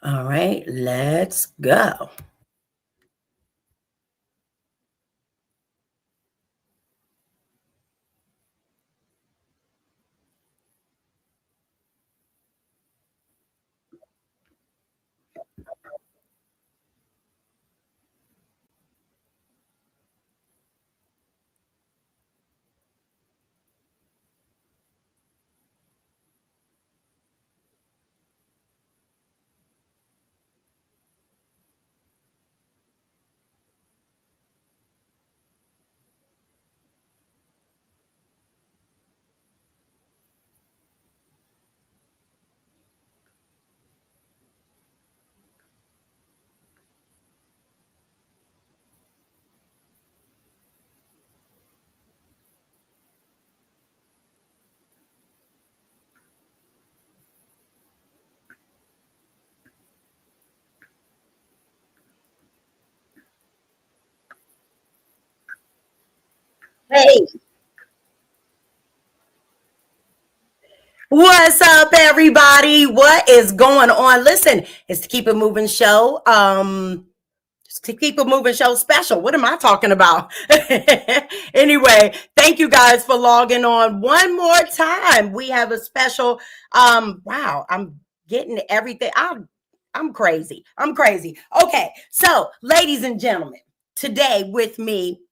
All right, let's go. Hey, what's up, everybody? What is going on? Listen, it's the Keep It Moving show. Just to Keep It Moving show special. What am I talking about? Anyway, thank you guys for logging on one more time. We have a special. Wow, I'm getting everything. I'm crazy. I'm crazy. Okay, so ladies and gentlemen, today with me.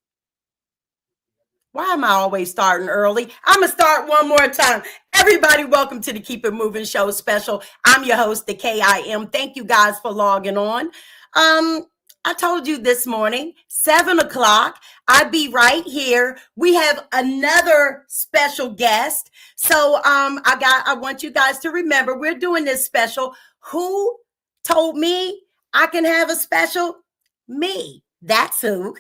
Why am I always starting early? I'm going to start one more time. Everybody, welcome to the Keep It Moving Show special. I'm your host, the KIM. Thank you guys for logging on. I told you this morning, 7 o'clock, I'd be right here. We have another special guest. So I want you guys to remember we're doing this special. Who told me I can have a special? Me. That's who.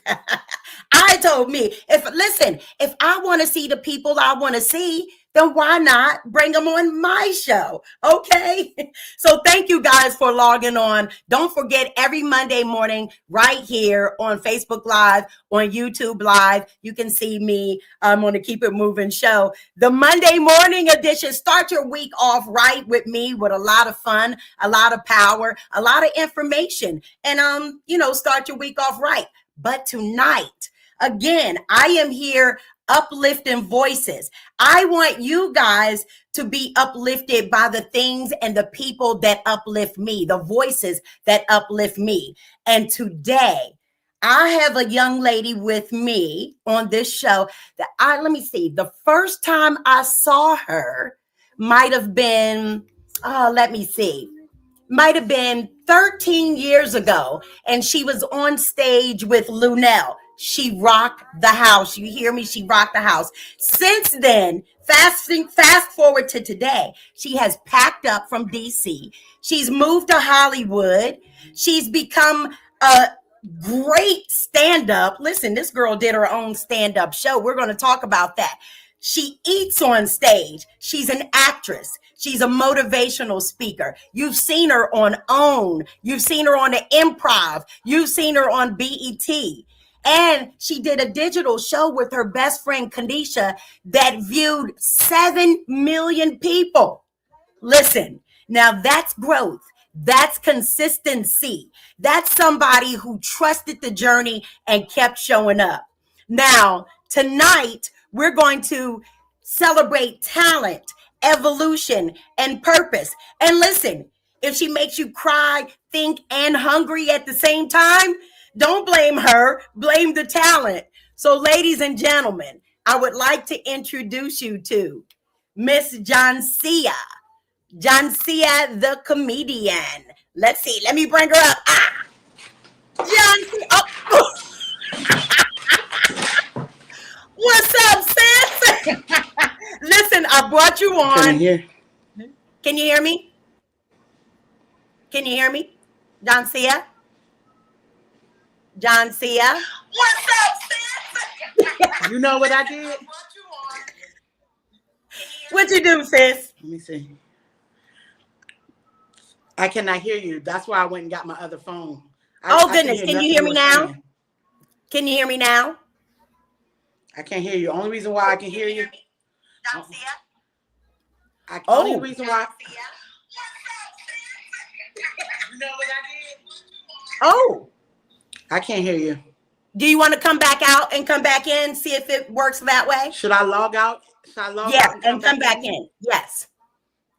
I told me, if I want to see the people I want to see, then why not bring them on my show? Okay. So thank you guys for logging on. Don't forget every Monday morning right here on Facebook Live, on YouTube Live, you can see me on the Keep It Moving show. The Monday morning edition, start your week off right with me with a lot of fun, a lot of power, a lot of information, and start your week off right. But tonight, again, I am here uplifting voices. I want you guys to be uplifted by the things and the people that uplift me, the voices that uplift me. And today, I have a young lady with me on this show that let me see, the first time I saw her might have been, let me see, might have been 13 years ago, and she was on stage with Lunel. She rocked the house. You hear me? She rocked the house. Since then, fast forward to today, she has packed up from DC. She's moved to Hollywood. She's become a great stand-up. Listen, this girl did her own stand-up show. We're going to talk about that. She eats on stage. She's an actress. She's a motivational speaker. You've seen her on OWN. You've seen her on the Improv. You've seen her on BET. And she did a digital show with her best friend, Kanisha, that viewed 7 million people. Listen, now that's growth. That's consistency. That's somebody who trusted the journey and kept showing up. Now, tonight, we're going to celebrate talent, evolution, and purpose. And listen, if she makes you cry, think, and hungry at the same time, don't blame her, blame the talent. So, ladies and gentlemen, I would like to introduce you to Miss Joncea. Joncea the comedian. Let's see. Let me bring her up. Joncea. Oh. What's up, sis? Listen, I brought you on. Can you hear me? Can you hear me? Joncea? Joncea? What's up, sis? You know what I did? What you do, sis? Let me see. I cannot hear you. That's why I went and got my other phone. Goodness. Can you hear me now? Can you hear me now? I can't hear you. Only reason why I can hear you. Only reason why. know what I did? Oh, I can't hear you. do you want to come back out and come back in, see if it works that way? Should I log out? Should I log Yeah, out and and come come back back in? in. Yes.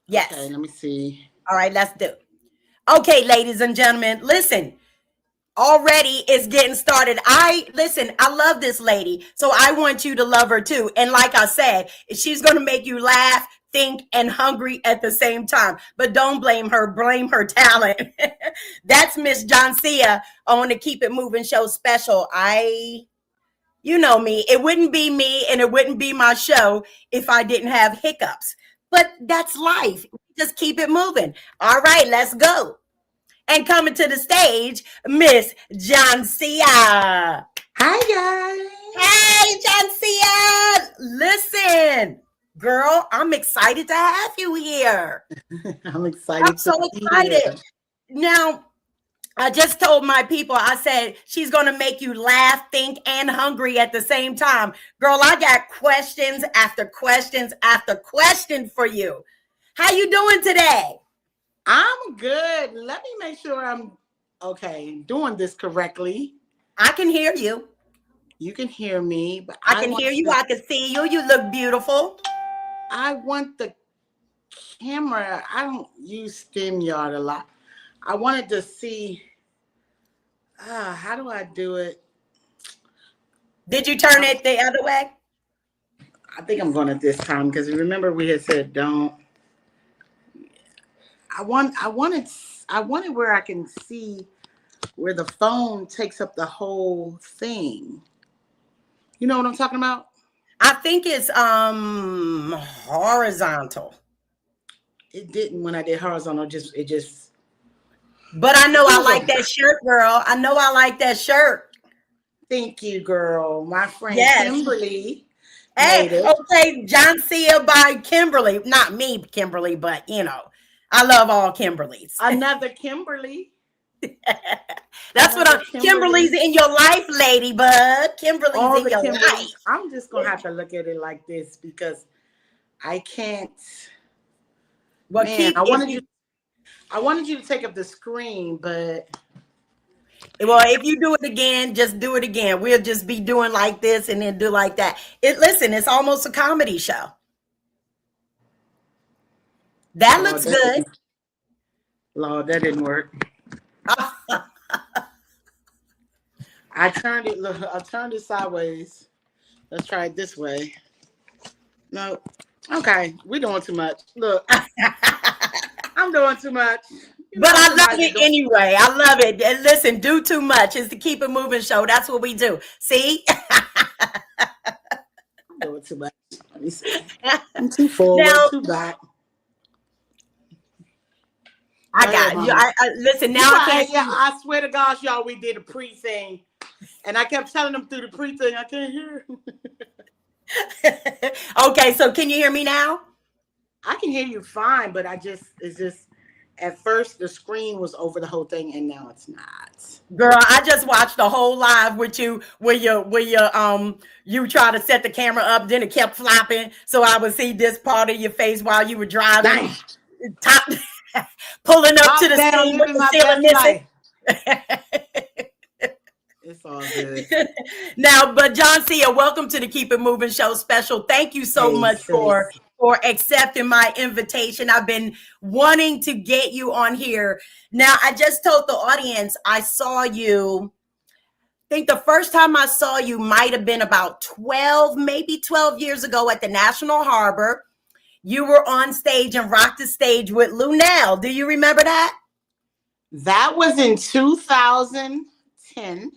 Okay, Yes. let me see. All right, let's do. Okay, ladies and gentlemen, listen. Already it's getting started. I love this lady, so I want you to love her too. And like I said, she's going to make you laugh, think, and hungry at the same time. But don't blame her, blame her talent. That's Miss Joncea on the Keep It Moving show special. You know me, it wouldn't be me and it wouldn't be my show if I didn't have hiccups. But that's life. Just keep it moving. All right, let's go. And coming to the stage, Miss Joncea. Hi, Hey, Joncea. Listen, girl, I'm excited to have you here. guys. I'm excited. I'm so to be excited. here. Now, I just told my people, I said, she's going to make you laugh, think, and hungry at the same time. Girl, I got questions after questions after question for you. How you doing today? I'm good. Let me make sure I'm okay doing this correctly. I can hear you. You can hear me, but I can hear you. I can see you. You look beautiful. I want the camera. I don't use StreamYard a lot. I wanted to see. How do I do it? Did you turn it the other way? I think I'm going to this time because remember we had said don't. I wanted where I can see where the phone takes up the whole thing. You know what I'm talking about? I think it's horizontal. It didn't when I did horizontal. It just. But I know I like that shirt, girl. I know I like that shirt. Thank you, girl. My friend Yes. Kimberly. Hey, made it. okay, Joncea by Kimberly. Not me, Kimberly, but you know, I love all Kimberlys. Another Kimberly. That's what Kimberly's in your life, ladybug. Kimberly's All in the your Kimberlys. life. I'm just gonna have to look at it like this because I can't. Well, Man, I wanted you to take up the screen, but if you do it again, just do it again. We'll just be doing like this and then do like that. Listen, it's almost a comedy show. That looks good. Lord, that didn't work. I turned it sideways. Let's try it this way. No. Okay, we're doing too much. Look, I'm doing too much. But I love it anyway. I love it. And listen, do too much is the Keep It Moving show. That's what we do. See? I'm doing too much. Let me see. I'm too forward, too back. I got you. I listen now. I swear to gosh, y'all, we did a pre-thing, and I kept telling them through the pre-thing, I can't hear. Okay, so can you hear me now? I can hear you fine, but it's just at first the screen was over the whole thing, and now it's not. Girl, I just watched the whole live with you where you try to set the camera up, then it kept flopping, so I would see this part of your face while you were driving. Top pulling up to the scene with the ceiling missing. It's all good. Now, but Joncea, welcome to the Keep It Moving show special. Thank you so much for accepting my invitation. I've been wanting to get you on here. Now, I just told the audience I saw you. I think the first time I saw you might have been about 12 years ago at the National Harbor. You were on stage and rocked the stage with Lunel. Do you remember that? That was in 2010.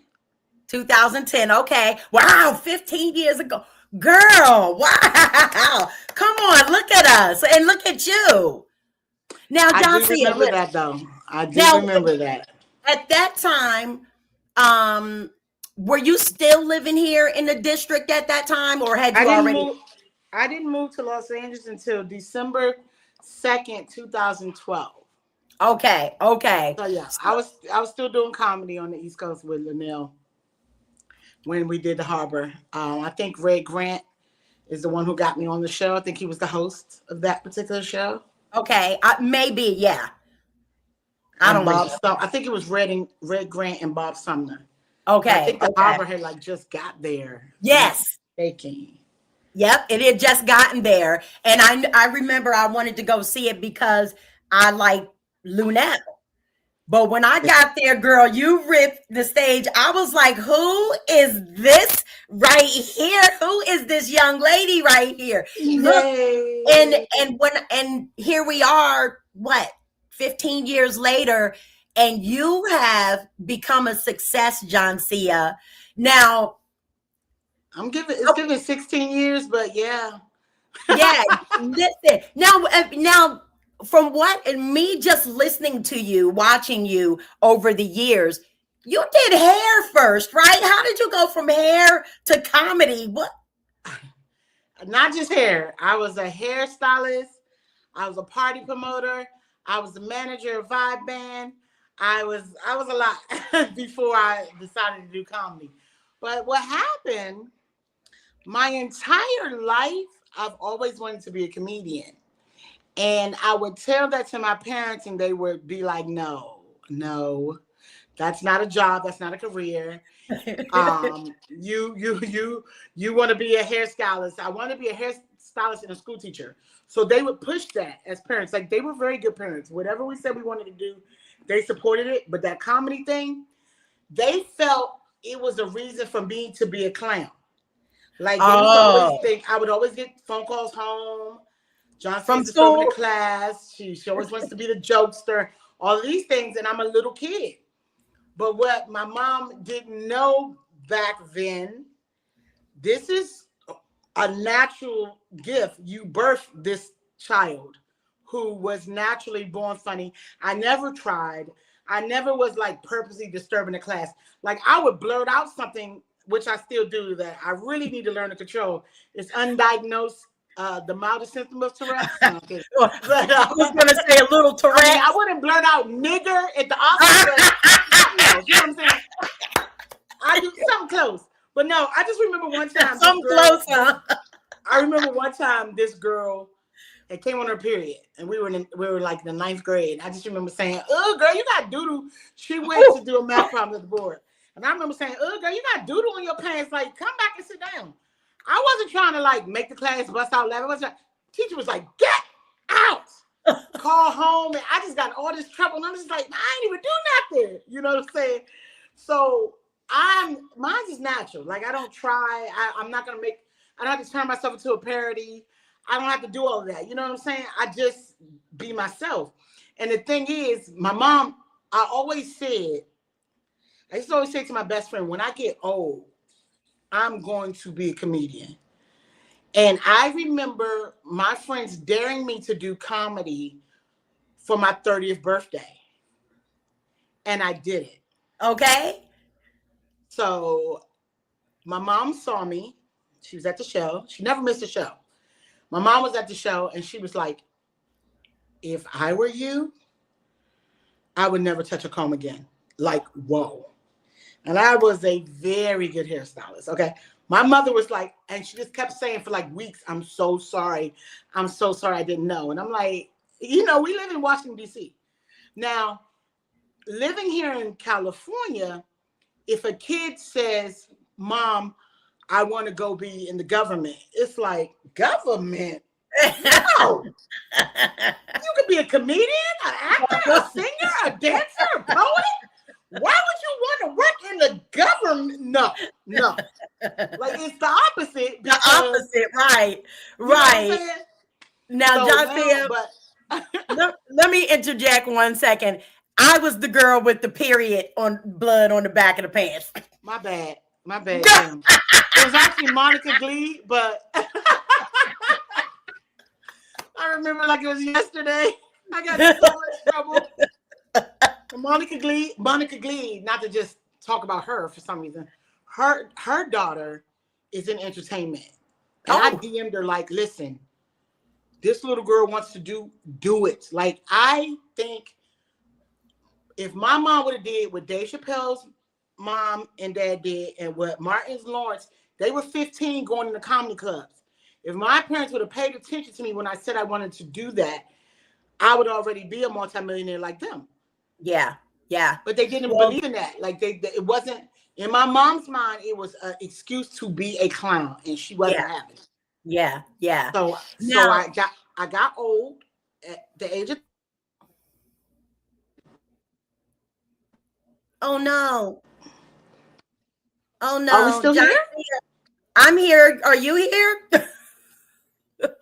2010. Okay. Wow. 15 years ago. Girl. Wow. Come on. Look at us. And look at you. Now, Joncea. I do remember that, though. I do remember that. At that time, were you still living here in the district at that time, or had you already? I didn't move to Los Angeles until December 2nd, 2012. Okay. So yeah, I was still doing comedy on the East Coast with Lunel when we did the Harbor. I think Ray Grant is the one who got me on the show. I think he was the host of that particular show. Okay, maybe, yeah. I and don't Bob. remember. I think it was Red Grant and Bob Sumner. I Okay. think the Okay. Arbor had like just got there. Yes. Taking. Yep. It had just gotten there. And I remember I wanted to go see it because I like Lunel. But when I got there, girl, you ripped the stage. I was like, who is this right here? Who is this young lady right here? Look, Yay. and here we are, what, 15 years later, and you have become a success, Joncea. Now, It's giving 16 years, but yeah. yeah, listen. Now, from what and me just listening to you, watching you over the years, you did hair first, right? How did you go from hair to comedy? What? Not just hair. I was a hairstylist. I was a party promoter. I was the manager of Vibe Band. I was a lot before I decided to do comedy. But what happened, my entire life, I've always wanted to be a comedian. And I would tell that to my parents and they would be like, no, that's not a job. That's not a career. You want to be a hairstylist. I want to be a hairstylist and a school teacher. So they would push that as parents. Like they were very good parents. Whatever we said we wanted to do, they supported it. But that comedy thing, they felt it was a reason for me to be a clown. Like they used to always think I would always get phone calls home. Joncea's disturbing the class. She always wants to be the jokester. All these things, and I'm a little kid. But what my mom didn't know back then, this is a natural gift. You birthed this child who was naturally born funny. I never tried. I never was like purposely disturbing the class. Like I would blurt out something, which I still do, that I really need to learn to control. It's undiagnosed, the mildest symptom of Tourette's. No, okay. But, I was going to say a little Tourette. I wouldn't blurt out nigger at the office, but you know what I'm saying? I do something close. But no, I just remember one time. Something close, huh? I remember one time this girl, it came on her period, and we were like in the 9th grade. I just remember saying, "Oh, girl, you got doodoo." She went to do a math problem at the board, and I remember saying, "Oh, girl, you got doodoo on your pants. Like, come back and sit down." I wasn't trying to like make the class bust out laughing. Teacher was like, "Get out!" Call home, and I just got all this trouble, and I'm just like, I ain't even do nothing. You know what I'm saying? So mine's is natural. Like I don't try. I'm not gonna make. I don't have to turn myself into a parody. I don't have to do all of that. You know what I'm saying? I just be myself. And the thing is, my mom, I used to always say to my best friend, when I get old, I'm going to be a comedian. And I remember my friends daring me to do comedy for my 30th birthday. And I did it. Okay. So my mom saw me. She was at the show. She never missed a show. My mom was at the show and she was like, if I were you, I would never touch a comb again. Like, whoa. And I was a very good hairstylist. Okay. My mother was like, and she just kept saying for like weeks, I'm so sorry. I'm so sorry I didn't know. And I'm like, we live in Washington, D.C. Now, living here in California, if a kid says, Mom, I want to go be in the government, it's like, government? No. You could be a comedian, an actor, a singer, a dancer, a poet. Why would you want to work in the government? No. Like it's the opposite. The opposite, right. Now, Joncea, let me interject 1 second. I was the girl with the period on blood on the back of the pants. My bad. It was actually Monica Glee, but I remember like it was yesterday. I got in so much trouble. Monica Glee, not to just talk about her for some reason. Her daughter is in entertainment. And I DM'd her like, listen, this little girl wants to do it. Like, I think if my mom would have did what Dave Chappelle's mom and dad did and what Martin's Lawrence, they were 15 going into comedy clubs. If my parents would have paid attention to me when I said I wanted to do that, I would already be a multimillionaire like them. Yeah. Yeah. But they didn't Well, believe in that. Like it wasn't in my mom's mind. It was an excuse to be a clown, and she wasn't yeah. having it. Yeah. Yeah. So Now, I got old at the age of. oh no. Oh Are we no. still John, here? I'm here. Are you here?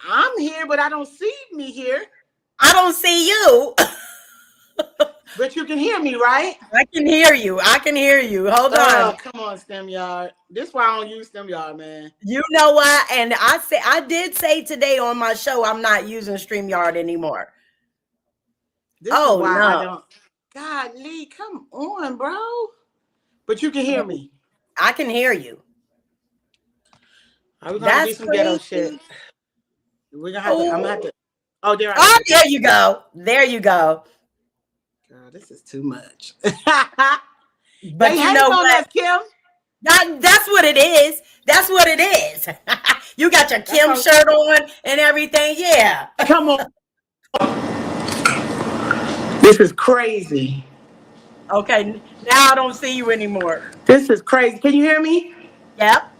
I'm here, but I don't see me here. I don't see you. But you can hear me, right? I can hear you. I can hear you. Hold on. Oh, come on, StemYard. This is why I don't use StemYard, man. You know what? And I did say today on my show I'm not using StreamYard anymore. This is Oh why I no. don't. God, Lee, come on, bro. But you can hear me. I can hear you. Are we gonna do That's some ghetto crazy. shit? We're gonna have to. I'm gonna have to. Oh, there I Oh, am. there you go. There you go. God, this is too much. But they you hate know on what? us, Kim. That's what it is. That's what it is. You got your Kim shirt on and everything. Yeah. Come on. This is crazy. Okay. Now I don't see you anymore. This is crazy. Can you hear me? Yep.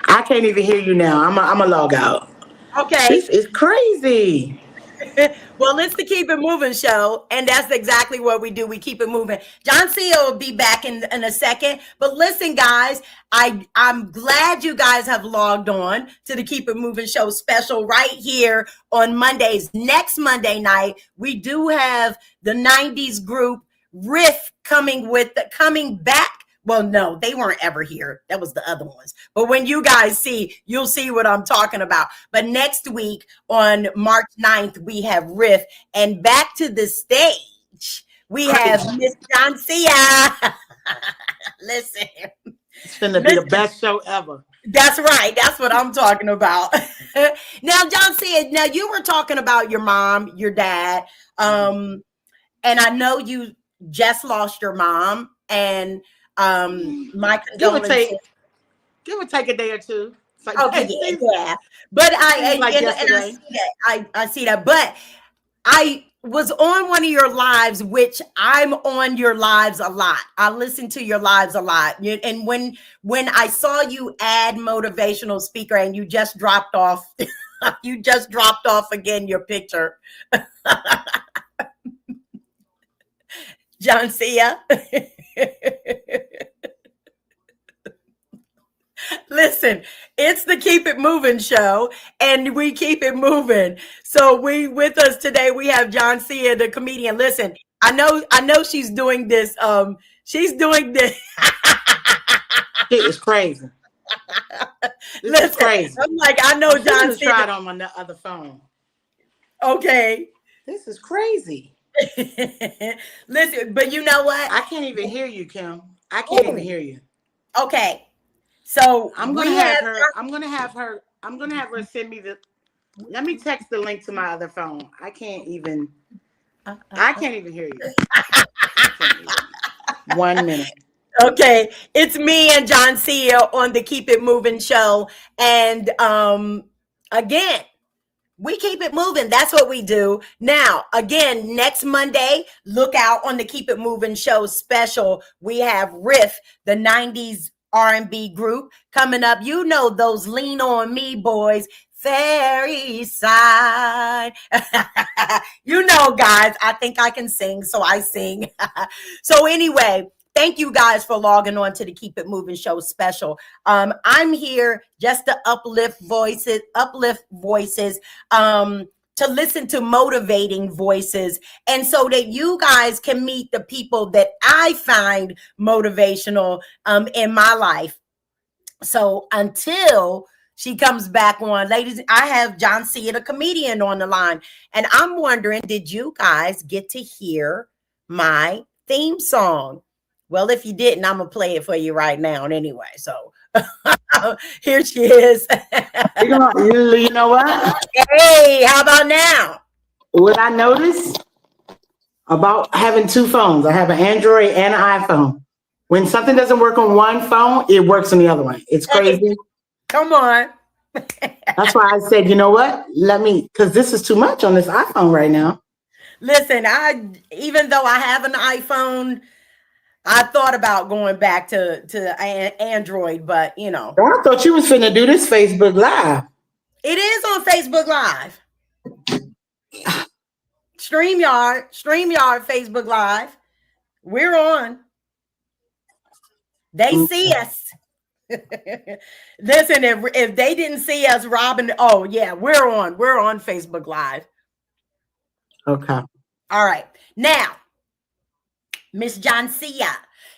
I can't even hear you now. I'm a log out. Okay. This is crazy. Well, it's the Keep It Moving show, and that's exactly what we do. We keep it moving. Joncea will be back in a second. But listen, guys, I'm glad you guys have logged on to the Keep It Moving show special right here on Mondays. Next Monday night, we do have the 90s group Riff coming back. Well, no, they weren't ever here. That was the other ones. But when you guys see, you'll see what I'm talking about. But next week on March 9th, we have Riff. And back to the stage, we have Miss Joncea. Listen. It's gonna be the best show ever. That's right. That's what I'm talking about. Now, Joncea, now you were talking about your mom, your dad. And I know you just lost your mom. And my condolences. Give or take a day or two. Like, okay, yeah. But I see that. But I was on one of your lives, which I'm on your lives a lot. I listen to your lives a lot. And when I saw you add motivational speaker and you just dropped off, you just dropped off again your picture. Joncea. Listen, it's the Keep It Moving show, and we keep it moving. So with us today, we have Joncea, the comedian. Listen, I know she's doing this. She's doing this. It is crazy. Listen, is crazy. I'm like, I know Joncea. Tried on my other phone. Okay. This is crazy. Listen, but you know what? I can't even hear you, Kim. I can't even hear you. Okay. So I'm gonna have her send me the. Let me text the link to my other phone. I can't even hear you. 1 minute. Okay, it's me and Joncea on the Keep It Moving show, and again, we keep it moving. That's what we do. Now, again, next Monday, look out on the Keep It Moving show special. We have Riff, the 90s R&B group coming up. You know those Lean On Me boys, Fairy Side. You know, guys, I think I can sing, so I sing. So anyway, thank you guys for logging on to the Keep It Moving show special. I'm here just to uplift voices, to listen to motivating voices, and so that you guys can meet the people that I find motivational in my life. So until she comes back on, ladies, I have Joncea, the comedian, on the line, and I'm wondering, did you guys get to hear my theme song? Well, if you didn't, I'm gonna play it for you right now. Anyway, so here she is. You know what? Hey, how about now? What I noticed about having two phones, I have an Android and an iPhone. When something doesn't work on one phone, it works on the other one. It's crazy. Hey, come on. That's why I said, you know what? Because this is too much on this iPhone right now. Listen, even though I have an iPhone, I thought about going back to Android, but I thought you was finna do this Facebook Live. it is on Facebook Live. StreamYard, Facebook Live. We're on. They see us. Listen, if they didn't see us, Robin, oh yeah, we're on Facebook Live. Okay. All right. Now, Miss Joncea.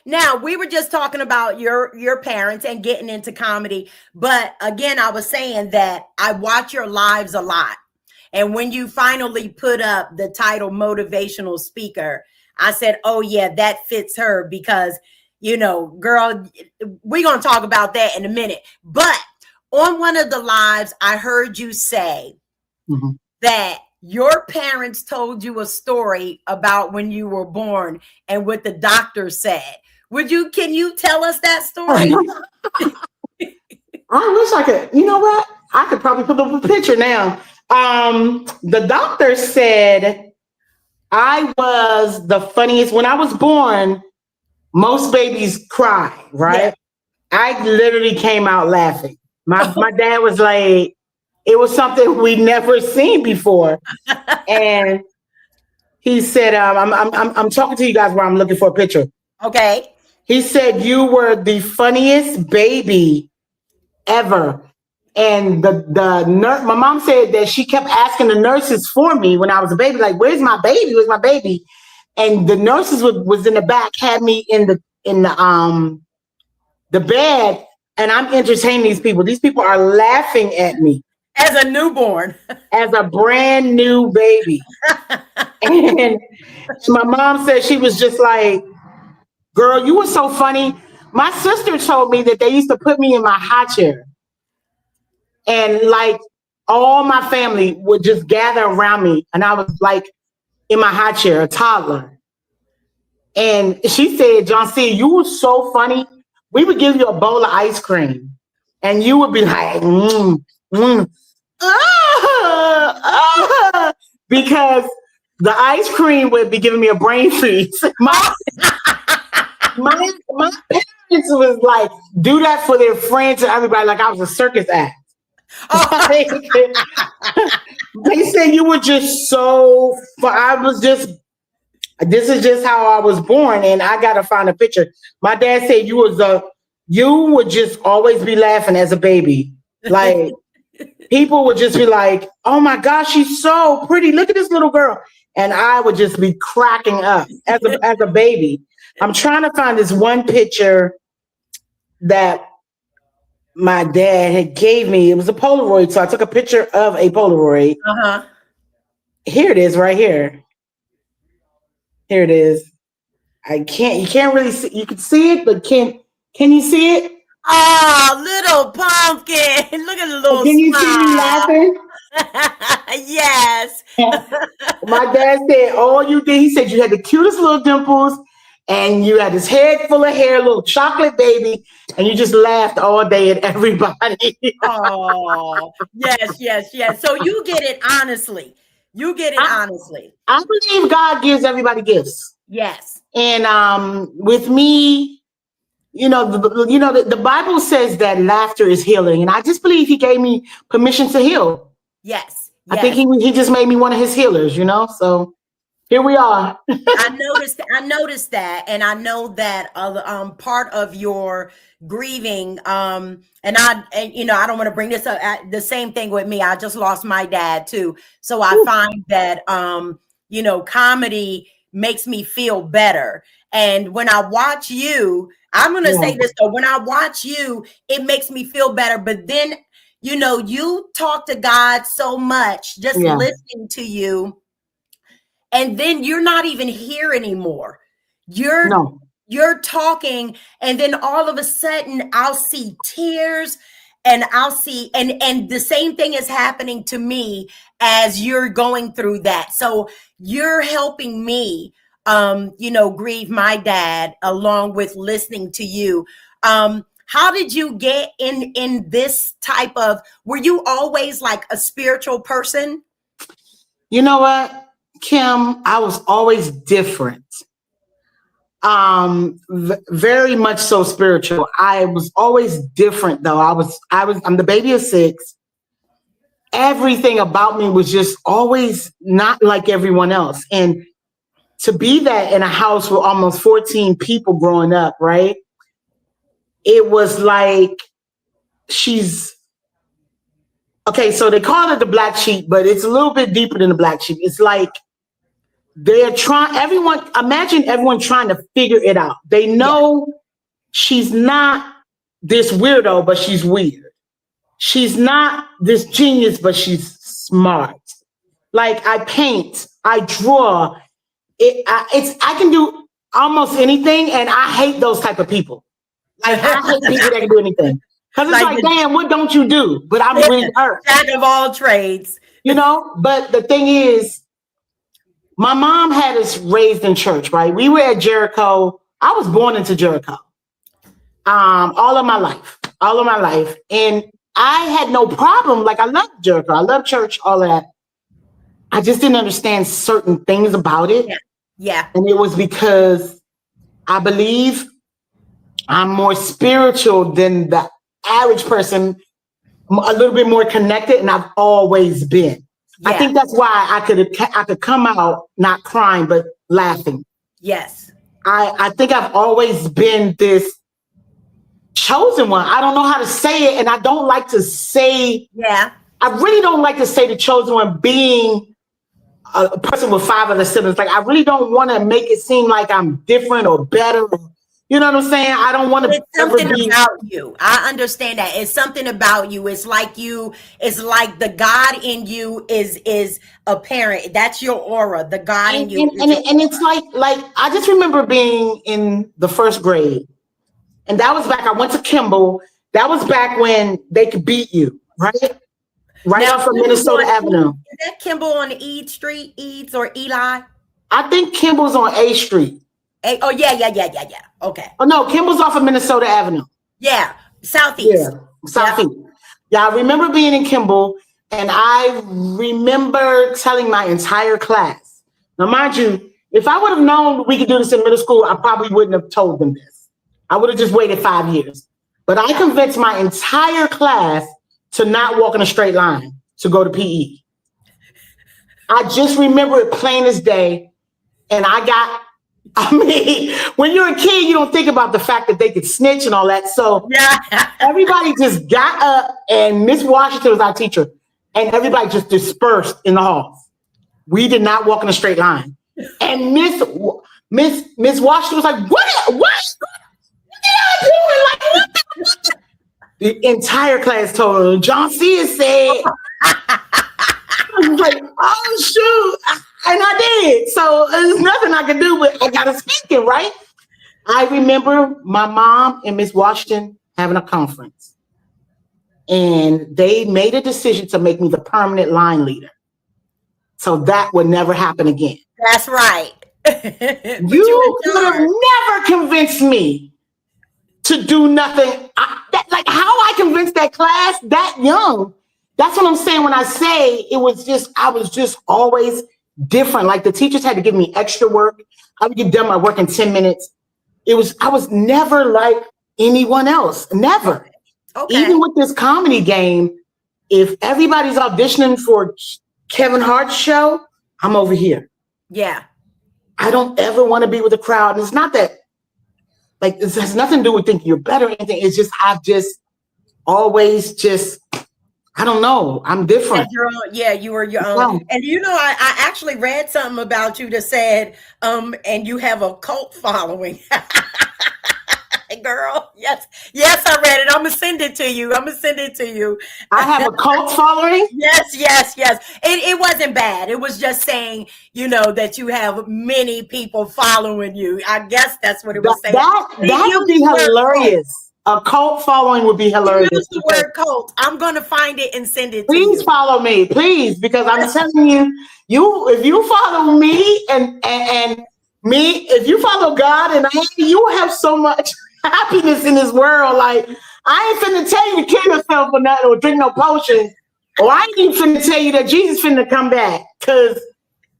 Now, we were just talking about your parents and getting into comedy, but again, I was saying that I watch your lives a lot. And when you finally put up the title motivational speaker, I said, "Oh yeah, that fits her because, girl, we're going to talk about that in a minute." But on one of the lives, I heard you say that your parents told you a story about when you were born and what the doctor said. Can you tell us that story? I wish I could. You know what? I could probably put up a picture now. The doctor said I was the funniest. When I was born, most babies cry, right? Yeah. I literally came out laughing. My dad was like, it was something we never seen before. And he said, I'm talking to you guys while I'm looking for a picture. Okay. He said you were the funniest baby ever. And the nurse, my mom said that she kept asking the nurses for me when I was a baby, like, where's my baby? Where's my baby? And the nurses was in the back, had me in the bed, and I'm entertaining these people. These people are laughing at me. As a newborn. As a brand new baby. And my mom said she was just like, girl, you were so funny. My sister told me that they used to put me in my high chair. And like all my family would just gather around me. And I was like in my high chair, a toddler. And she said, Joncea, you were so funny. We would give you a bowl of ice cream. And you would be like, because the ice cream would be giving me a brain freeze. My parents was like, do that for their friends and everybody, like I was a circus act. They said you were just so, this is just how I was born, and I gotta find a picture. My dad said you would just always be laughing as a baby. Like people would just be like, oh my gosh, she's so pretty. Look at this little girl. And I would just be cracking up as a baby. I'm trying to find this one picture that my dad had gave me. It was a Polaroid. So I took a picture of a Polaroid. Uh-huh. Here it is right here. Here it is. You can't really see, you can see it, but can you see it? Oh, little pumpkin. Look at the little Can you smile. see me laughing? Yes. My dad said, all you did, he said you had the cutest little dimples and you had this head full of hair, little chocolate baby, and you just laughed all day at everybody. Oh, yes. So you get it honestly. Honestly. I believe God gives everybody gifts. Yes. And with me, the Bible says that laughter is healing, and I just believe He gave me permission to heal. Yes. I think He just made me one of His healers. So here we are. I noticed that, and I know that part of your grieving, and I don't want to bring this up. The same thing with me. I just lost my dad too, so I find that comedy makes me feel better. And when I watch you, I'm going to say this though, when I watch you, it makes me feel better. But then, you talk to God so much, just listening to you. And then you're not even here anymore. You're talking, and then all of a sudden I'll see tears, and I'll see, and the same thing is happening to me as you're going through that. So you're helping me, grieve my dad along with listening to you. How did you get in this type of, were you always like a spiritual person? You know what? Kim, I was always different. Very much so spiritual. I was always different though. I'm the baby of 6. Everything about me was just always not like everyone else. And to be that in a house with almost 14 people growing up, right? It was like okay, so they call it the black sheep, but it's a little bit deeper than the black sheep. It's like imagine everyone trying to figure it out. They know she's not this weirdo, but she's weird. She's not this genius, but she's smart. Like I paint, I draw. I can do almost anything, and I hate those type of people. Like I hate people that can do anything. Because it's like, damn, what don't you do? But I'm really hurt. Jack of all trades. You know, but the thing is, my mom had us raised in church, right? We were at Jericho. I was born into Jericho. All of my life. And I had no problem. Like I loved Jericho. I loved church, all of that. I just didn't understand certain things about it. Yeah. And it was because I believe I'm more spiritual than the average person, a little bit more connected, and I've always been. Yeah. I think that's why I could come out not crying but laughing. Yes. I think I've always been this chosen one. I don't know how to say it, and I don't like to say. Yeah. I really don't like to say the chosen one being a person with 5 other siblings. Like I really don't want to make it seem like I'm different or better. You know what I'm saying? I don't want to. It's something about you. I understand that. It's something about you. It's like you. It's like the God in you is apparent. That's your aura. The God in you. And it's like I just remember being in the 1st grade, and that was back. I went to Kimball. That was back when they could beat you, right? Right off of Minnesota Avenue. Is that Kimball on Street, Eads or Eli? I think Kimball's on A Street. Oh, yeah. Okay. Oh, no, Kimball's off of Minnesota Avenue. Yeah, Southeast. Yeah, Southeast. Yeah, I remember being in Kimball, and I remember telling my entire class. Now, mind you, if I would have known we could do this in middle school, I probably wouldn't have told them this. I would have just waited 5 years. But I convinced my entire class to not walk in a straight line to go to PE. I just remember it plain as day. And when you're a kid, you don't think about the fact that they could snitch and all that. So everybody just got up, and Miss Washington was our teacher, and everybody just dispersed in the halls. We did not walk in a straight line. And Miss Washington was like, what are you doing? Like, what? The entire class told her, Joncea said, I was like, oh, shoot. And I did. So there's nothing I could do, but I got to speak it, right? I remember my mom and Miss Washington having a conference. And they made a decision to make me the permanent line leader. So that would never happen again. That's right. You could have never convinced me to do nothing. Like how I convinced that class that young. That's what I'm saying when I say I was just always different. Like the teachers had to give me extra work. I would get done my work in 10 minutes. I was never like anyone else. Never. Okay. Even with this comedy game, if everybody's auditioning for Kevin Hart's show, I'm over here. Yeah. I don't ever want to be with a crowd. And it's not that, like, this has nothing to do with thinking you're better or anything. It's just, I've just always just, I don't know. I'm different. You were your own. And you know, I actually read something about you that said, and you have a cult following. Girl, yes, I read it. I'm gonna send it to you. I have a cult following? Yes. It wasn't bad. It was just saying, you know, that you have many people following you. I guess that's what it was saying. That would be hilarious. A cult following would be hilarious. Use the word cult. I'm gonna find it and send it to you. Please follow me, please, because I'm telling you, if you follow me and me, if you follow God and you will have so much happiness in this world. Like, I ain't finna tell you to kill yourself or nothing or drink no potions. Or I ain't even finna tell you that Jesus finna come back. Cause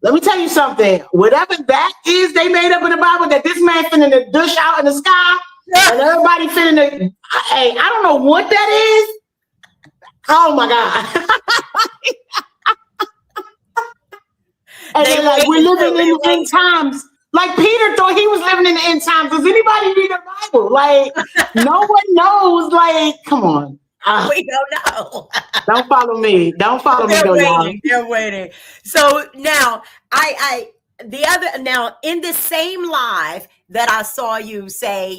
Let me tell you something. Whatever that is they made up in the Bible that this man finna dish out in the sky and everybody finna, hey, I don't know what that is. Oh my God. And then like we're living in the end times. Like Peter thought he was living in the end times. Does anybody read the Bible? Like no one knows. Like, come on. We don't know. Don't follow me. Don't follow me though, y'all. They're waiting. So now now in the same live that I saw you say,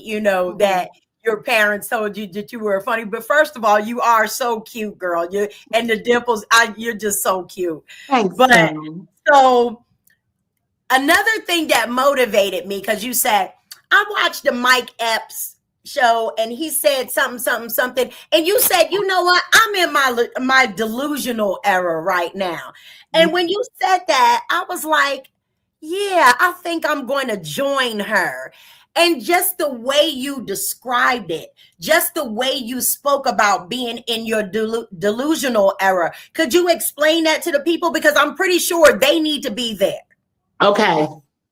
that your parents told you that you were funny. But first of all, you are so cute, girl. You and the dimples, you're just so cute. Thanks. But so another thing that motivated me, because you said, I watched the Mike Epps show and he said something. And you said, you know what? I'm in my delusional era right now. And when you said that, I was like, yeah, I think I'm going to join her. And just the way you described it, just the way you spoke about being in your delusional era. Could you explain that to the people? Because I'm pretty sure they need to be there. Okay.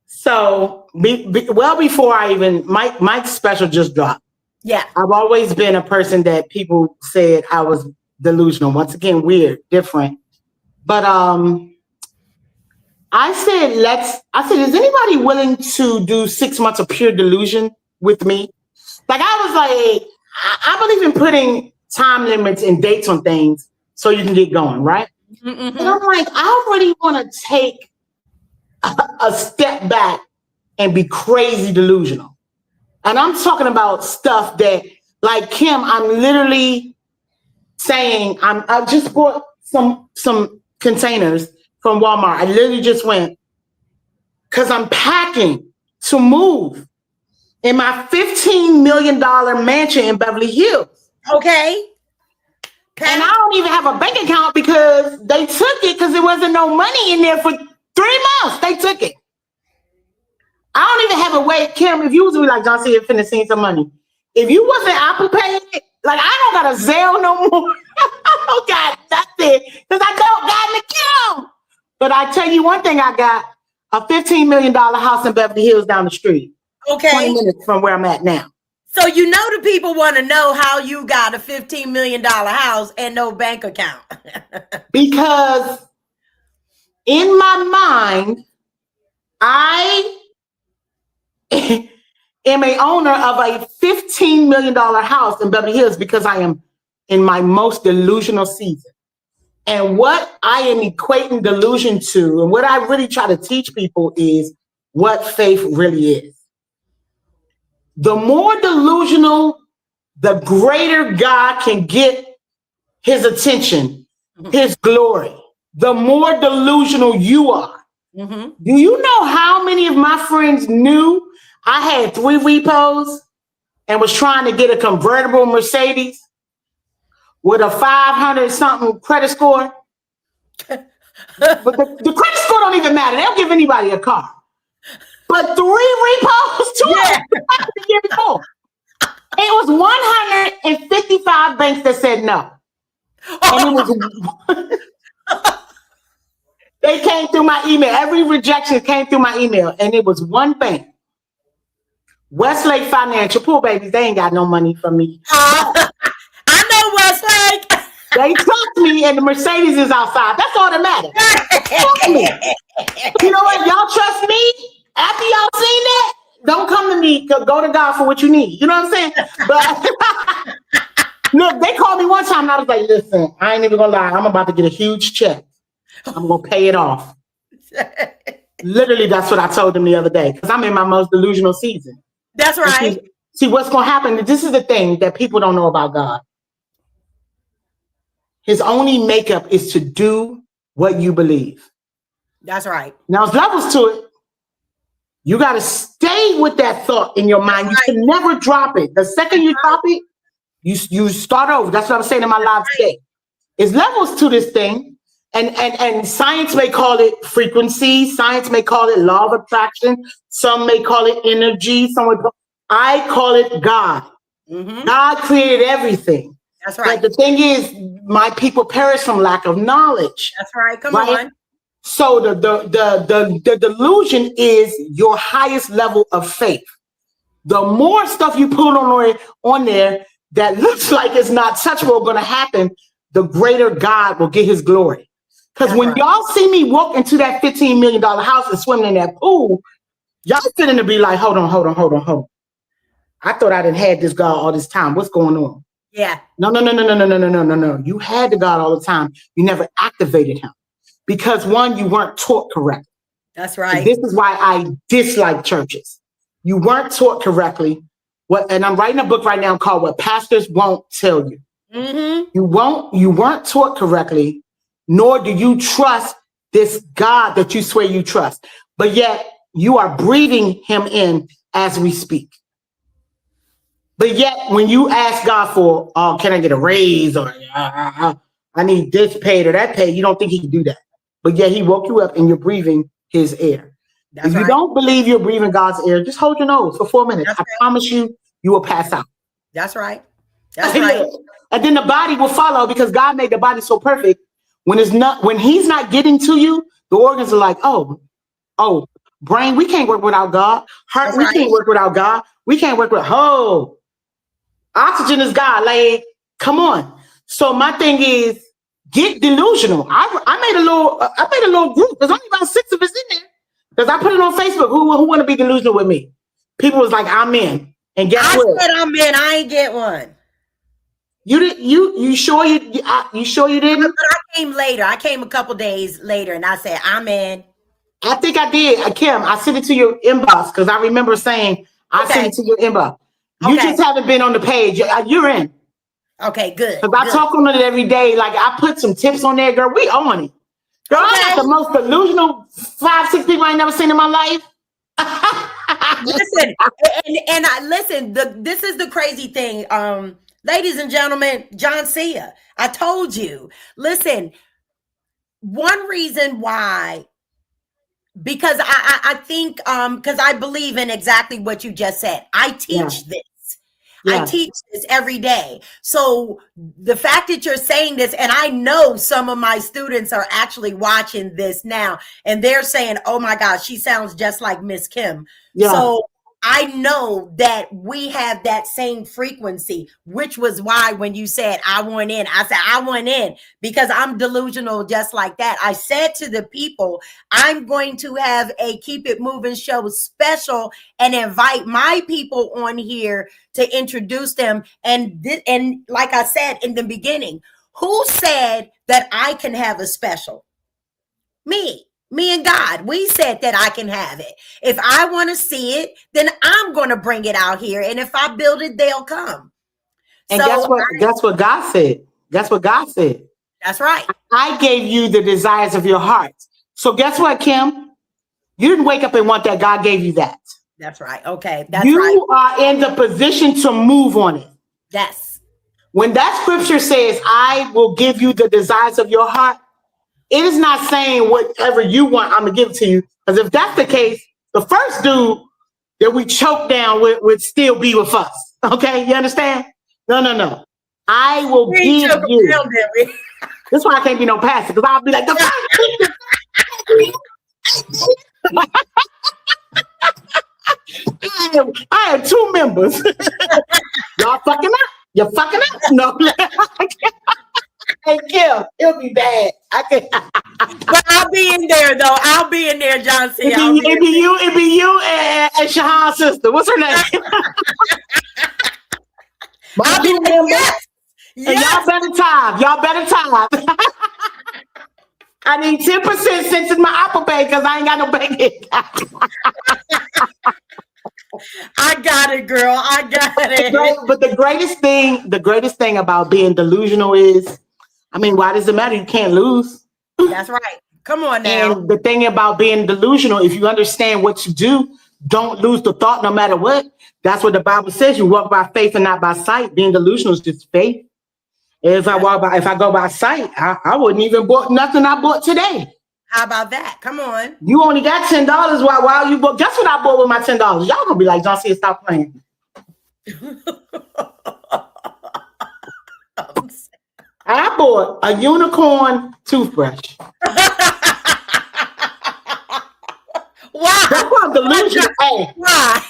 So well before I even, Mike's special just dropped. Yeah. I've always been a person that people said I was delusional. Once again, weird, different. But I said, is anybody willing to do 6 months of pure delusion with me? Like I was like, I believe in putting time limits and dates on things so you can get going, right? Mm-hmm. And I'm like, I really want to take a step back and be crazy delusional. And I'm talking about stuff that, like Kim, I'm literally saying, I just bought some containers from Walmart. I literally just went because I'm packing to move in my $15 million mansion in Beverly Hills. Okay. And I don't even have a bank account because they took it because there wasn't no money in there for 3 months. They took it. I don't even have a way, Kim, if you was like, Joncea, finna send some money. If you wasn't Apple Pay, like I don't got a Zelle no more. I don't got nothing because I don't got an account. But I tell you one thing, I got a $15 million house in Beverly Hills down the street. Okay. 20 minutes from where I'm at now. So the people want to know how you got a $15 million house and no bank account. Because in my mind, I am a owner of a $15 million house in Beverly Hills because I am in my most delusional season. And what I am equating delusion to, and what I really try to teach people is what faith really is. The more delusional, the greater God can get his attention, his glory. The more delusional you are. Mm-hmm. Do you know how many of my friends knew I had 3 repos and was trying to get a convertible Mercedes with a 500-something credit score? But the credit score don't even matter. They'll give anybody a car. But 3 repos, 2 the year before. It was 155 banks that said no. And it was they came through my email. Every rejection came through my email. And it was one bank. Westlake Financial. Poor babies, they ain't got no money from me. I know Westlake. They trust me and the Mercedes is outside. That's all that matters. Trust me. You know what? Y'all trust me? After y'all seen that, don't come to me. Go to God for what you need. You know what I'm saying? But look, they called me one time and I was like, listen, I ain't even gonna lie. I'm about to get a huge check. I'm gonna pay it off. Literally, that's what I told them the other day because I'm in my most delusional season. That's right. See, what's gonna happen? This is the thing that people don't know about God. His only makeup is to do what you believe. That's right. Now, there's levels to it. You got to stay with that thought in your mind. You can never drop it. The second you drop it, you start over. That's what I'm saying in my live today. There's levels to this thing. And science may call it frequency. Science may call it law of attraction. Some may call it energy. I call it God. Mm-hmm. God created everything. That's right. But the thing is, my people perish from lack of knowledge. That's right. Come on. So the delusion is your highest level of faith. The more stuff you put on there that looks like it's not touchable going to happen, the greater God will get his glory. Because when y'all see me walk into that $15 million house and swimming in that pool, y'all sitting to be like, hold on. I thought I didn't had this God all this time. What's going on? Yeah. No. You had the God all the time. You never activated him. Because one, you weren't taught correctly. That's right. And this is why I dislike churches. You weren't taught correctly. And I'm writing a book right now called What Pastors Won't Tell You. Mm-hmm. You weren't taught correctly, nor do you trust this God that you swear you trust. But yet you are breathing him in as we speak. But yet when you ask God for, oh, can I get a raise? Or I need this paid or that paid, you don't think he can do that. But yet he woke you up and you're breathing his air. If you don't believe you're breathing God's air, just hold your nose for 4 minutes. I promise you, you will pass out. That's right. That's right. And then the body will follow because God made the body so perfect. When he's not getting to you, the organs are like, oh, brain, we can't work without God. Heart, we can't work without God. We can't work with oxygen is God. Like, come on. So my thing is, get delusional. I made a little group. There's only about 6 of us in there. Because I put it on Facebook. Who want to be delusional with me? People was like, I'm in. And guess what? I said I'm in. I ain't get one. You sure you sure you didn't? But I came later. I came a couple days later, and I said I'm in. I think I did, Kim. I sent it to your inbox because I remember saying I sent it to your inbox. You just haven't been on the page. You're in. Okay, good. Because I talk on it every day. Like I put some tips on there, girl. We on it. Girl, I got the most delusional 5-6 people I ain't never seen in my life. Listen, listen. This is the crazy thing, ladies and gentlemen. Joncea, I told you. Listen, one reason why, because I think because I believe in exactly what you just said. I teach this. I teach this every day. So the fact that you're saying this, and I know some of my students are actually watching this now, and they're saying, oh my gosh, she sounds just like Miss Kim. Yeah. So I know that we have that same frequency, which was why when you said I want in, I said I want in because I'm delusional just like that. I said to the people, I'm going to have a Keep It Moving show special and invite my people on here to introduce them. And like I said in the beginning, who said that I can have a special? Me and God, we said that I can have it. If I want to see it, then I'm going to bring it out here. And if I build it, they'll come. And so guess what God said? That's what God said. That's right. I gave you the desires of your heart. So guess what, Kim? You didn't wake up and want that. God gave you that. That's right. Okay. That's you right. are in the position to move on it. Yes. When that scripture says, I will give you the desires of your heart, it is not saying whatever you want, I'm going to give it to you. Because if that's the case, the first dude that we choked down would still be with us. Okay? You understand? No. I will give you. That's why I can't be no pastor. Because I'll be like, I have 2 members. Y'all fucking up. You're fucking up. No. Hey, Kim, it'll be bad. But I'll be in there, though. I'll be in there, Joncea. It'd be you and Shahan's sister. What's her name? My 2 members. Yes. And y'all better time. I need 10% since it's my Apple Pay because I ain't got no bank. I got it, girl. I got it. But the greatest thing about being delusional is, I mean, why does it matter? You can't lose. That's right. Come on now. And the thing about being delusional, if you understand what you do, don't lose the thought no matter what. That's what the Bible says. You walk by faith and not by sight. Being delusional is just faith. If I go by sight, I wouldn't even bought nothing I bought today. How about that? Come on. You only got $10 while you bought. Guess what I bought with my $10? Y'all gonna be like, Joncea, stop playing. I bought a unicorn toothbrush. have delusion. Hey, Why?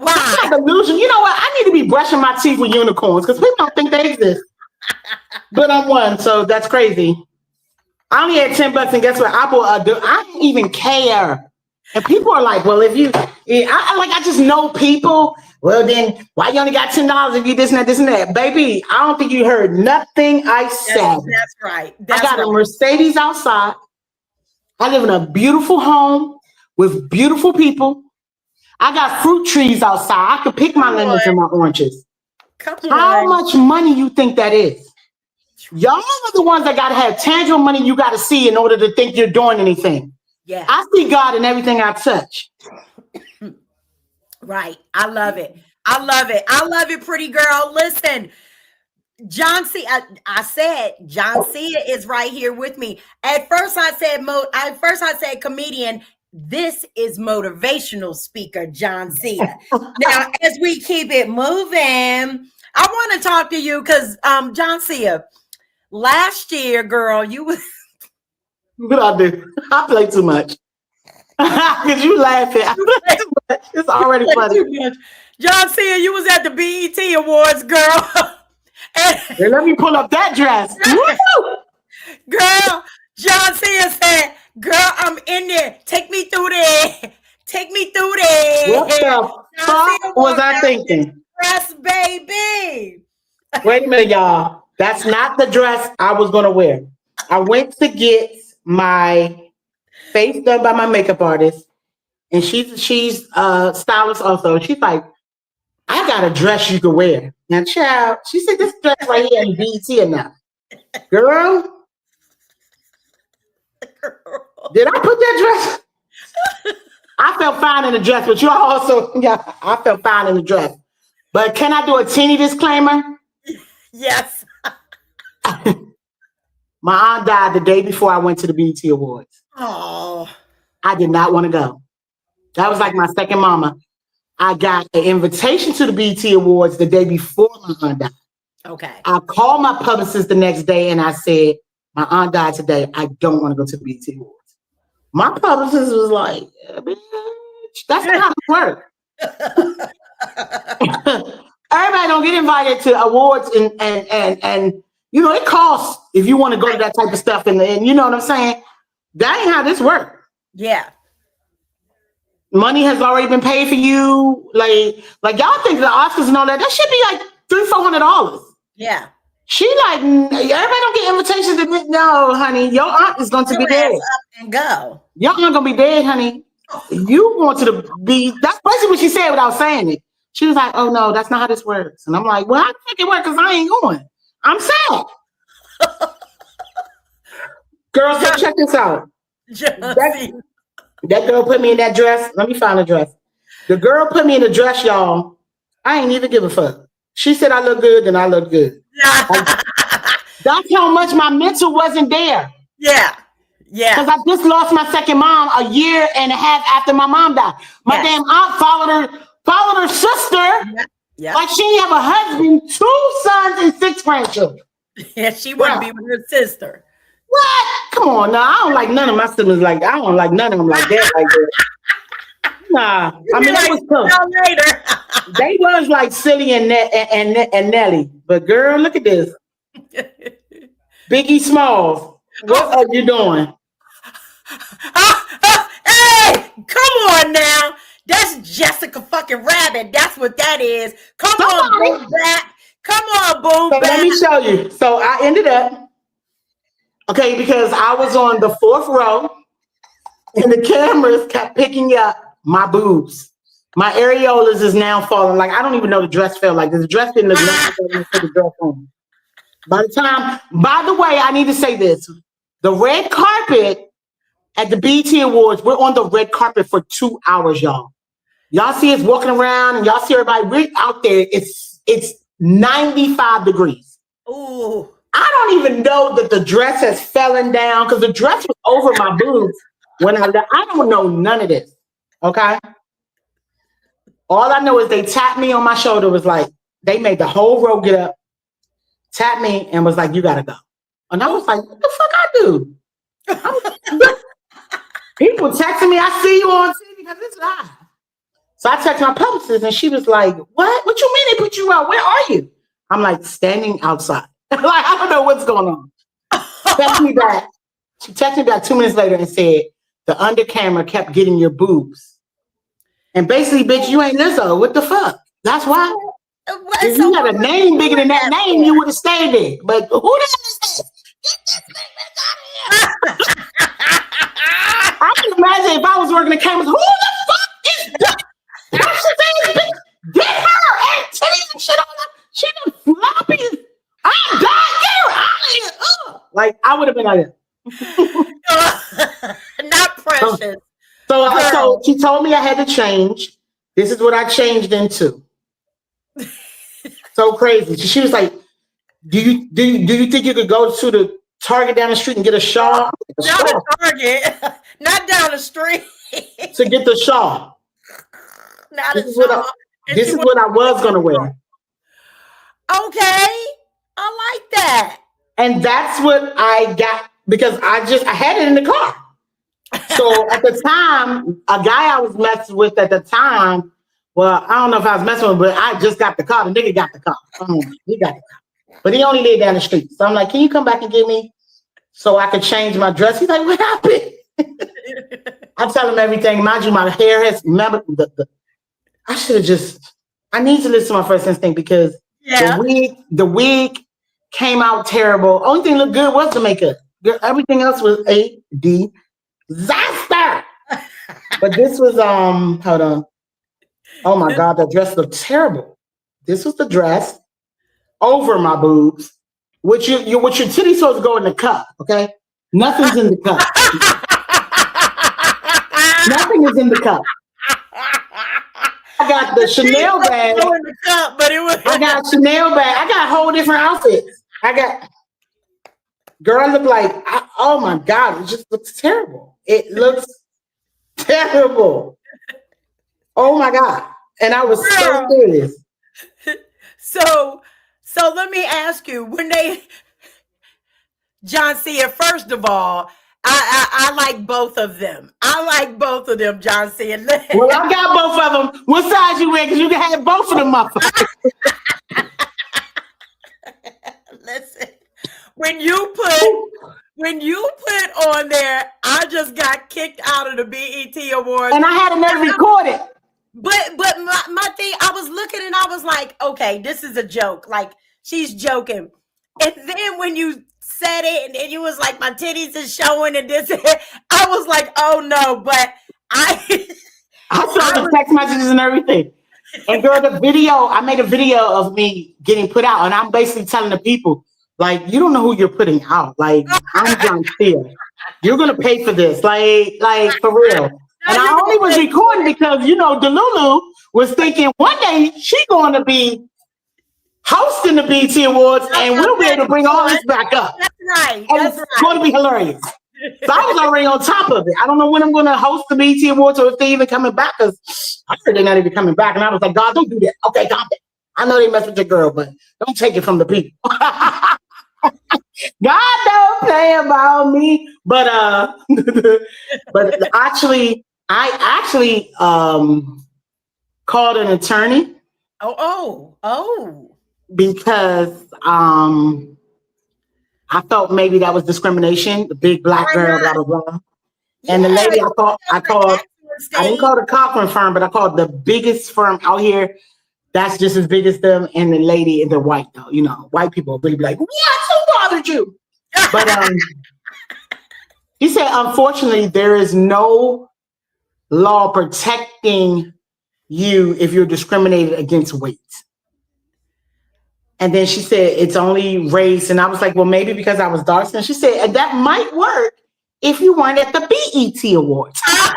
I have delusion. You know what? I need to be brushing my teeth with unicorns because people don't think they exist. But I'm one, so that's crazy. I only had $10, and guess what? I didn't even care. And people are like, well, if you, I just know people. Well, then why you only got $10 if you this and that? Baby, I don't think you heard nothing I said. That's right. I got a Mercedes outside. I live in a beautiful home with beautiful people. I got fruit trees outside. I could pick my lemons and my oranges. How much money you think that is? Y'all are the ones that got to have tangible money you got to see in order to think you're doing anything. Yeah. I see God in everything I touch. Right. I love it. I love it. I love it, pretty girl. Listen, Joncea, I said Joncea is right here with me. At first I said comedian. This is motivational speaker Joncea. Now, as we keep it moving, I want to talk to you because Joncea, last year, girl, you was what I do? I play too much. Because you laughing. It's already funny. Joncea, you was at the BET Awards, girl. And let me pull up that dress. Girl, Joncea said, girl, I'm in there. Take me through there. Take me through there. What the fuck was I thinking? Dress, baby. Wait a minute, y'all. That's not the dress I was going to wear. I went to get my face done by my makeup artist. And she's stylist also. She's like, I got a dress you can wear. Now, child, she said this dress right here in BET enough. Girl, did I put that dress? I felt fine in the dress, but you also, yeah, I felt fine in the dress. But can I do a teeny disclaimer? Yes. My aunt died the day before I went to the BET Awards. Oh. I did not want to go. That was like my second mama. I got an invitation to the BET Awards the day before my aunt died. Okay. I called my publicist the next day and I said, my aunt died today. I don't want to go to the BET Awards. My publicist was like, bitch, that's not how it works. Everybody don't get invited to awards and you know, it costs if you want to go to that type of stuff and you know what I'm saying? That ain't how this works. Yeah. Money has already been paid for you. Like y'all think the Oscars and all that should be like $300-400. Yeah. She like, everybody don't get invitations to no, honey. Your aunt is going to be dead. Up and go. Your aunt gonna be dead, honey. You want to be, that's basically what she said without saying it. She was like, oh no, that's not how this works. And I'm like, well, how the fuck it work? Because I ain't going. I'm sad. Girl, so check this out. That girl put me in that dress. Let me find a dress. The girl put me in the dress, y'all. I ain't even give a fuck. She said I look good, then I look good. That's how much my mental wasn't there. Yeah. Yeah. Because I just lost my second mom a year and a half after my mom died. My damn aunt followed her sister. Yeah. Like she didn't have a husband, 2 sons, and 6 grandchildren. Yeah, she wouldn't be with her sister. What? Come on, now. I don't like none of my siblings like that. I don't like none of them like that. Like that. Nah. I mean, that was tough. Later. They was like silly and Nelly. But girl, look at this. Biggie Smalls. What are you doing? Hey, come on now. That's Jessica fucking Rabbit. That's what that is. Come on, boom back. Come on, boom So back. let me show you. So I ended up, okay, because I was on the 4th row and the cameras kept picking up my boobs. My areolas is now falling. Like, I don't even know the dress felt like. The dress didn't look nothing for the dress on. By the way, I need to say this. The red carpet at the BET Awards, we're on the red carpet for 2 hours, y'all. Y'all see us walking around and y'all see everybody. We're out there. It's 95 degrees. Ooh. I don't even know that the dress has fallen down because the dress was over my boobs when I don't know none of this. Okay. All I know is they tapped me on my shoulder, was like, they made the whole row get up, tapped me, and was like, you gotta go. And I was like, what the fuck I do? People texting me, I see you on TV because it's live. So I texted my publicist and she was like, what you mean they put you out? Where are you? I'm like, standing outside. Like, I don't know what's going on. Text me back. She texted me back 2 minutes later and said, the under camera kept getting your boobs. And basically, bitch, you ain't Lizzo. What the fuck? That's why. If you had a name bigger than that name, you would have stayed there. But who the hell is this? Get this thing out of here. I can imagine if I was working the cameras, who the fuck is that? Get her and titties and shit on her. She done floppy. I'm done. Get her out of here. Like, I would have been like that. Not precious. So she told me I had to change. This is what I changed into. So crazy. She was like, do you think you could go to the Target down the street and get a shawl? Not a Target. Not down the street. To get the shawl. Not This a is what shawl. this is what I was gonna wear. Okay. I like that. And that's what I got because I had it in the car. So at the time, a guy I was messing with at the time, well, I don't know if I was messing with him, but I just got the car. The nigga got the car. He got the car. But he only lived down the street. So I'm like, can you come back and get me so I could change my dress? He's like, what happened? I tell him everything. Mind you, my hair has, remember, I should have I need to listen to my first instinct because the wig came out terrible. Only thing looked good was the makeup. Everything else was a disaster. But this was, hold on. Oh my God, that dress looked terrible. This was the dress over my boobs, which your titties supposed to go in the cup, okay? Nothing's in the cup. Nothing is in the cup. I got the Chanel bag. In the cup, but I got Chanel bag. I got whole different outfits. Girl, look like, oh my God, it just looks terrible. It looks terrible. Oh my God. And I was so serious. So let me ask you, when Joncea, first of all, I like both of them. I like both of them, Joncea. Well, I got both of them. What size you wear? Because you can have both of them motherfuckers. Listen, when you put on there, I just got kicked out of the BET Awards. And I had them recorded. But my thing, I was looking and I was like, okay, this is a joke. Like, she's joking. And then when you said it and you was like, my titties is showing and this, I was like, oh no, but I saw the text messages and everything. And girl, I made a video of me getting put out. And I'm basically telling the people, like, you don't know who you're putting out. Like, I'm Joncea. You're going to pay for this. Like for real. And I only was recording because, Delulu was thinking one day she's going to be hosting the BET Awards and we'll be able to bring all this back up. That's right. And it's going to be hilarious. So I was already on top of it. I don't know when I'm going to host the BET Awards or if they're even coming back because I heard they're not even coming back. And I was like, God, don't do that. Okay, calm down. I know they mess with your girl, but don't take it from the people. God don't play about me. But I actually called an attorney. Oh. Because I felt maybe that was discrimination. The big black girl, blah, blah, blah. And the lady I called, I didn't call the Cochran firm, but I called the biggest firm out here. That's just as big as them. And the lady, and they're white though. White people will really be like, what? Who bothered you? But he said, unfortunately, there is no law protecting you if you're discriminated against weight. And then she said, it's only race. And I was like, well, maybe because I was dark skin. She said, and that might work if you weren't at the BET Awards. I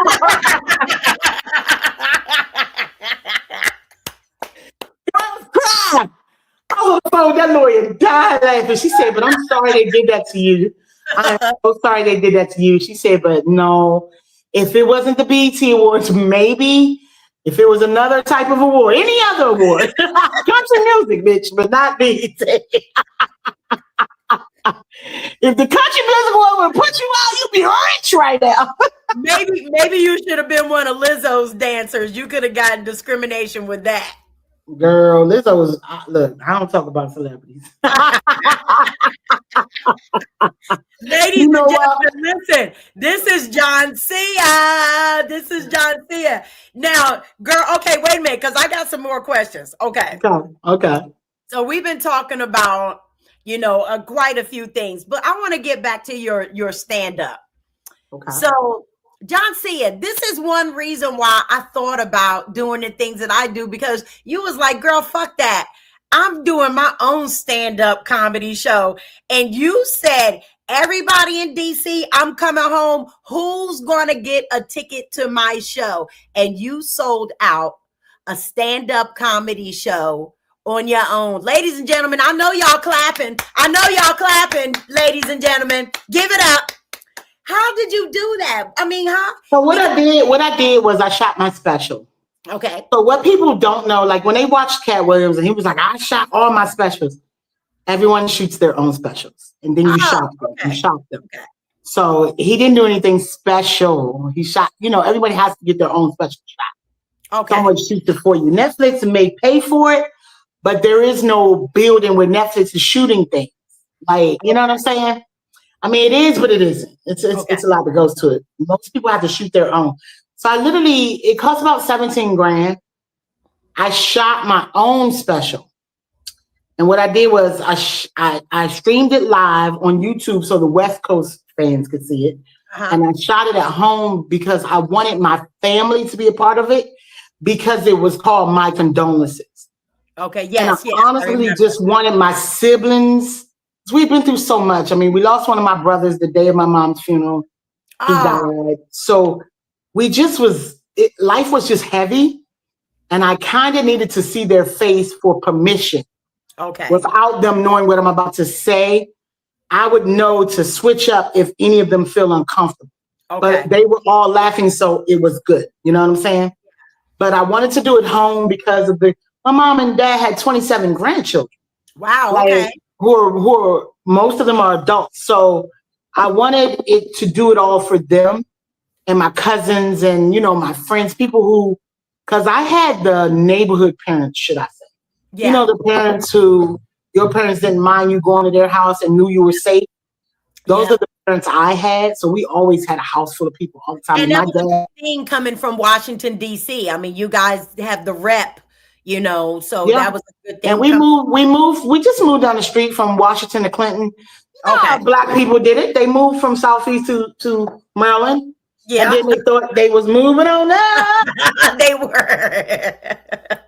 was crying. I was on the phone with that lawyer, died laughing. She said, but I'm sorry they did that to you. I'm so sorry they did that to you. She said, but no, if it wasn't the BET Awards, maybe. If it was another type of award, any other award, country music, bitch, but not BET. If the country music world would put you out, you'd be rich right now. Maybe you should have been one of Lizzo's dancers. You could have gotten discrimination with that. Girl, Lizzo was look. I don't talk about celebrities. Ladies and gentlemen, listen. This is Joncea. This is Joncea. Now, girl. Okay, wait a minute, because I got some more questions. Okay. Okay. So we've been talking about, quite a few things, but I want to get back to your stand up. Okay. So, Joncea, this is one reason why I thought about doing the things that I do, because you was like, girl, fuck that. I'm doing my own stand-up comedy show. And you said, everybody in DC, I'm coming home. Who's going to get a ticket to my show? And you sold out a stand-up comedy show on your own. Ladies and gentlemen, I know y'all clapping. Ladies and gentlemen. Give it up. How did you do that? I mean, how? So what I did was I shot my special. Okay. So what people don't know, like when they watched Cat Williams and he was like, I shot all my specials. Everyone shoots their own specials. And then you shot them. Okay. You shot them. Okay. So he didn't do anything special. He shot, everybody has to get their own special shot. Okay. Someone shoots it for you. Netflix may pay for it, but there is no building where Netflix is shooting things. Like, you know what I'm saying? I mean, it is, but it isn't. It's a lot that goes to it. Most people have to shoot their own. So it cost about 17 grand. I shot my own special. And what I did was I streamed it live on YouTube so the West Coast fans could see it. Uh-huh. And I shot it at home because I wanted my family to be a part of it, because it was called My Condolences. Okay, yes. And I honestly just wanted my siblings. We've been through so much. I mean, we lost one of my brothers the day of my mom's funeral. He died. So life was just heavy. And I kind of needed to see their face for permission. Okay. Without them knowing what I'm about to say, I would know to switch up if any of them feel uncomfortable. Okay. But they were all laughing, so it was good. You know what I'm saying? But I wanted to do it home because of my mom and dad had 27 grandchildren. Wow. Okay. Who are most of them are adults. So I wanted it to do it all for them and my cousins and, my friends, people because I had the neighborhood parents, should I say. Yeah. The parents who, your parents didn't mind you going to their house and knew you were safe. Those are the parents I had. So we always had a house full of people all the time. And that was a thing coming from Washington, D.C. I mean, you guys have the rep. So that was a good thing. And we just moved down the street from Washington to Clinton. Okay. Black people did it. They moved from Southeast to Maryland. Yeah. And then they thought they was moving on up. They were.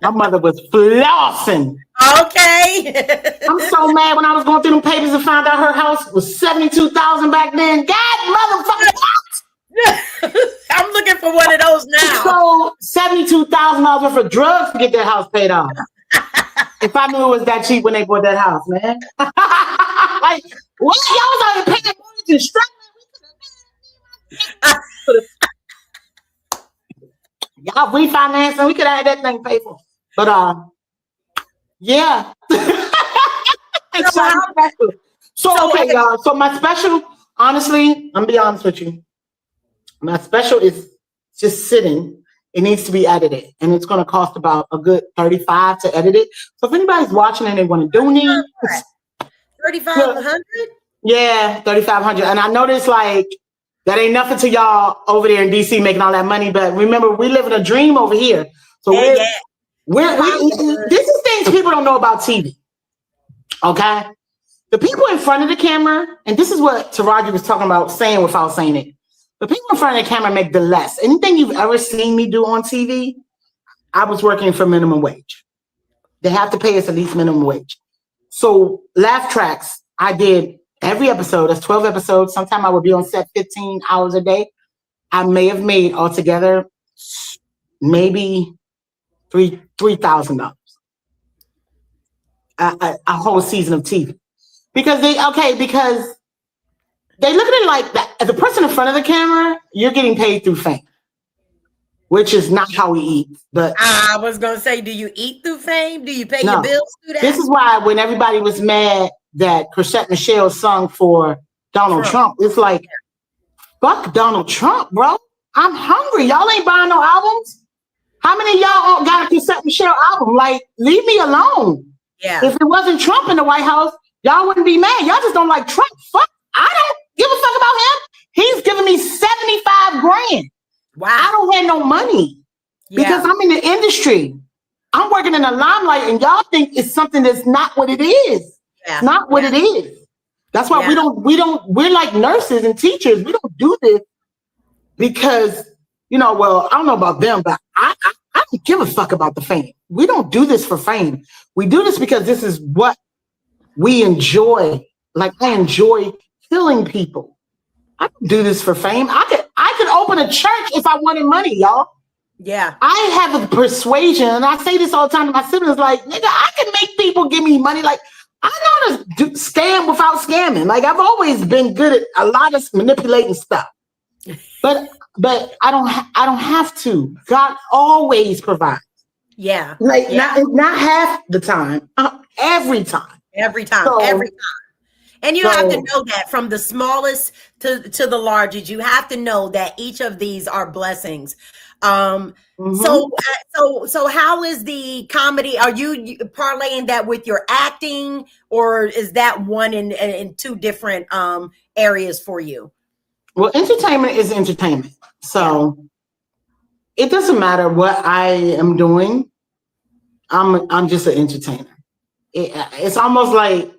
My mother was flossing. Okay. I'm so mad when I was going through them papers and found out her house was $72,000 back then. God motherfucker, what? I'm looking for one of those now. So $72,000 worth of drugs to get that house paid off. If I knew it was that cheap when they bought that house, man. Like, what? Y'all was already paying mortgage and struggling. Y'all refinancing, we could have had that thing paid for. But yeah. So okay, y'all. So my special, honestly, I'm gonna be honest with you. My special is just sitting. It needs to be edited, and it's going to cost about a good $35 to edit it. So if anybody's watching and they want to donate, $3,500. Yeah, $3,500. And I noticed like that ain't nothing to y'all over there in DC making all that money. But remember, we live in a dream over here. So this is things people don't know about TV. Okay, the people in front of the camera, and this is what Taraji was talking about saying without saying it. The people in front of the camera make the less. Anything you've ever seen me do on TV, I was working for minimum wage. They have to pay us at least minimum wage. So laugh tracks, I did every episode. That's 12 episodes. Sometimes I would be on set 15 hours a day. I may have made altogether maybe $3,000 a whole season of TV. Because they look at it like that. As a person in front of the camera, you're getting paid through fame, which is not how we eat. But I was going to say, do you eat through fame? Do you pay your bills through that? This is why when everybody was mad that Chrisette Michele sung for Donald Trump. It's like, fuck Donald Trump, bro. I'm hungry. Y'all ain't buying no albums. How many of y'all got a Chrisette Michele album? Like, leave me alone. Yeah. If it wasn't Trump in the White House, y'all wouldn't be mad. Y'all just don't like Trump. Fuck. I don't give a fuck about him. He's giving me 75 grand. Wow. I don't have no money because I'm in the industry. I'm working in the limelight, and y'all think it's something that's not what it is. Yeah. It's not what it is. That's why we're like nurses and teachers. We don't do this because, well, I don't know about them, but I don't give a fuck about the fame. We don't do this for fame. We do this because this is what we enjoy. Like, I enjoy killing people. I don't do this for fame. I could open a church if I wanted money, y'all. Yeah. I have a persuasion, and I say this all the time to my siblings, like, nigga, I can make people give me money. Like, I know how to scam without scamming. Like, I've always been good at a lot of manipulating stuff. But I don't have to. God always provides. Yeah. Like, not half the time, every time. Every time. And you have to know that from the smallest to the largest, you have to know that each of these are blessings. So how is the comedy? Are you parlaying that with your acting, or is that one in two different areas for you? Well, entertainment is entertainment. So it doesn't matter what I am doing. I'm just an entertainer. It's almost like,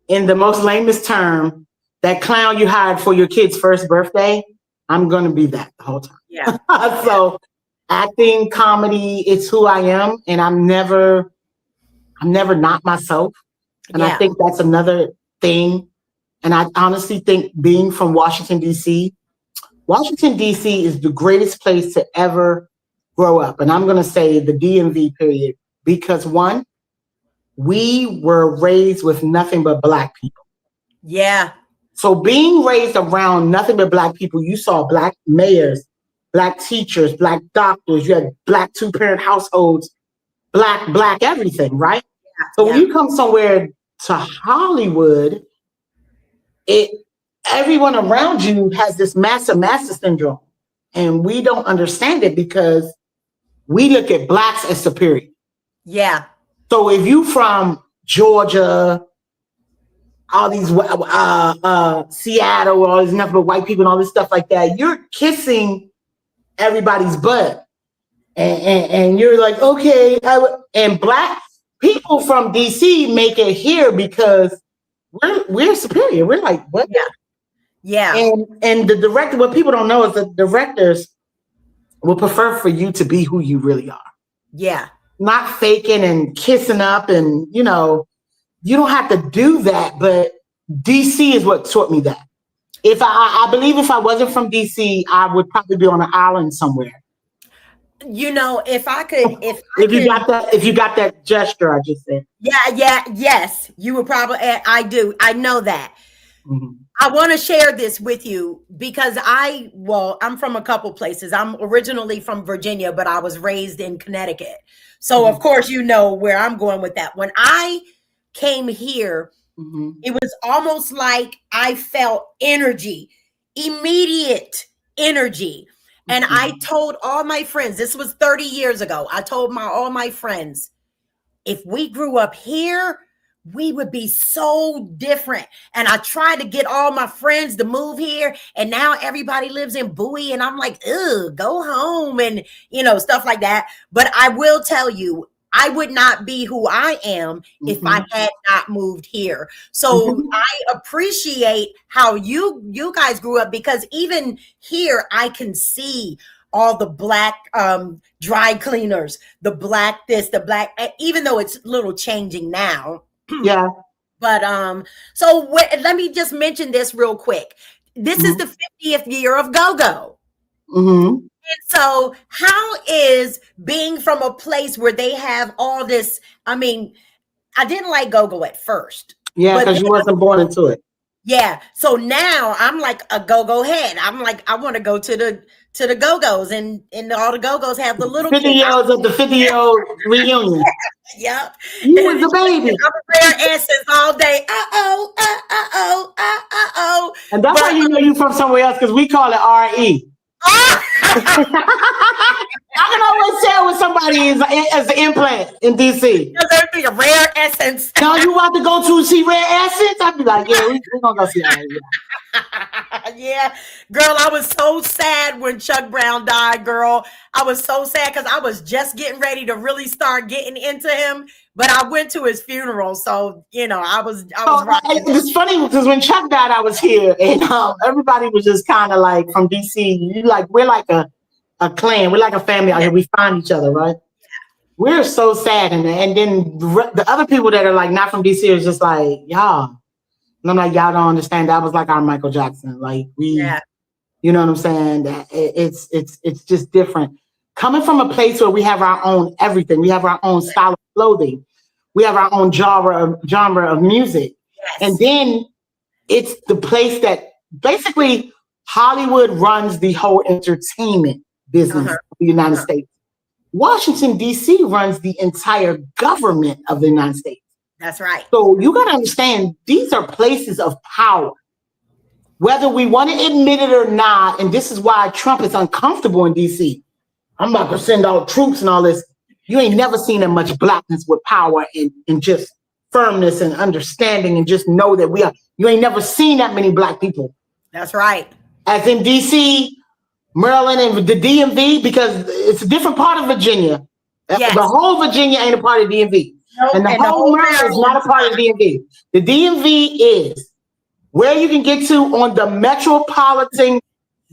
in the most lamest term, that clown you hired for your kid's first birthday, I'm going to be that the whole time. Yeah. So acting, comedy, it's who I am. And I'm never not myself. And I think that's another thing. And I honestly think being from Washington, D.C. is the greatest place to ever grow up. And I'm going to say the DMV period, because one, we were raised with nothing but Black people. Yeah. So being raised around nothing but Black people, you saw Black mayors, Black teachers, Black doctors, you had Black two-parent households, Black everything, right? Yeah. So when you come somewhere to Hollywood, everyone around you has this master syndrome. And we don't understand it because we look at Blacks as superior. Yeah. So if you from Georgia, all these Seattle, all these nothing but white people and all this stuff like that, you're kissing everybody's butt, and you're like, okay. And Black people from DC make it here because we're superior. We're like, what? Yeah. And the director, what people don't know is the directors will prefer for you to be who you really are. Yeah. Not faking and kissing up, and you don't have to do that, but DC is what taught me that. If I believe if I wasn't from DC, I would probably be on an island somewhere. If I could, if you got that gesture I just said. Yes, you would probably. I do. I know that. Mm-hmm. I want to share this with you because I'm from a couple places. I'm originally from Virginia, but I was raised in Connecticut. So of course, where I'm going with that. When I came here, it was almost like I felt energy, immediate energy. And I told all my friends, this was 30 years ago. I told all my friends, if we grew up here, we would be so different. And I tried to get all my friends to move here. And now everybody lives in Bowie. And I'm like, ugh, go home and, stuff like that. But I will tell you, I would not be who I am if I had not moved here. So I appreciate how you guys grew up, because even here I can see all the Black dry cleaners, the Black this, the Black, even though it's a little changing now. Yeah. But let me just mention this real quick. This is the 50th year of Go-Go. And so how is being from a place where they have all this? I mean, I didn't like Go-Go at first. Yeah, because you wasn't born into it. Yeah. So now I'm like a Go-Go head. I'm like, I want to go to to the Go-Go's, and all the Go-Go's have the little 50 kids. years at the 50-year-old reunion. Yep. You was a baby. I'm rare essence all day. Uh-oh. And that's why you know you from somewhere else, because we call it R.E. I can always tell when somebody is as an implant in D.C. There'd be a rare essence. Now you want to go to see Rare Essence? I'd be like, yeah, we're going to go see that. Yeah, girl, I was so sad when Chuck Brown died, girl. I was so sad because I was just getting ready to really start getting into him, but I went to his funeral, so I was rocking. It's funny because when Chuck died, I was here, and everybody was just kind of like from DC. We're like a clan, we're like a family out here. We find each other, right? We're so sad, and then the other people that are like not from DC is just like y'all. And I'm like, y'all don't understand. That was like our Michael Jackson. Like you know what I'm saying? That it's just different. Coming from a place where we have our own everything, we have our own style of clothing, we have our own genre of music, and then it's the place that basically Hollywood runs the whole entertainment business of the United States. Washington, D.C. runs the entire government of the United States. That's right. So you got to understand, these are places of power. Whether we want to admit it or not, and this is why Trump is uncomfortable in D.C. I'm about to send out troops and all this. You ain't never seen that much blackness with power and just firmness and understanding and just know that you ain't never seen that many black people. That's right. As in D.C., Maryland, and the DMV, because it's a different part of Virginia. Yes. The whole Virginia ain't a part of DMV. Nope. And the whole Maryland is not a part of DMV. The DMV is where you can get to on the metropolitan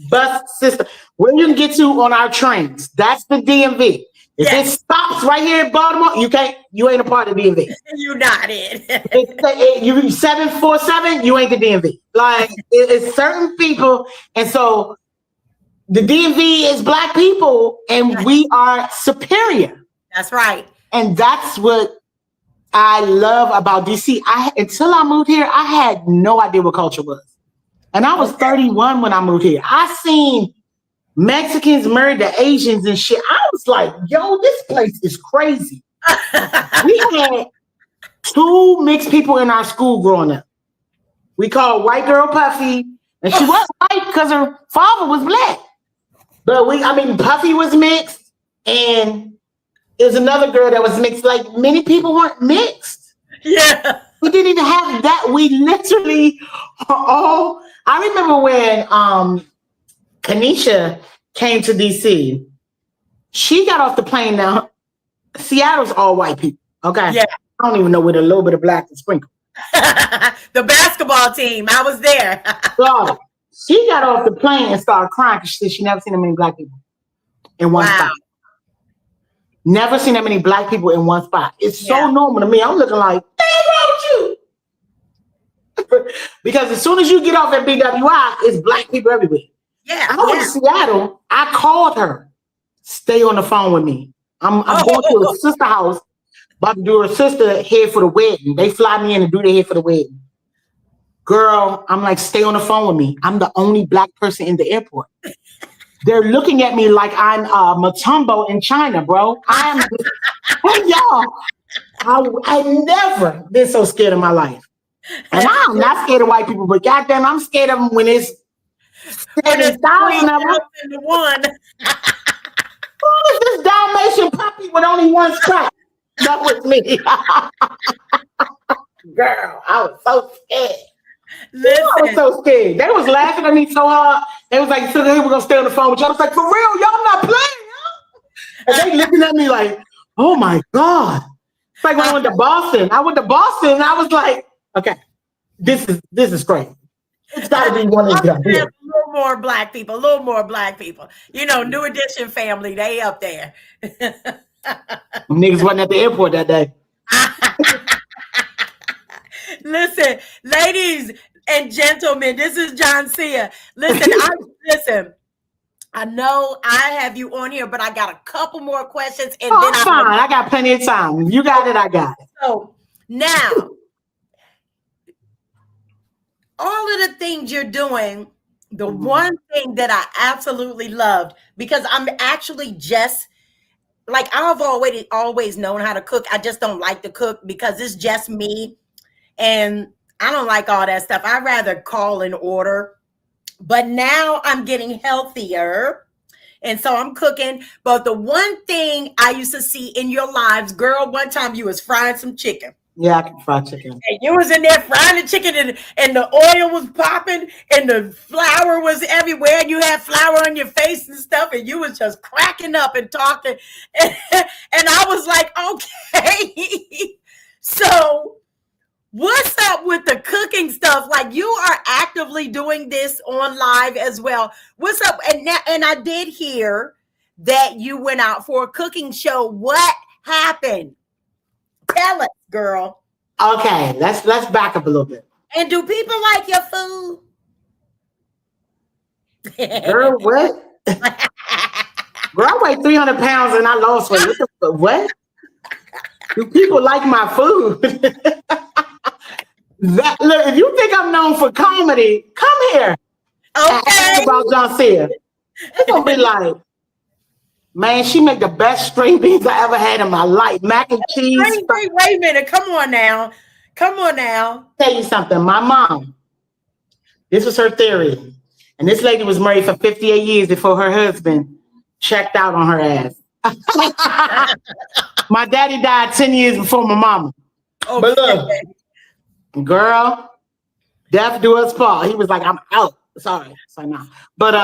bus system, where you can get to on our trains. That's the DMV. If it stops right here in Baltimore, you ain't a part of the DMV. You're not in. You 747, you ain't the DMV. Like it's certain people, and so the DMV is black people, and we are superior. That's right. And that's what I love about DC. Until I moved here, I had no idea what culture was. And I was 31 when I moved here. I seen Mexicans marry the Asians and shit. I was like, yo, this place is crazy. We had 2 mixed people in our school growing up. We called white girl Puffy, and she wasn't white because her father was black. But Puffy was mixed, and there was another girl that was mixed. Like many people weren't mixed. Yeah. We didn't even have that. We literally all. I remember when Kanisha came to DC. She got off the plane. Now Seattle's all white people. Okay. Yeah. I don't even know with a little bit of black to sprinkle. The basketball team. I was there. So she got off the plane and started crying because she said she never seen that many black people in one spot. Never seen that many black people in one spot. It's so normal to me. I'm looking like, what's wrong with you? Because as soon as you get off at BWI, it's black people everywhere. Yeah. I went to Seattle. I called her. Stay on the phone with me. I'm going to a sister house, about to do her sister hair for the wedding. They fly me in and do their hair for the wedding. Girl, I'm like, stay on the phone with me. I'm the only black person in the airport. They're looking at me like I'm Matumbo in China, bro. I never been so scared in my life. And I'm not scared of white people, but goddamn, I'm scared of them when it's 7,000 of them. One. Who is this Dalmatian puppy with only one strap? That was me. Girl, I was so scared. Listen. I was so scared. They was laughing at me so hard. They was like, so we're gonna stay on the phone with you. I was like, for real, y'all not playing, y'all? And they looking at me like, oh my God. It's like when I went to Boston. I and I was like, okay, this is great. It's gotta be one of them. A little more black people. New Edition family, they up there. Niggas wasn't at the airport that day. Listen, ladies and gentlemen, this is Joncea. Listen, I know I have you on here, but I got a couple more questions, and then I'm fine. I got plenty of time. You got it, I got it. So now, all of the things you're doing The one thing that I absolutely loved, because I'm actually just like I've always known how to cook. I just don't like to cook because it's just me, and I don't like all that stuff. I rather call and order. But now I'm getting healthier. And so I'm cooking. But the one thing I used to see in your lives, girl, one time you was frying some chicken. Yeah, I can fry chicken. And you was in there frying the chicken and the oil was popping and the flour was everywhere and you had flour on your face and stuff and you was just cracking up and talking. And I was like, okay. So what's up with the cooking stuff? Like you are actively doing this on live as well. What's up? And I did hear that you went out for a cooking show. What happened? Tell us, girl. Okay, let's back up a little bit. And do people like your food? Girl, what? Girl, I weigh 300 pounds and I lost weight. What? Do people like my food? Look, if you think I'm known for comedy, come here. Okay. About Joncea. It's gonna be like, man, she make the best string beans I ever had in my life. Mac and cheese. Wait a minute. Come on now. Tell you something. My mom, this was her theory. And this lady was married for 58 years before her husband checked out on her ass. My daddy died 10 years before my mama. Okay. But look, girl, death do us part. He was like, I'm out. Sorry no. But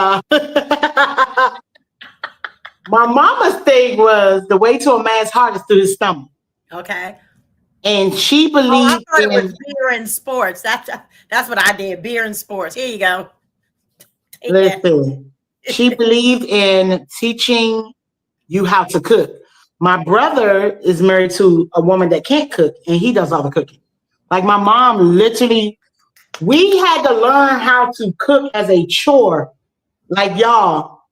my mama's thing was the way to a man's heart is through his stomach. Okay. And she believed I thought it was beer and sports. That's what I did. Beer and sports. Here you go. Listen, she believed in teaching you how to cook. My brother is married to a woman that can't cook, and he does all the cooking. Like my mom, literally, we had to learn how to cook as a chore. Like y'all,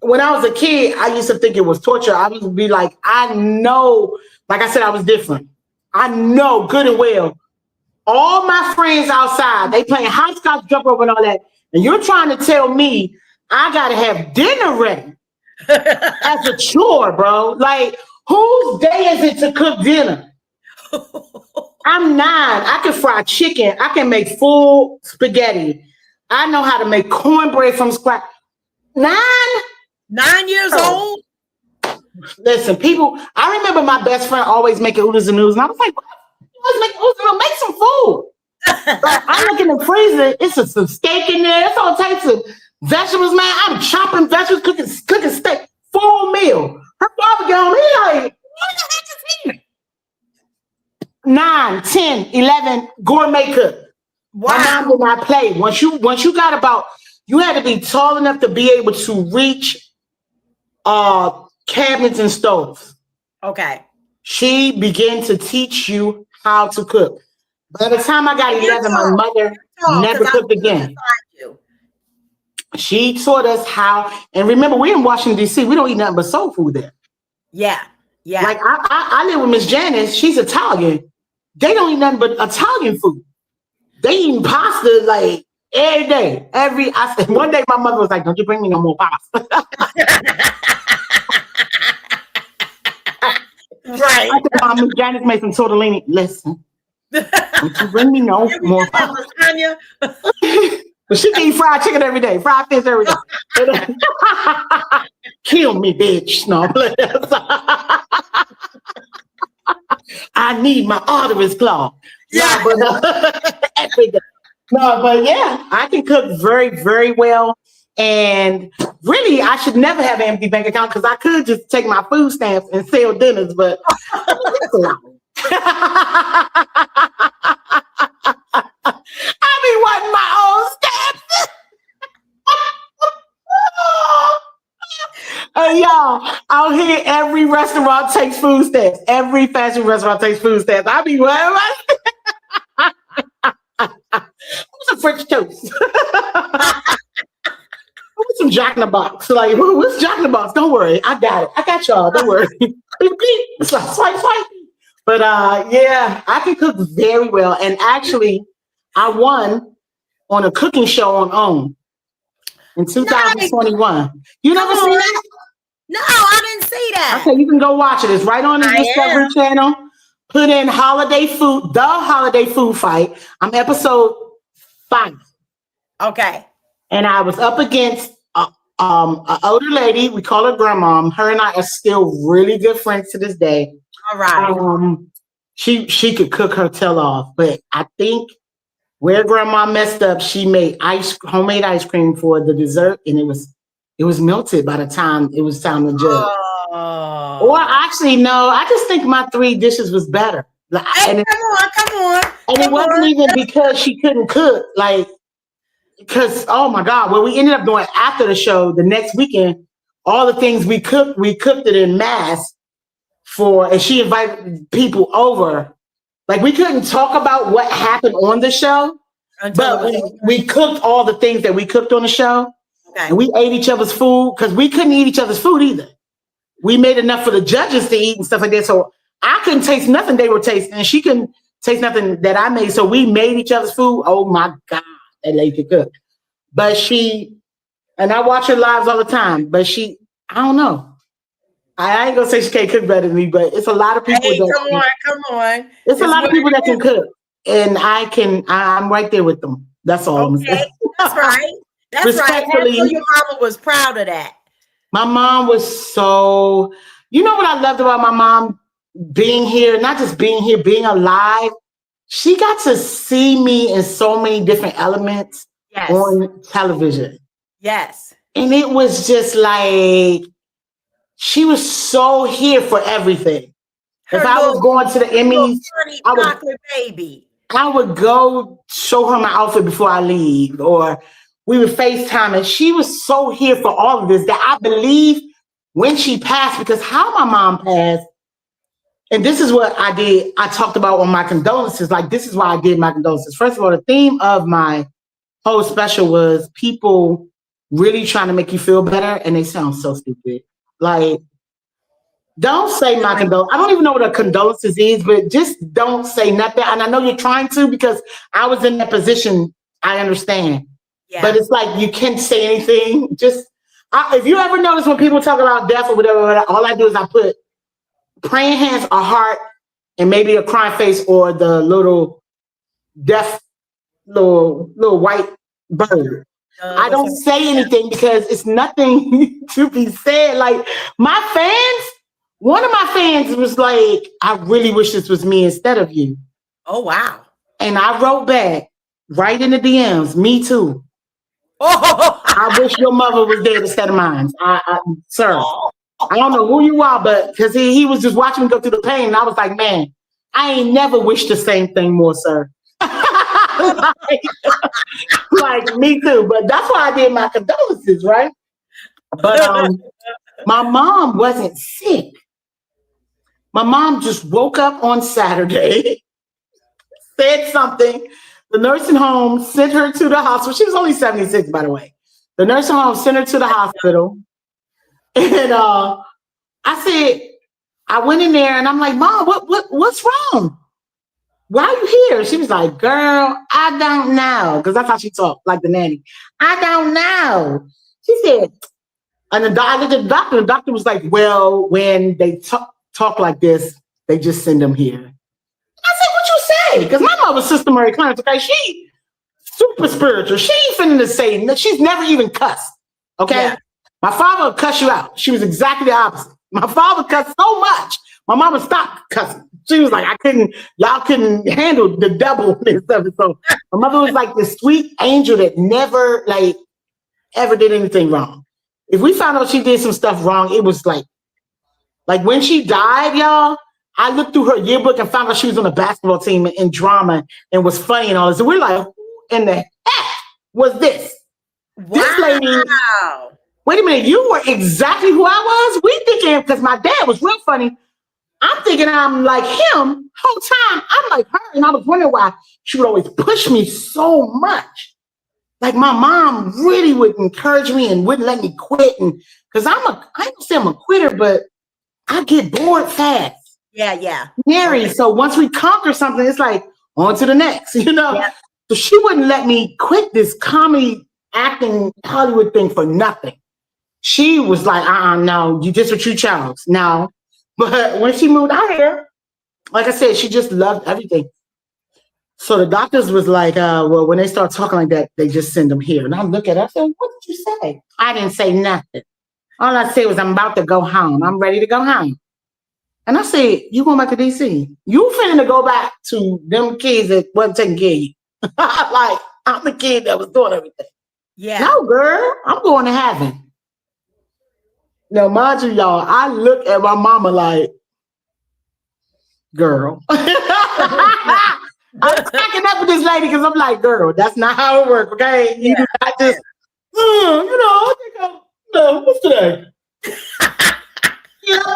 when I was a kid, I used to think it was torture. I would be like, I know, like I said, I was different. I know good and well. All my friends outside, they playing hopscotch, jump rope, and all that. And you're trying to tell me I gotta have dinner ready as a chore, bro. Like, whose day is it to cook dinner? I'm 9. I can fry chicken. I can make full spaghetti. I know how to make cornbread from scratch. 9? 9 years old? Listen, people, I remember my best friend always making oodles and noodles. And I was like, what? You always make oodles and noodles? Make some food. But I look in the freezer, it's some steak in there. It's all types of vegetables, man. I'm chopping vegetables, cooking steak. Full meal. Her father get home, he like, what the heck is he? 9, 10, 11, gourmet cook. Wow. My mom did not play. Once you got about, you had to be tall enough to be able to reach cabinets and stoves. Okay. She began to teach you how to cook. By the time I got 11, my mother never cooked again. She taught us how, and remember, we're in Washington, D.C. We don't eat nothing but soul food there. Yeah. Like I live with Miss Janice. She's Italian. They don't eat nothing but Italian food. They eat pasta like every day. I said one day my mother was like, "Don't you bring me no more pasta." Right. I said, Miss Janice made some tortellini. Listen, don't you bring me no more pasta. But she can eat fried chicken every day, fried fish every day. Kill me, bitch. No, I need my arteries clogged. Yeah, but every day. No, but yeah, I can cook very, very well. And really, I should never have an empty bank account because I could just take my food stamps and sell dinners, but that's a lot. I be wanting my own stamps. Hey, y'all, out here, every restaurant takes food stamps. Every fast food restaurant takes food stamps. I be wanting my what's a French toast? What's some Jack in the Box? Like, what's Jack in the Box? Don't worry, I got it. I got y'all. Don't worry. It's like swipe. But yeah, I can cook very well. And actually, I won on a cooking show on OWN in 2021. You never seen that? No, I didn't see that. Okay, you can go watch it. It's right on the Discovery Channel. Put in holiday food, the holiday food fight. I'm episode 5. Okay. And I was up against an older lady. We call her grandma. Her and I are still really good friends to this day. All right. She could cook her tail off, but I think where grandma messed up, she made homemade ice cream for the dessert, and it was melted by the time it was time to judge. Oh. Or actually, no, I just think my 3 dishes was better. Hey, come on. And it wasn't even because she couldn't cook, because oh my God, what we ended up doing after the show the next weekend, all the things we cooked it in mass and she invited people over. Like, we couldn't talk about what happened on the show, but we cooked all the things that we cooked on the show. Okay. And we ate each other's food because we couldn't eat each other's food either. We made enough for the judges to eat and stuff like that. So I couldn't taste nothing they were tasting, and she couldn't taste nothing that I made. So we made each other's food. Oh my God, that lady could cook. But and I watch her lives all the time, but I don't know. I ain't gonna say she can't cook better than me, but it's a lot of people. Come on. It's a lot of people that can cook, and I'm right there with them. That's all. Okay, that's right. That's right. Your mama was proud of that. My mom was so. You know what I loved about my mom being here, not just being here, being alive. She got to see me in so many different elements on television. Yes, and it was just like. She was so here for everything. If I was going to the Emmys, I would go show her my outfit before I leave, or we would FaceTime, and she was so here for all of this that I believe when she passed, because how my mom passed, and this is what I did, I talked about on my condolences, like this is why I did my condolences. First of all, the theme of my whole special was people really trying to make you feel better, and they sound so stupid. Like, don't say my condolences. I don't even know what a condolences is, but just don't say nothing. And I know you're trying to, because I was in that position. I understand. Yeah. But it's like you can't say anything. Just, if you ever notice when people talk about death or whatever, all I do is I put praying hands, a heart, and maybe a crying face, or the little deaf, little white bird. I don't say anything because it's nothing to be said. Like, my fans, one of my fans was like, I really wish this was me instead of you. Oh, wow. And I wrote back right in the DMs, me too. Oh, I wish your mother was dead instead of mine. Sir, I don't know who you are, but because he was just watching me go through the pain. And I was like, man, I ain't never wished the same thing more, sir. like me too, but that's why I did my condolences, right? But my mom wasn't sick. My mom just woke up on Saturday, said something. The nursing home sent her to the hospital. She was only 76, by the way. The nursing home sent her to the hospital, and I said, I went in there and I'm like, Mom, what's wrong? Why are you here? She was like, girl, I don't know. Because that's how she talked, like the nanny. I don't know. She said, and I looked at the doctor. The doctor was like, well, when they talk like this, they just send them here. I said, what you say? Because my mother's Sister Mary Clarence, okay, she super spiritual. She ain't finna say, she's never even cussed, okay? Yeah. My father would cuss you out. She was exactly the opposite. My father cussed so much, my mama stopped cussing. She was like, y'all couldn't handle the devil and stuff. So my mother was like this sweet angel that never ever did anything wrong. If we found out she did some stuff wrong, it was like when she died, y'all, I looked through her yearbook and found out she was on the basketball team in drama and was funny and all this. And we're like, who in the heck was this? Wow. This lady, wait a minute, you were exactly who I was? We thinking, because my dad was real funny. I'm thinking I'm like him whole time. I'm like her. And I was wondering why she would always push me so much. Like, my mom really would encourage me and wouldn't let me quit. And because I don't say I'm a quitter, but I get bored fast. Yeah. Mary. So once we conquer something, it's like on to the next, you know? Yeah. So she wouldn't let me quit this comedy acting Hollywood thing for nothing. She was like, no, you just what you chose. No. But when she moved out here, like I said, she just loved everything. So the doctors was like, well, when they start talking like that, they just send them here. And I look at her, I said, what did you say? I didn't say nothing. All I said was, I'm about to go home. I'm ready to go home. And I said, you going back to DC? You finna go back to them kids that wasn't taking care of you. Like, I'm the kid that was doing everything. Yeah. No, girl, I'm going to heaven. Now, mind you, y'all, I look at my mama like, girl. I'm cracking up with this lady because I'm like, girl, that's not how it works, okay? You do not just, I think what's today? Yeah,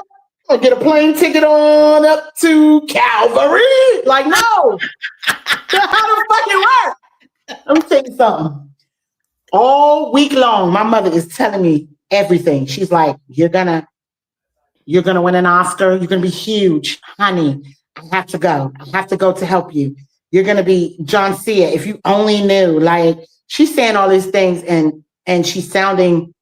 I'll get a plane ticket on up to Calvary. Like, no. How the fuck it work? Let me tell you something. All week long, my mother is telling me everything. She's like, you're gonna win an Oscar. You're gonna be huge, honey. I have to go. I have to go to help you. You're gonna be Joncea. If you only knew, like, she's saying all these things and she's sounding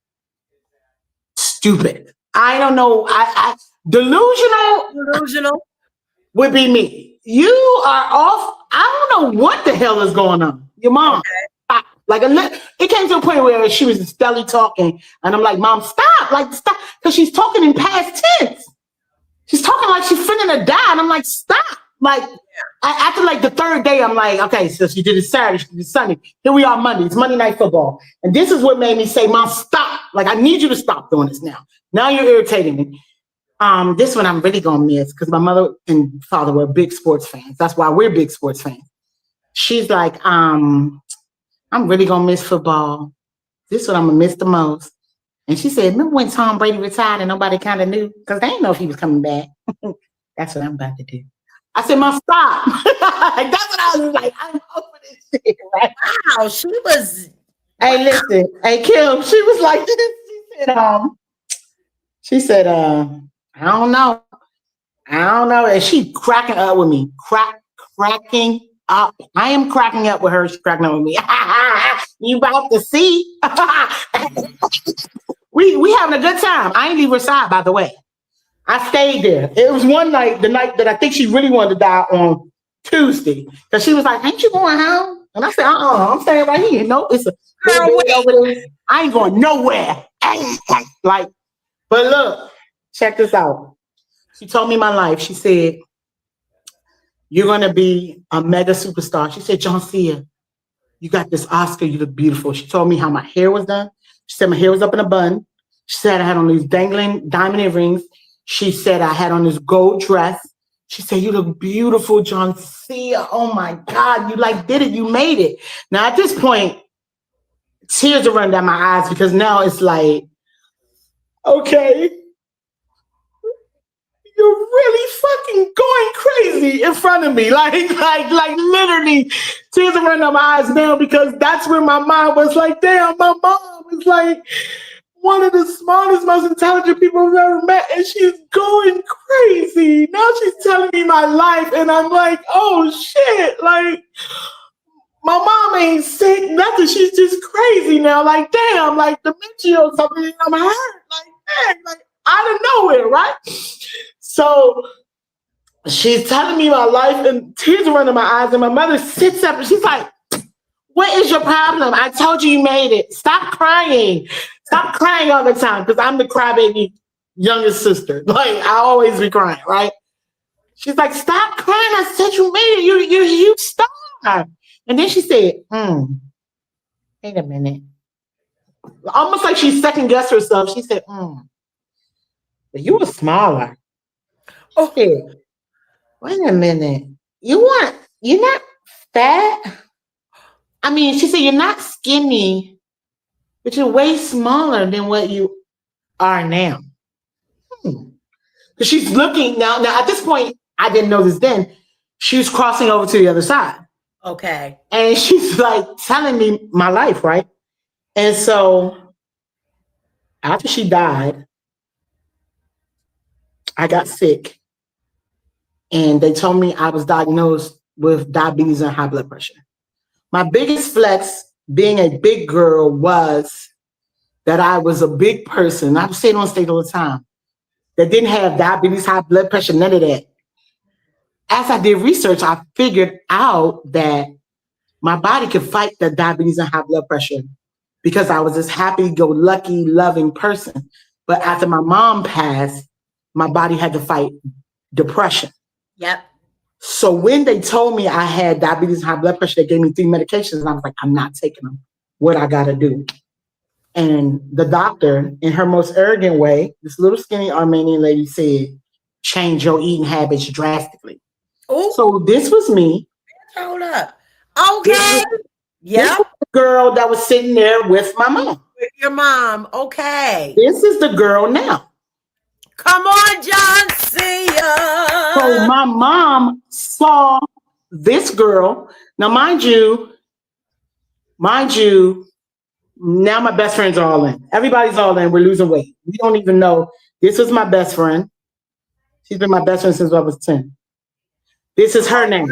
stupid. I don't know. I delusional would be me. You are off. I don't know what the hell is going on. Your mom. Okay. Like, it came to a point where she was steadily talking, and I'm like, Mom, stop! Like, stop, because she's talking in past tense. She's talking like she's finna die, and I'm like, stop! Like, after like the third day, I'm like, okay, so she did it Saturday, she did it Sunday. Here we are Monday. It's Monday Night Football, and this is what made me say, Mom, stop! Like, I need you to stop doing this now. Now you're irritating me. This one I'm really gonna miss because my mother and father were big sports fans. That's why we're big sports fans. She's like, I'm really gonna miss football. This is what I'm gonna miss the most. And she said, remember when Tom Brady retired and nobody kind of knew? Because they didn't know if he was coming back. That's what I'm about to do. I said, Mom, stop. That's what I was like. I'm over this shit, right? Wow, she was. Hey, listen. Hey, Kim, she was like this. She said, I don't know. And she cracking up with me. Cracking up. I am cracking up with her. She's cracking up with me. You about to see. we having a good time. I ain't leave her side, by the way. I stayed there. It was one night, the night that I think she really wanted to die on Tuesday. Because she was like, ain't you going home? And I said, I'm staying right here. No, it's a over there. I ain't going nowhere. Like, but look, check this out. She told me my life. She said, you're going to be a mega superstar. She said, Joncea, you got this Oscar. You look beautiful. She told me how my hair was done. She said my hair was up in a bun. She said I had on these dangling diamond earrings. She said I had on this gold dress. She said, you look beautiful, Joncea. Oh, my God. You did it. You made it. Now, at this point, tears are running down my eyes because now it's like, okay, you're really fucking going crazy in front of me. Like literally tears are running down my eyes now because that's where my mind was like, damn, my mom is like one of the smartest, most intelligent people I've ever met. And she's going crazy. Now she's telling me my life. And I'm like, oh shit. Like, my mom ain't sick, nothing. She's just crazy now. Like, damn, like dementia or something. I'm hurt. Like, man, like out of nowhere, right? So she's telling me my life and tears are running my eyes. And my mother sits up and she's like, what is your problem? I told you made it. Stop crying. Stop crying all the time because I'm the crybaby youngest sister. Like, I always be crying, right? She's like, stop crying. I said you made it. You're a huge star. And then she said, wait a minute. Almost like she second guessed herself. She said, but you were smaller. Okay. Wait a minute. You're not fat. I mean, she said, you're not skinny, but you're way smaller than what you are now. Because she's looking now. Now, at this point, I didn't know this then. She was crossing over to the other side. Okay. And she's like telling me my life, right? And so after she died, I got sick. And they told me I was diagnosed with diabetes and high blood pressure. My biggest flex being a big girl was that I was a big person. I was saying on stage all the time that didn't have diabetes, high blood pressure, none of that. As I did research, I figured out that my body could fight the diabetes and high blood pressure because I was this happy-go-lucky, loving person. But after my mom passed, my body had to fight depression. Yep. So when they told me I had diabetes and high blood pressure, they gave me 3 medications, and I was like, I'm not taking them. What I got to do? And the doctor, in her most arrogant way, this little skinny Armenian lady said, change your eating habits drastically. Ooh. So this was me. Hold up. Okay. This was the girl that was sitting there with my mom. With your mom. Okay. This is the girl now. Come on, Joncea. So my mom saw this girl. Now, mind you, now my best friends are all in. Everybody's all in. We're losing weight. We don't even know. This was my best friend. She's been my best friend since I was 10. This is her name.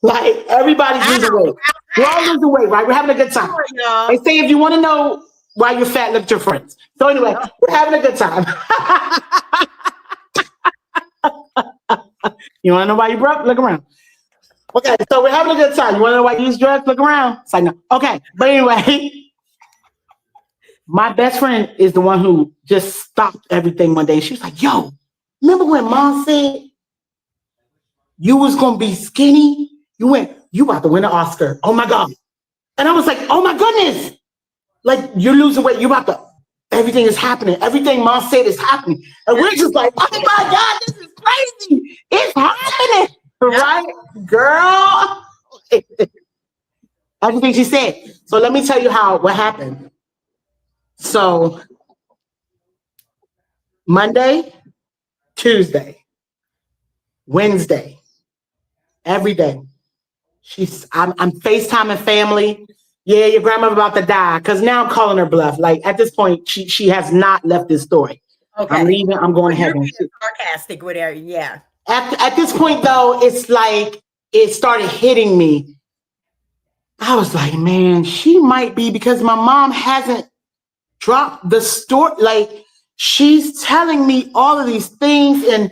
Like, everybody's losing weight. We're all losing weight, right? We're having a good time. They say if you want to know why you're fat, look at your friends. So anyway, we're having a good time. You want to know why you broke? Look around. Okay, so we're having a good time. You want to know why you use drugs? Look around. It's like, no. Okay, but anyway, my best friend is the one who just stopped everything one day. She was like, yo, remember when mom said you was going to be skinny? You about to win an Oscar. Oh my God. And I was like, oh my goodness. Like, you're losing weight. You about to, everything is happening. Everything mom said is happening. And we're just like, oh my God, this is crazy. It's happening. Right, girl? Everything she said. So let me tell you what happened. So Monday, Tuesday, Wednesday, every day. I'm FaceTiming family. Yeah, your grandmother about to die. Because now I'm calling her bluff. Like, at this point, she has not left this story. Okay. I'm leaving. I'm going to heaven. Sarcastic with her, yeah. At this point, though, it's like it started hitting me. I was like, man, she might be, because my mom hasn't dropped the story. Like, she's telling me all of these things, and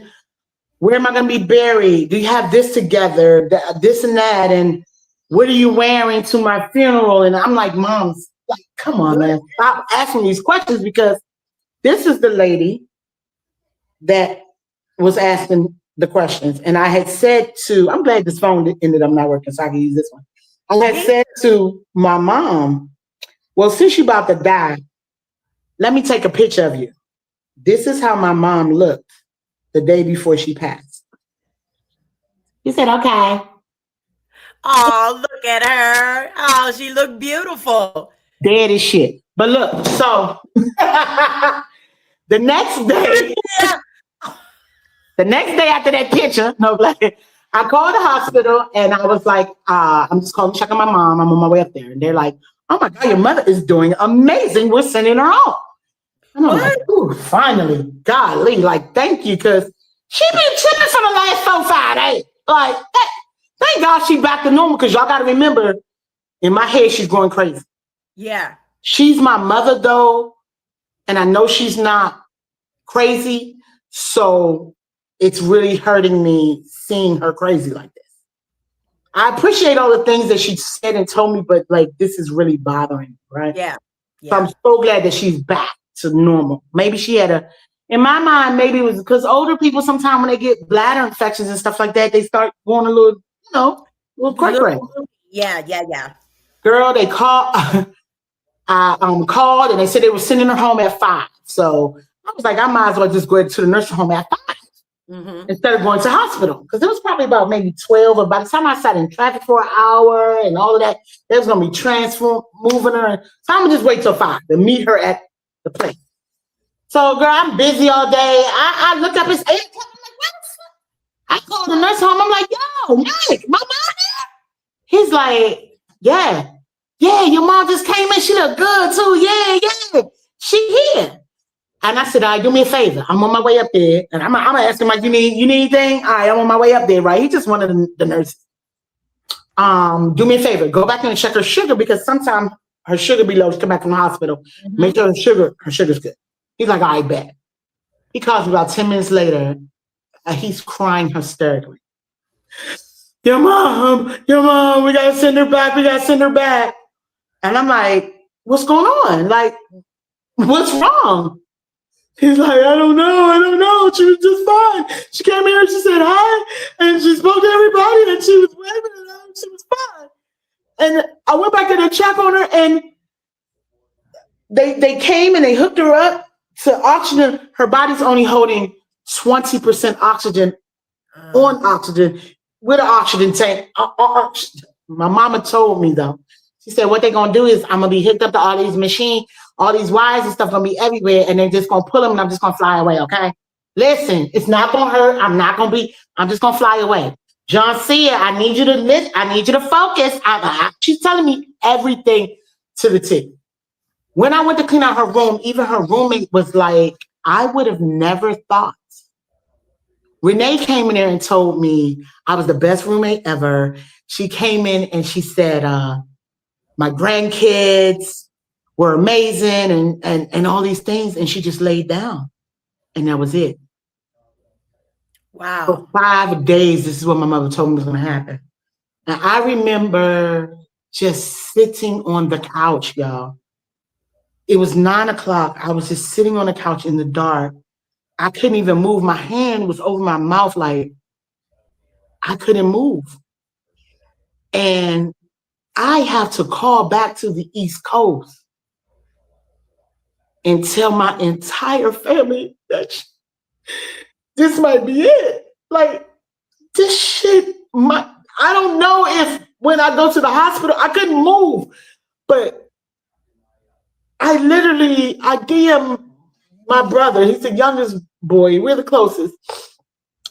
where am I going to be buried? Do you have this together, this and that? And what are you wearing to my funeral? And I'm like, Mom's like, come on, man, stop asking these questions, because this is the lady that was asking the questions. And I had said I'm glad this phone ended up not working so I can use this one. I had said to my mom, well, since you're about to die, let me take a picture of you. This is how my mom looked the day before she passed. He said, okay. Oh, look at her. Oh, she looked beautiful. Dead as shit. But look, so the next day, after that picture, I called the hospital and I was like, I'm just calling to check on my mom. I'm on my way up there. And they're like, oh my God, your mother is doing amazing. We're sending her home. And I'm like, ooh, finally, golly, like, thank you, because she been tripping for the last 4-5 days. Like, thank God she back to normal, because y'all got to remember, in my head, she's going crazy. Yeah. She's my mother, though, and I know she's not crazy, so it's really hurting me seeing her crazy like this. I appreciate all the things that she said and told me, but like, this is really bothering me, right? Yeah. So I'm so glad that she's back to normal. Maybe she had in my mind, maybe it was because older people sometimes when they get bladder infections and stuff like that, they start going a little, a little cray-cray. Yeah. Girl, they called, I called and they said they were sending her home at 5. So I was like, I might as well just go to the nursing home at 5. Mm-hmm. Instead of going to hospital, because it was probably about maybe 12, or by the time I sat in traffic for an hour and all of that, they was going to be moving her. So I'm going to just wait till 5 to meet her at the place. So, girl, I'm busy all day. I looked up, it's 8 o'clock. I'm like, what the fuck? I called the nurse home. I'm like, yo, Mike, my mom here? He's like, yeah, your mom just came in. She look good, too. Yeah, she here. And I said, all right, do me a favor. I'm on my way up there. And I'm asking him, like, you need anything? All right, I'm on my way up there, right? He just wanted the nurses. do me a favor, go back and check her sugar because sometimes her sugar be low. She come back from the hospital. Make sure her sugar's good. He's like, I bet. He calls me about 10 minutes later. He's crying hysterically. Your mom, we gotta send her back. And I'm like, what's going on? Like, what's wrong? He's like, I don't know. She was just fine. She came here and she said hi, and she spoke to everybody, and she was waving at them. She was fine. And I went back in to check on her, and they came and they hooked her up to oxygen. Her body's only holding 20% oxygen on oxygen with an oxygen tank. My mama told me though. She said what they're gonna do is I'm gonna be hooked up to all these machines, all these wires and stuff gonna be everywhere, and they're just gonna pull them and I'm just gonna fly away, okay? Listen, it's not gonna hurt. I'm just gonna fly away. Joncea, I need you to focus. She's telling me everything to the T. When I went to clean out her room, even her roommate was like, I would have never thought. Renee came in there and told me I was the best roommate ever. She came in and she said, my grandkids were amazing and all these things. And she just laid down. And that was it. Wow. For 5 days, this is what my mother told me was going to happen. And I remember just sitting on the couch, y'all. It was 9 o'clock. I was just sitting on the couch in the dark. I couldn't even move. My hand was over my mouth, like I couldn't move. And I have to call back to the East Coast and tell my entire family that this might be it. Like, this shit, I don't know if when I go to the hospital, I couldn't move, but I DM my brother. He's the youngest boy. We're the closest.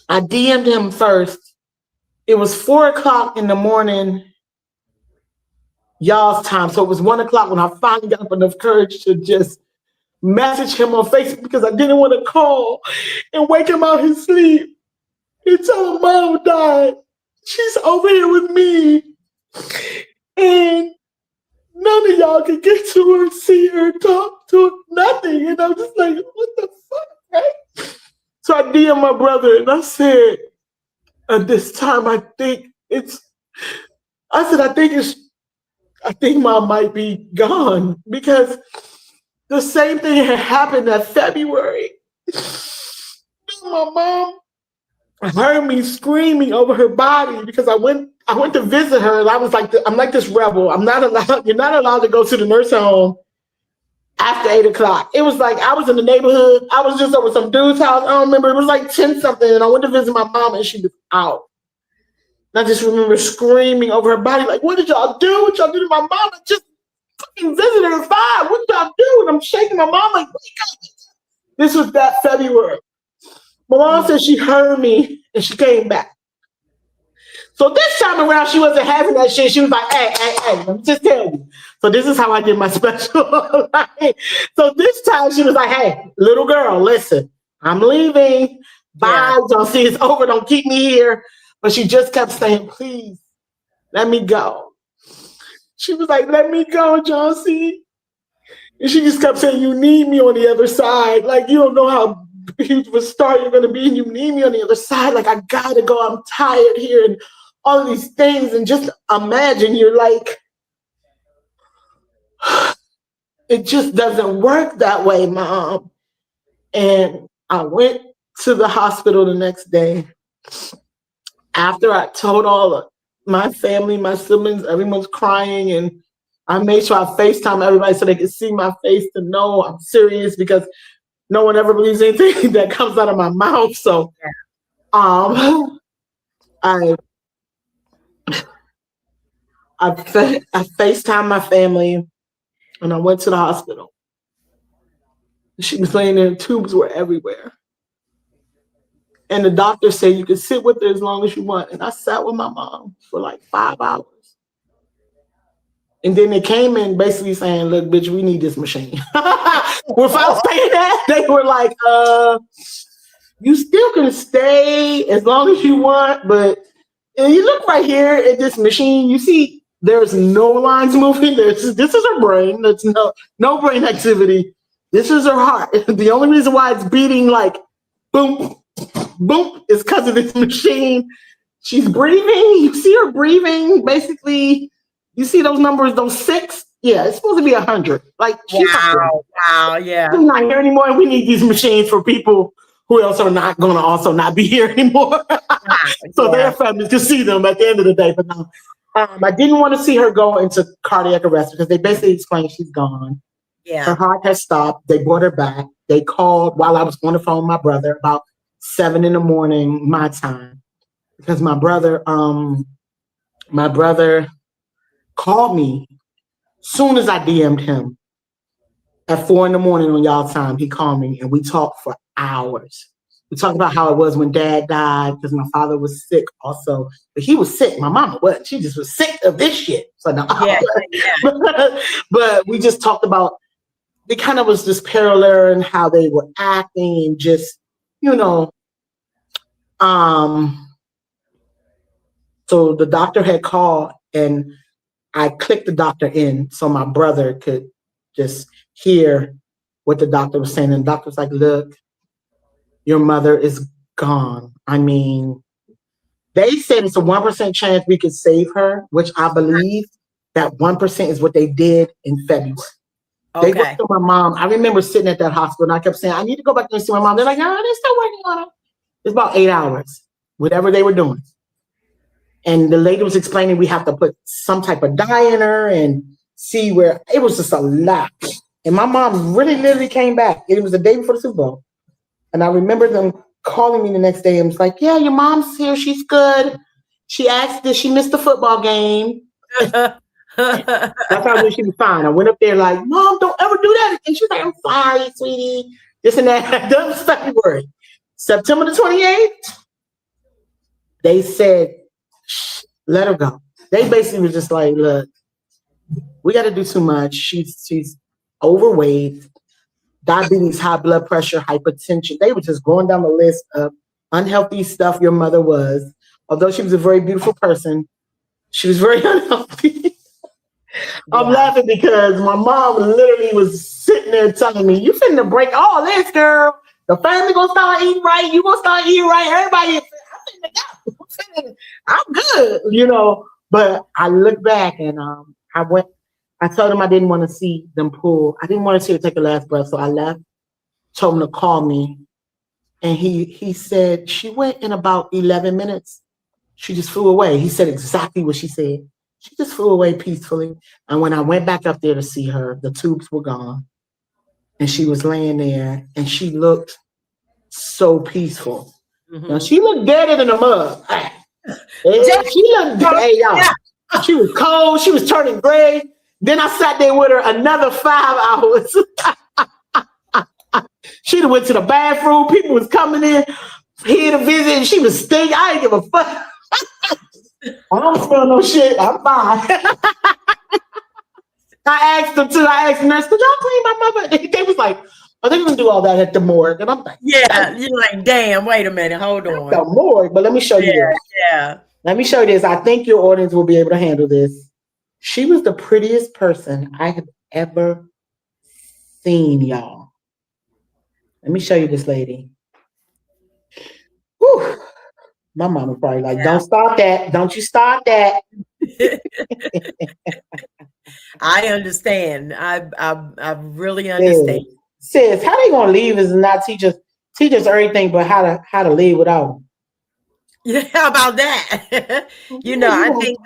I DM'd him first. It was 4 o'clock in the morning, y'all's time. So it was 1 o'clock when I finally got up enough courage to just message him on Facebook because I didn't want to call and wake him out his sleep and tell him Mom died. She's over here with me. And none of y'all can get to her, see her, talk to her, nothing. And I'm just like, what the fuck, right? So I DM'd my brother and I said, at this time, I think Mom might be gone because the same thing had happened that February. My mom heard me screaming over her body because I went to visit her and I was like, I'm like this rebel. You're not allowed to go to the nursing home after 8 o'clock. It was like I was in the neighborhood. I was just over some dude's house. I don't remember. It was like 10 something. And I went to visit my mom and she was out. And I just remember screaming over her body, like, what did y'all do? What y'all do to my mom? I just fucking visited her 5. What did y'all do? And I'm shaking my mom like, this was that February. My mom said she heard me and she came back. So this time around, she wasn't having that shit. She was like, hey, let me just tell you. So this is how I did my special. So this time she was like, hey, little girl, listen, I'm leaving. Bye, Joncea, it's over. Don't keep me here. But she just kept saying, please, let me go. She was like, let me go, Joncea. And she just kept saying, you need me on the other side. Like, you don't know how huge of a star you're going to be, and you need me on the other side. Like, I got to go. I'm tired here. And all of these things. And just imagine you're like, it just doesn't work that way, Mom. And I went to the hospital the next day. After I told all of my family, my siblings, everyone's crying, and I made sure I FaceTime everybody so they could see my face to know I'm serious because no one ever believes anything that comes out of my mouth. So I FaceTimed my family and I went to the hospital. She was laying there, tubes were everywhere. And the doctor said you could sit with her as long as you want. And I sat with my mom for like 5 hours. And then they came in basically saying, look, bitch, we need this machine. Without saying that, they were like, you still can stay as long as you want, but And you look right here at this machine, you see there's no lines moving. This is her brain. There's no brain activity. This is her heart. The only reason why it's beating like boom, boom is because of this machine. She's breathing. You see her breathing. Basically, you see those numbers, those 6. Yeah, it's supposed to be 100. Like, she's Wow, yeah. She's not here anymore. And we need these machines for people who else are not going to also not be here anymore. So their families to see them at the end of the day. But no, I didn't want to see her go into cardiac arrest because they basically explained she's gone. Yeah. Her heart has stopped. They brought her back. They called while I was on the phone with my brother about 7 a.m. my time. Because my brother called me soon as I DM'd him at 4 a.m. on y'all time. He called me and we talked for hours. We talked about how it was when Dad died because my father was sick also. But he was sick. My mama wasn't. She just was sick of this shit. So no. But we just talked about, it kind of was just parallel in how they were acting and just, so the doctor had called and I clicked the doctor in so my brother could just hear what the doctor was saying. And the doctor was like, look, your mother is gone. I mean, they said it's a 1% chance we could save her, which I believe that 1% is what they did in February. Okay. They went to my mom. I remember sitting at that hospital and I kept saying, I need to go back there and see my mom. They're like, no, they're still working on her. It's about 8 hours, whatever they were doing. And the lady was explaining we have to put some type of dye in her and see where, it was just a lot. And my mom really literally came back. It was the day before the Super Bowl. And I remember them calling me the next day and was like, yeah, your mom's here. She's good. She asked, did she miss the football game? That's how I knew she was fine. I went up there like, Mom, don't ever do that. And she's like, I'm sorry, sweetie. This and that. That was February. September the 28th, they said, let her go. They basically were just like, look, we got to do too much. She's overweight, diabetes, high blood pressure, hypertension. They were just going down the list of unhealthy stuff your mother was. Although she was a very beautiful person, she was very unhealthy. I'm laughing because my mom literally was sitting there telling me, you finna break all this, girl. The family gonna start eating right. You gonna start eating right. Everybody, I'm good, But I look back and I told him I didn't want to see them pull. I didn't want to see her take her last breath. So I left, told him to call me. And he said, she went in about 11 minutes. She just flew away. He said exactly what she said. She just flew away peacefully. And when I went back up there to see her, the tubes were gone. And she was laying there and she looked so peaceful. Mm-hmm. Now, she looked deader than a mug. She looked dead, y'all. She was cold. She was turning gray. Then I sat there with her another 5 hours. She went to the bathroom. People was coming in here to visit. And she was stinking. I didn't give a fuck. I don't smell no shit. I'm fine. I asked them too. I asked the nurse, could y'all clean my mother? They was like, oh, they're going to do all that at the morgue. And I'm like, yeah. You're like, damn, wait a minute. Hold on. The morgue. But let me show you this. Yeah. Let me show you this. I think your audience will be able to handle this. She was the prettiest person I have ever seen, y'all. Let me show you this lady. Whew. My mama probably like, don't start that. Don't you start that. I understand. I really understand. Sis, how they gonna leave us and not teach us everything but how to live without them? Yeah, how about that? I think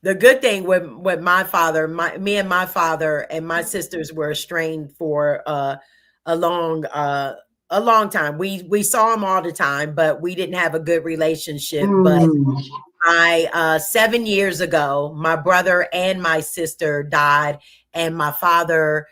the good thing with my father, me and my father and my sisters were estranged for a long time. We saw him all the time, but we didn't have a good relationship. But 7 years ago, my brother and my sister died, and my father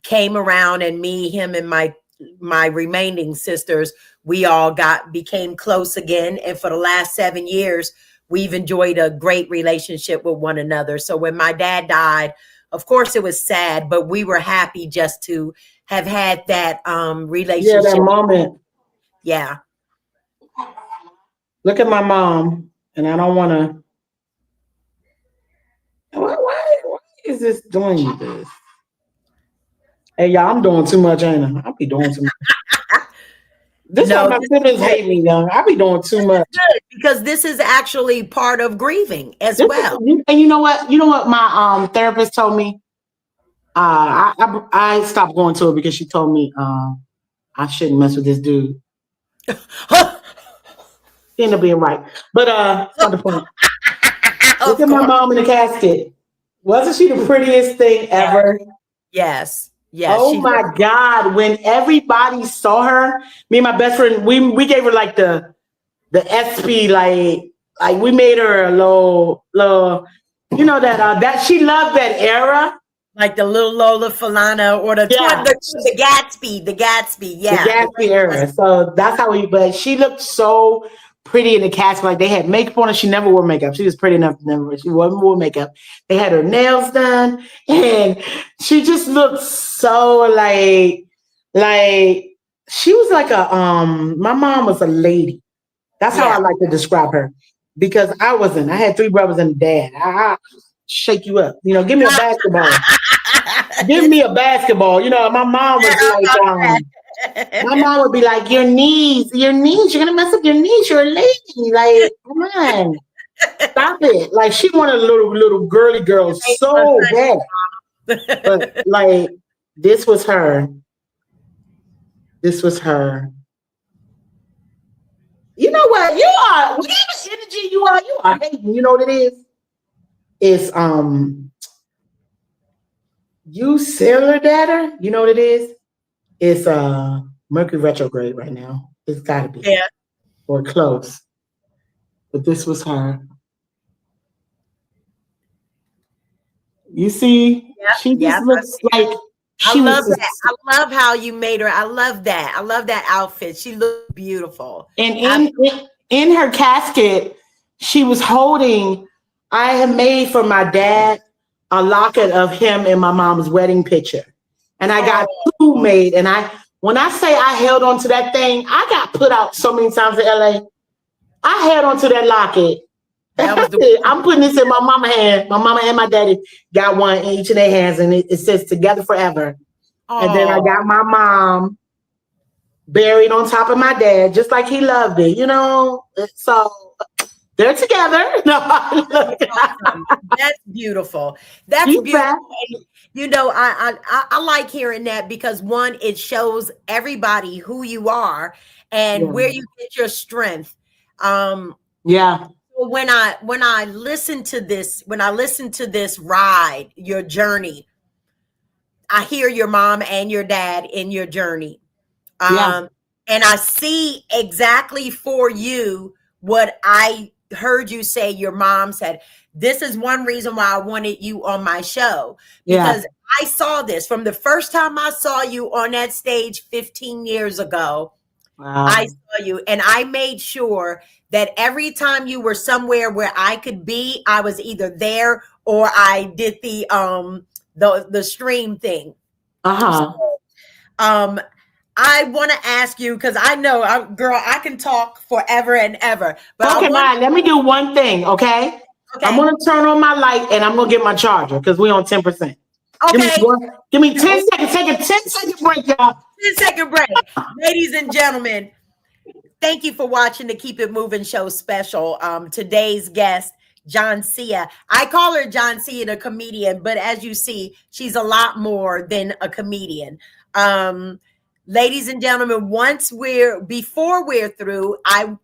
came around, and me, him, and my remaining sisters, we all became close again. And for the last 7 years, we've enjoyed a great relationship with one another. So when my dad died, of course it was sad, but we were happy just to have had that relationship. Yeah, that moment. Yeah. Look at my mom, and I don't want to. Why is this doing this? Hey, y'all, I'm doing too much, ain't I? I'll be doing too much. This is why my siblings hate me, young. I be doing too much. Good, because this is actually part of grieving as well. And you know what? You know what my therapist told me? I stopped going to her because she told me I shouldn't mess with this dude. He ended up being right. But that's not the point. Look at my mom in the casket. Wasn't she the prettiest thing ever? Yes. Yes. Oh my God. When everybody saw her, me and my best friend, we gave her like the SP, like we made her a little you know that she loved that era. Like the little Lola Falana or the Gatsby, yeah. The Gatsby era. So that's how but she looked so pretty in the cast. Like they had makeup on her. She never wore makeup. She was pretty enough never. She wasn't wore makeup. They had her nails done, and she just looked so like she was like a my mom was a lady. That's how I like to describe her. Because I wasn't. I had 3 brothers and a dad. I shake you up. You know, give me a basketball. Give me a basketball. You know, my mom was like, my mom would be like, your knees, you're gonna mess up your knees. You're a lady. Like, come on, stop it. Like, she wanted a little girly girl so bad. But like, this was her. This was her. You know what? You are whatever energy you are hating. You know what it is? It's you cellular data. You know what it is? It's Mercury retrograde right now. It's gotta be. Yeah. Or close. But this was her. You see? She just looks like I love that. I love how you made her. I love that. I love that outfit. She looked beautiful. And in her casket, she was holding, I had made for my dad a locket of him in my mom's wedding picture. And I got 2 made. And when I say I held on to that thing, I got put out so many times in LA. I held on to that locket. I'm putting this in my mama's hand. My mama and my daddy got one in each of their hands, and it says together forever. And then I got my mom buried on top of my dad, just like he loved it, you know? So they're together. That's beautiful. That's beautiful. You know, I like hearing that because one, it shows everybody who you are and where you get your strength. When I listen to this ride, your journey, I hear your mom and your dad in your journey. And I see exactly for you what I heard you say your mom said. This is one reason why I wanted you on my show, because I saw this from the first time I saw you on that stage 15 years ago. Wow. I saw you, and I made sure that every time you were somewhere where I could be, I was either there or I did the stream thing. So, I want to ask you, because I know, girl, I can talk forever and ever. But okay, let me do one thing, okay? I'm going to turn on my light and I'm going to get my charger because we're on 10%. Okay. Give me 10 seconds. Take a 10-second break, y'all. 10-second break. Ladies and gentlemen, thank you for watching the Keep It Moving Show special. Today's guest, Joncea. I call her Joncea, the comedian, but as you see, she's a lot more than a comedian. Ladies and gentlemen, before we're through, I'm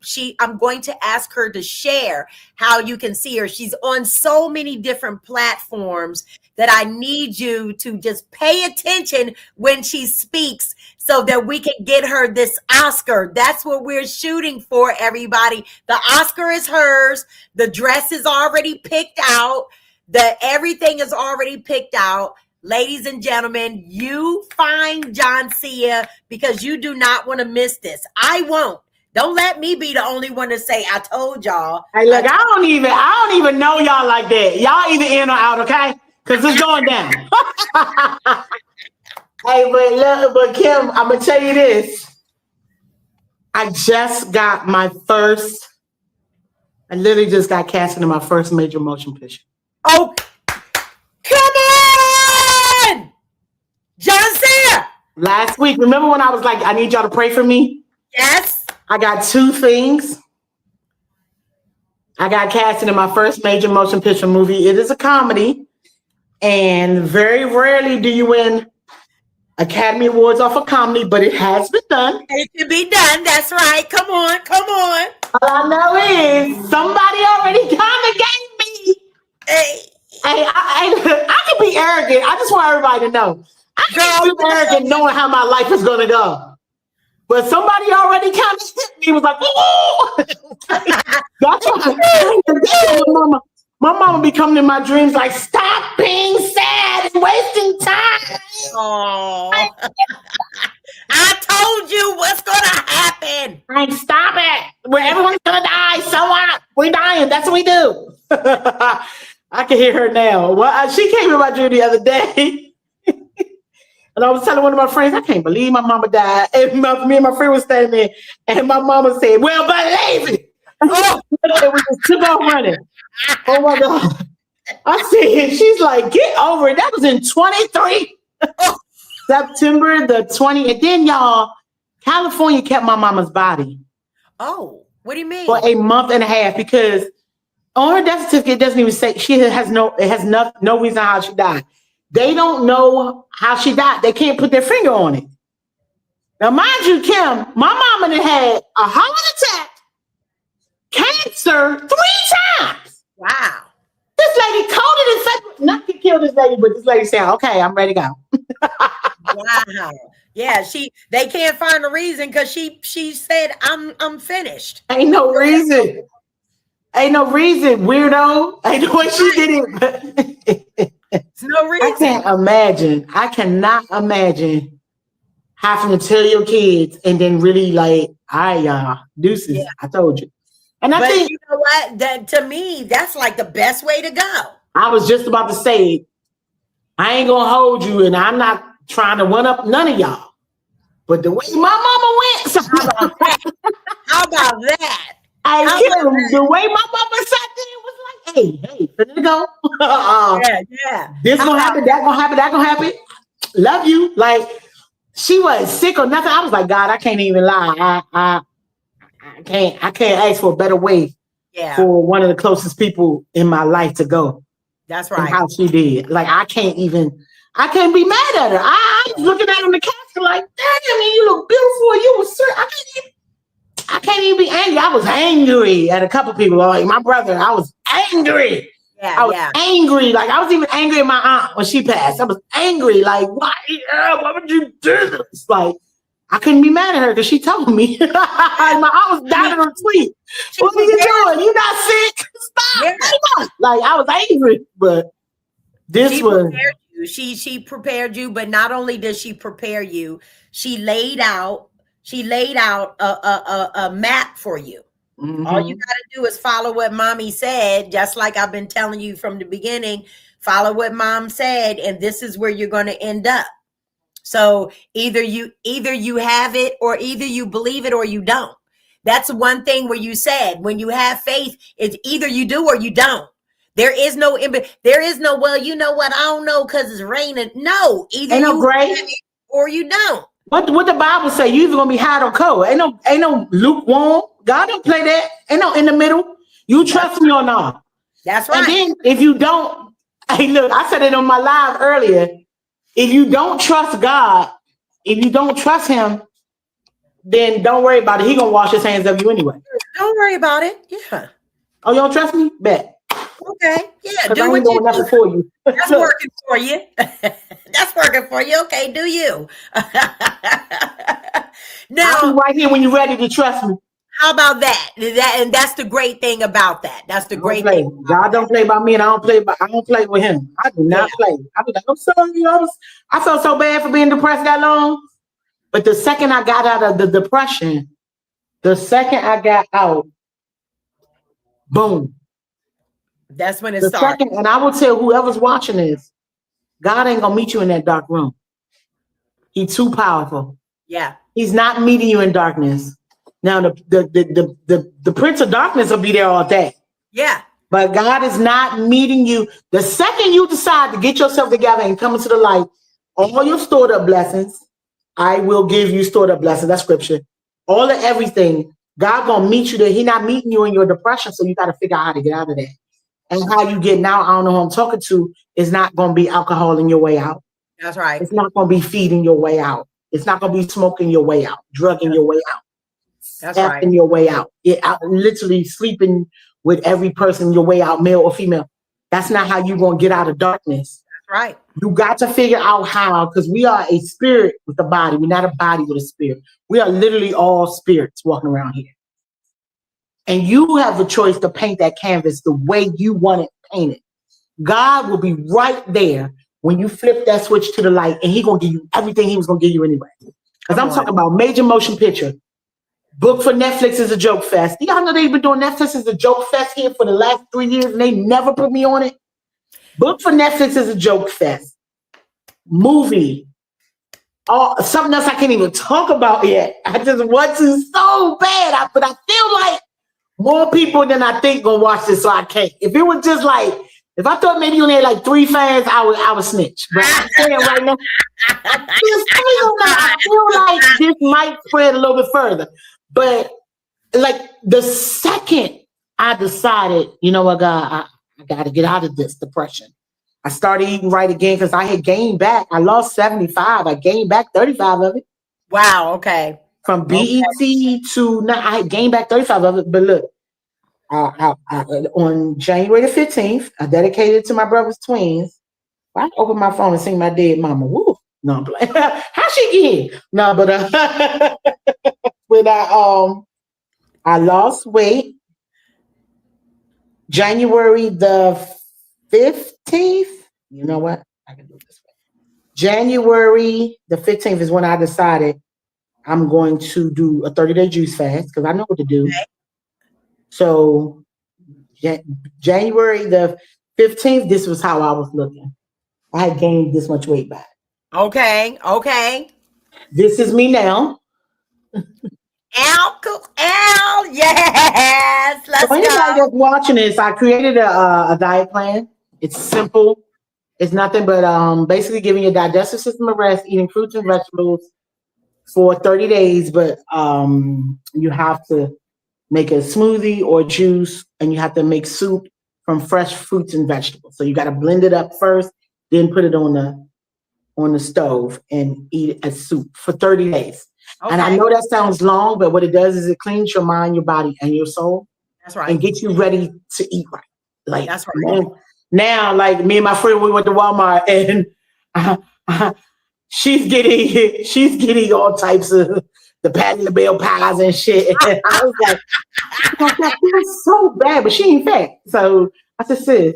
going to ask her to share how you can see her. She's on so many different platforms that I need you to just pay attention when she speaks so that we can get her this Oscar. That's what we're shooting for, everybody. The Oscar is hers. The dress is already picked out. Everything is already picked out. Ladies and gentlemen, you find Joncea because you do not want to miss this. I won't. Don't let me be the only one to say, I told y'all. Hey, look, I don't even know y'all like that. Y'all either in or out, okay? Because it's going down. Hey, but Kim, I'm going to tell you this. I just got my first I literally just got casted in my first major motion picture. Oh, come on! Joncea! Last week, remember when I was like, I need y'all to pray for me? Yes. I got 2 things. I got casted in my first major motion picture movie. It is a comedy. And very rarely do you win Academy Awards off a comedy, but it has been done. It can be done. That's right. Come on. Come on. All I know is somebody already kind of gave me. Hey. Hey, I can be arrogant. I just want everybody to know. I can be arrogant knowing how my life is going to go. But somebody already kind of hit me. Was like, ooh. That's why my mama be coming in my dreams like, stop being sad and wasting time. Oh. I told you what's going to happen. Like, stop it. Where everyone's going to die. So what? We're dying. That's what we do. I can hear her now. Well, she came in my dream the other day. And I was telling one of my friends, I can't believe my mama died. And me and my friend was standing there. And my mama said, well, believe it. Oh, and we just took off running. Oh my God. I said, she's like, get over it. That was in 23. September the 20th. And then y'all, California kept my mama's body. Oh, what do you mean? For a month and a half, because on her death certificate, it doesn't even say it has no reason how she died. They don't know how she died. They can't put their finger on it. Now, mind you, Kim, my mama had a heart attack, cancer 3 times. Wow. This lady coded and said, not to kill this lady, but this lady said, okay, I'm ready to go. Wow. Yeah, they can't find a reason because she said, I'm finished. Ain't no reason. Ain't no reason, weirdo. Ain't no way she did it. There's no reason. I can't imagine. I cannot imagine having to tell your kids and then really like, all right, y'all, deuces. Yeah. I told you. And I think, you know what? That to me, that's like the best way to go. I was just about to say, I ain't gonna hold you, and I'm not trying to one up none of y'all. But the way my mama went, how about that? How about that? The way my mama sat there was like, hey, finna go. Yeah. This gonna happen, that gonna happen, that gonna happen. Love you. Like, she wasn't sick or nothing. I was like, God, I can't even lie. I can't ask for a better way for one of the closest people in my life to go. That's right. How she did. Like, I can't be mad at her. I was looking at her in the casket like, damn, man, you look beautiful. You was serious. I can't even be angry. I was angry at a couple people. Like my brother, I was angry. I was angry. Like, I was even angry at my aunt when she passed. I was angry. Like, why would you do this? Like, I couldn't be mad at her because she told me. My aunt was dying on tweet. What are you doing? You not sick? Stop. Yeah. Like, I was angry, but this was. She prepared you, but not only did she prepare you, she laid out a map for you. Mm-hmm. All you got to do is follow what mommy said, just like I've been telling you from the beginning. Follow what mom said, and this is where you're going to end up. So either you have it, or either you believe it or you don't. That's one thing where you said when you have faith, it's either you do or you don't. There is no, well, you know what? I don't know because it's raining. No, either you have it or you don't. What the Bible say? You either gonna be hot or cold. Ain't no lukewarm. God don't play that. Ain't no in the middle. You trust me or not. That's right. And then if you don't, hey, look, I said it on my live earlier. If you don't trust God, if you don't trust him, then don't worry about it. He gonna wash his hands of you anyway. Don't worry about it. Yeah. Oh, you don't trust me? Bet. Okay. Yeah. Do what you do. For you. That's working for you. That's working for you. Okay. Do you? Now, I'll be right here when you're ready to trust me. How about that? And that's the great thing about that. That's the great thing. God don't play by me, and I don't play with him. I do not play. I be like, I'm sorry. I felt so bad for being depressed that long. But the second I got out of the depression, boom. That's when it started. And I will tell whoever's watching this, God ain't gonna meet you in that dark room. He's too powerful. Yeah. He's not meeting you in darkness. Now the Prince of Darkness will be there all day. Yeah. But God is not meeting you. The second you decide to get yourself together and come into the light, all your stored up blessings, I will give you stored up blessings. That's scripture. All of everything, God gonna meet you there. He not meeting you in your depression, so you got to figure out how to get out of that. And how you get now, I don't know who I'm talking to, is not gonna be alcohol in your way out. That's right. It's not gonna be feeding your way out. It's not gonna be smoking your way out, drugging your way out, That's right. effing your way out. Literally sleeping with every person your way out, male or female. That's not how you're gonna get out of darkness. That's right. You got to figure out how, because we are a spirit with a body. We're not a body with a spirit. We are literally all spirits walking around here. And you have a choice to paint that canvas the way you want it painted. God will be right there when you flip that switch to the light, and He's gonna give you everything He was gonna give you anyway. Because I'm talking about major motion picture. Book for Netflix is a joke fest. Y'all know they've been doing Netflix as a joke fest here for the last 3 years, and they never put me on it. Book for Netflix is a joke fest. Movie. Something else I can't even talk about yet. I just want to so bad. But I feel like more people than I think gonna watch this, so I can't. If it was just like, if I thought maybe you only had like 3 fans, I would snitch. But I'm saying right now, I feel like this might spread a little bit further. But like the second I decided, you know what, God, I got to get out of this depression. I started eating right again because I had gained back. I lost 75. I gained back 35 of it. Wow. Okay. From BET to now, I had gained back 35 of it. But look, on January the 15th, I dedicated it to my brother's twins. I opened my phone and seen my dead mama. Woo. No, I'm playing. How she get? No, but when I lost weight January the 15th. You know what? I can do it this way. January the 15th is when I decided I'm going to do a 30-day juice fast because I know what to do. Okay. So January the 15th, this was how I was looking. I had gained this much weight back. Okay. This is me now. Yes. Let's so anybody that's watching this, I created a diet plan. It's simple. It's nothing but basically giving your digestive system a rest, eating fruits and vegetables for 30 days. But you have to make a smoothie or juice, and you have to make soup from fresh fruits and vegetables. So you got to blend it up first, then put it on the stove and eat it as soup for 30 days. Okay. And I know that sounds long, but what it does is it cleans your mind, your body, and your soul. That's right. And gets you ready to eat right. Like that's right. Now, like me and my friend, we went to Walmart, and she's getting all types of the Patty LaBelle pies and shit. And I was like, that feels so bad, but she ain't fat. So I said, sis,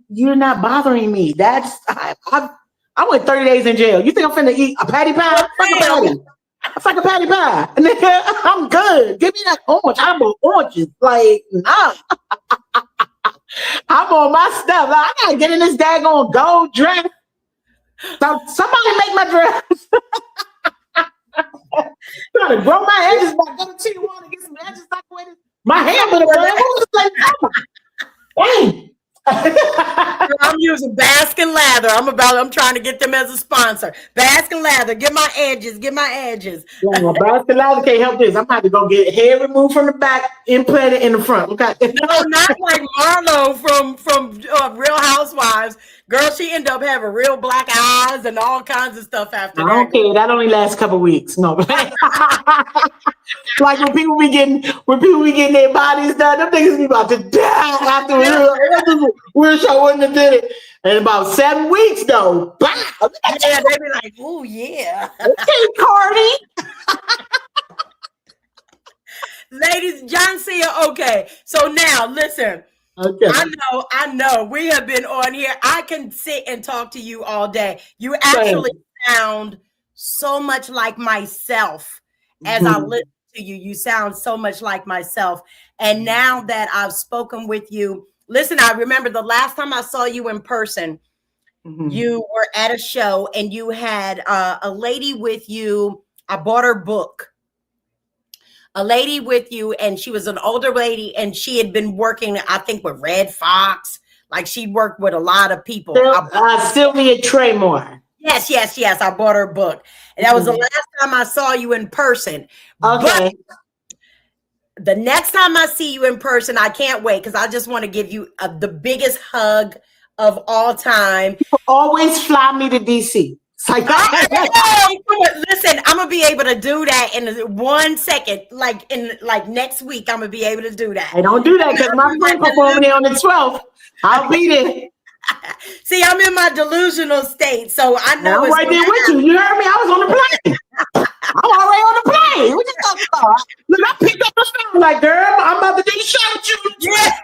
you're not bothering me. That's I went 30 days in jail. You think I'm finna eat a patty pie? It's like a patty pie. Nigga, I'm good. Give me that orange. I'm on oranges. Like, nah. I'm on my stuff. Like, I gotta get in this daggone gold dress. So somebody make my dress. Trying to grow my edges back. Go to Tijuana, get some edges back with it. My hair been around. Dang. I'm using Baskin Lather. I'm trying to get them as a sponsor. Baskin Lather, get my edges. Yeah, Baskin Lather can't help this. I'm about to go get hair removed from the back, implanted in the front. Okay. No, not like Marlo from Real Housewives. Girl, she ended up having real black eyes and all kinds of stuff after that. I don't care. That only lasts a couple weeks. No. Like when people be getting their bodies done, them niggas be about to die after wish I wouldn't have did it. In about 7 weeks though. Wow. Yeah, they be like, ooh, yeah. Okay, Cardi. Ladies, Joncea, okay. So now listen. Okay. I know. We have been on here. I can sit and talk to you all day. You actually sound so much like myself as I listen to you. You sound so much like myself. And now that I've spoken with you, listen, I remember the last time I saw you in person, you were at a show and you had a lady with you. I bought her book. a lady with you, and she was an older lady, and she had been working, I think, with Red Fox. Like she worked with a lot of people. Sylvia Traymore. Yes. I bought her book. And that was the last time I saw you in person. Okay. But the next time I see you in person, I can't wait because I just want to give you the biggest hug of all time. Always fly me to DC. Like, listen, I'm gonna be able to do that in 1 second. Like next week, I'm gonna be able to do that. I don't do that because my friend performing there on the 12th. I'll be there. See, I'm in my delusional state, so I know. I'm right there with you. You heard me? I was on the plane. I'm already on the plane. What you talking about? Look, I picked up the phone like, girl, I'm about to do the show with you. Yeah.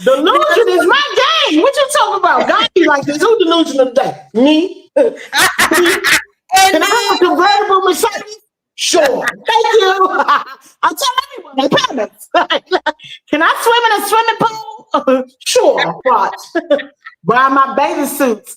Delusion is my game. What you talking about? God be like this. Who delusional today? Me? Can I have a convertible Mercedes? Sure. Thank you. I tell everyone, I promise. Can I swim in a swimming pool? Sure. Watch. Buy my bathing suits.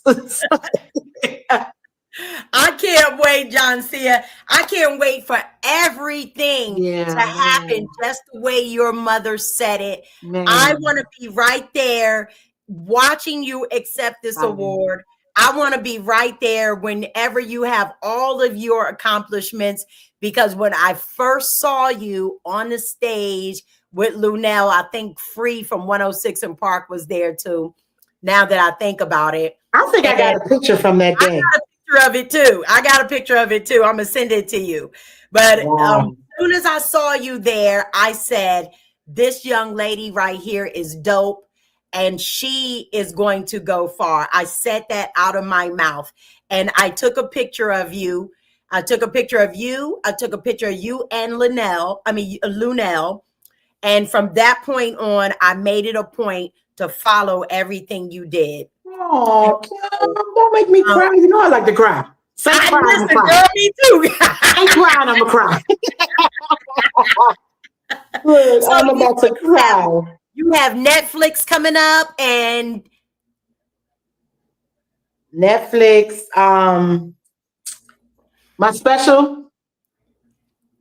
I can't wait, Joncea. I can't wait for everything to happen just the way your mother said it. Man. I want to be right there watching you accept this award. I want to be right there whenever you have all of your accomplishments, because when I first saw you on the stage with Lunel, I think Free from 106 and Park was there too. Now that I think about it. I think I got a picture from that day. Of it too. I got a picture of it too. I'm gonna send it to you. But as soon as I saw you there, I said, this young lady right here is dope and she is going to go far. I said that out of my mouth, and I took a picture of you. I took a picture of you and Lunel. And from that point on, I made it a point to follow everything you did. Oh, don't make me cry. You know I like to cry. Listen, girl, me too. I ain't crying, I'm gonna cry. Look, so I'm about to cry. You have Netflix coming up, and Netflix, my special,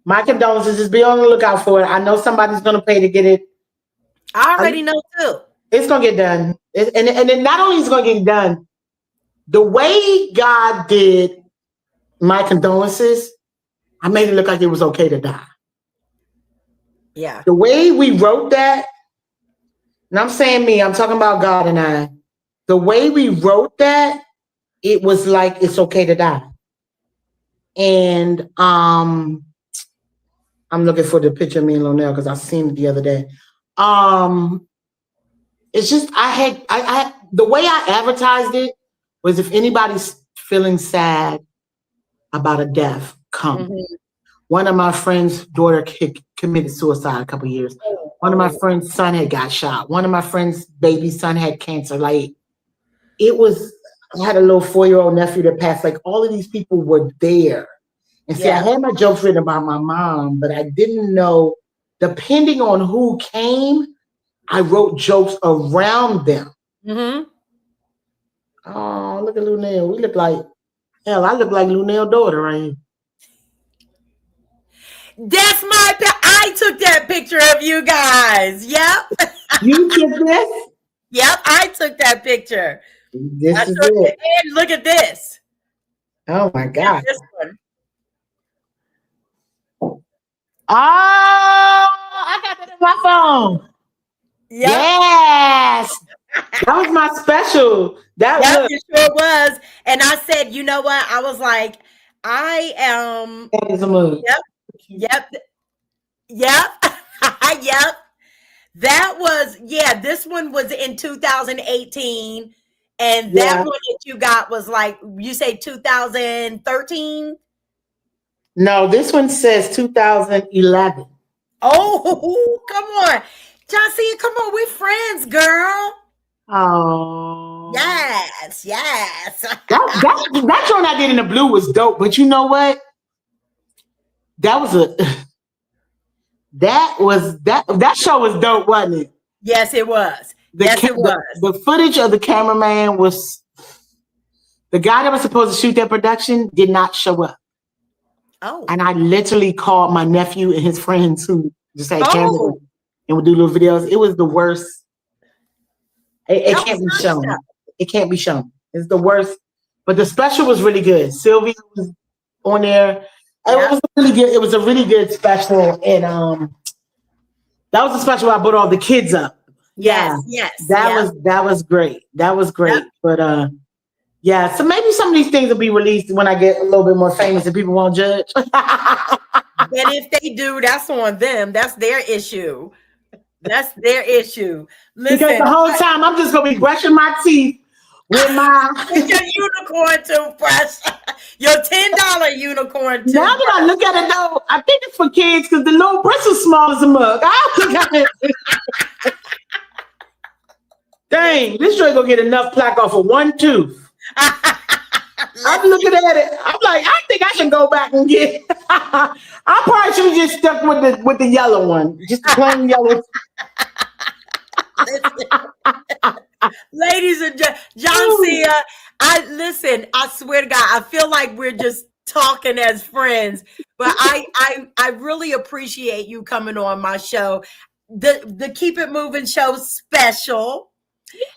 my condolences. Just be on the lookout for it. I know somebody's gonna pay to get it. I already know too. It's gonna get done. And then not only is it gonna get done, the way God did my condolences, I made it look like it was okay to die. Yeah. The way we wrote that, and I'm saying me, I'm talking about God and I. The way we wrote that, it was like it's okay to die. And I'm looking for the picture of me and Lonel because I seen it the other day. It's just I the way I advertised it was, if anybody's feeling sad about a death, come. Mm-hmm. One of my friend's daughter committed suicide a couple of years. One of my friend's son had got shot. One of my friend's baby son had cancer. Like, it was, I had a little 4-year-old nephew that passed. Like, all of these people were there. And see, I had my jokes written about my mom, but I didn't know, depending on who came, I wrote jokes around them. Mm-hmm. Oh, look at Lunel. We look like, hell, I look like Lunel's daughter right here. That's I took that picture of you guys. Yep. You took this? Yep, I took that picture. This is it. And look at this. Oh my God. This one. Oh, I got that in my phone. Yep. Yes. That was my special. That it sure was. And I said, you know what? I was like, I am. That is a move. Yep. Yep. That was, this one was in 2018. And that one that you got was like, you say 2013? No, this one says 2011. Oh, come on. Joncea, come on. We're friends, girl. Oh. Yes. That joint I did in the blue was dope. But you know what? That show was dope, wasn't it? Yes, it was. It was. The footage of the cameraman was, the guy that was supposed to shoot that production did not show up. Oh. And I literally called my nephew and his friends who just had cameras Oh. and would do little videos. It was the worst. It That can't be was nice shown. stuff. It can't be shown. It's the worst. But the special was really good. Sylvia was on there. Yeah. It was really good. It was a really good special. And that was the special where I brought all the kids up. Yes, That was great. That was great. Yep. But yeah, so maybe some of these things will be released when I get a little bit more famous and people won't judge. But if they do, that's on them. That's their issue. That's their issue. Listen, Because the whole time I'm just gonna be brushing my teeth with my with your unicorn toothbrush, your $10 unicorn toothbrush. now that I look at it though, I think it's for kids because the little bristle's small as a mug. I look at it. Dang, this joint gonna get enough plaque off of one tooth. I'm looking at it. I'm like, I think I should go back and get. I probably should have just stuck with the yellow one, just the plain yellow. Ladies and gentlemen, Joncea, I swear to God, I feel like we're just talking as friends, but I really appreciate you coming on my show, the Keep It Moving show special.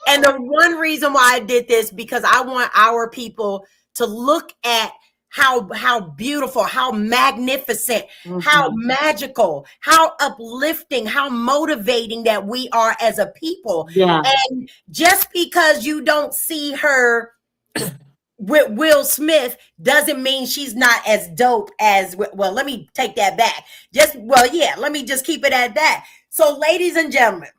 And the one reason why I did this, because I want our people to look at how beautiful, how magnificent, how magical, how uplifting, how motivating that we are as a people. Yeah. And just because you don't see her with Will Smith doesn't mean she's not as dope as, well, let me take that back. Let me just keep it at that. So, ladies and gentlemen,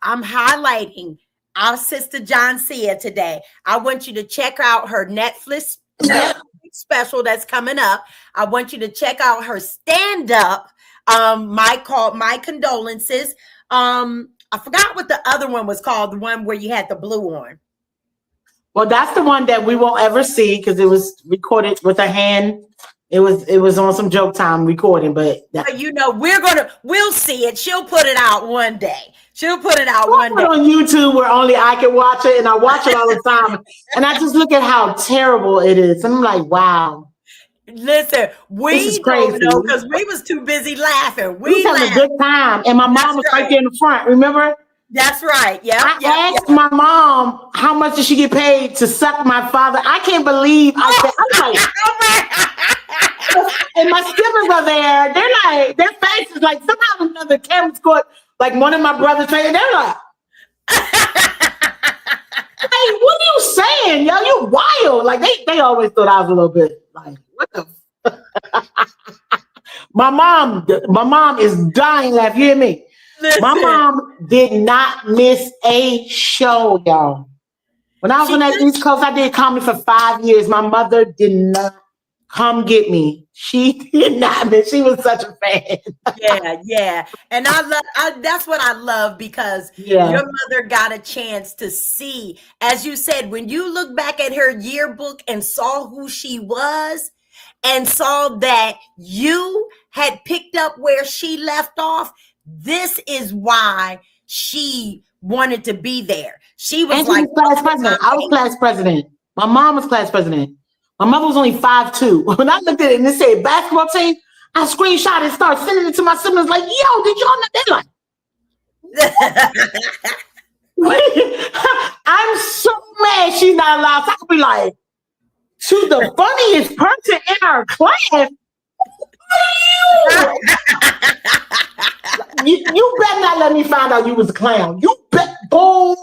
I'm highlighting our sister Joncea today. I want you to check out her Netflix special that's coming up. I want you to check out her stand-up. My condolences. I forgot what the other one was called, the one where you had the blue on. Well, that's the one that we won't ever see because it was recorded with a hand. It was on some joke time recording, but we'll see it. She'll put it out one day. She'll put it out one day on YouTube where only I can watch it, and I watch it all the time. And I just look at how terrible it is. And I'm like, wow. Listen, we don't know because we was too busy laughing. We was having a good time, and my mom was right there in the front. Remember? That's right. Yeah. I asked my mom how much did she get paid to suck my father. I can't believe I said. I'm like, and my siblings are there. They're like, their faces like somehow another camera's caught like one of my brothers saying, they're like, hey, what are you saying? Yo, you wild. Like they always thought I was a little bit like, what the my mom is dying laugh. You hear me? Listen. My mom did not miss a show, y'all. When I was on that East Coast, I did comedy for 5 years. My mother did not come get me. She did not miss. She was such a fan. Yeah. And that's what I love because your mother got a chance to see, as you said, when you look back at her yearbook and saw who she was and saw that you had picked up where she left off, this is why she wanted to be there. She was like class president. I was class president. My mom was class president. My mother was only 5'2". When I looked at it and it said basketball team, I screenshot and started sending it to my siblings like, yo, did y'all know? They're like, I'm so mad she's not allowed. So I could be like, to the funniest person in our class. You better not let me find out you was a clown. You bet, boy.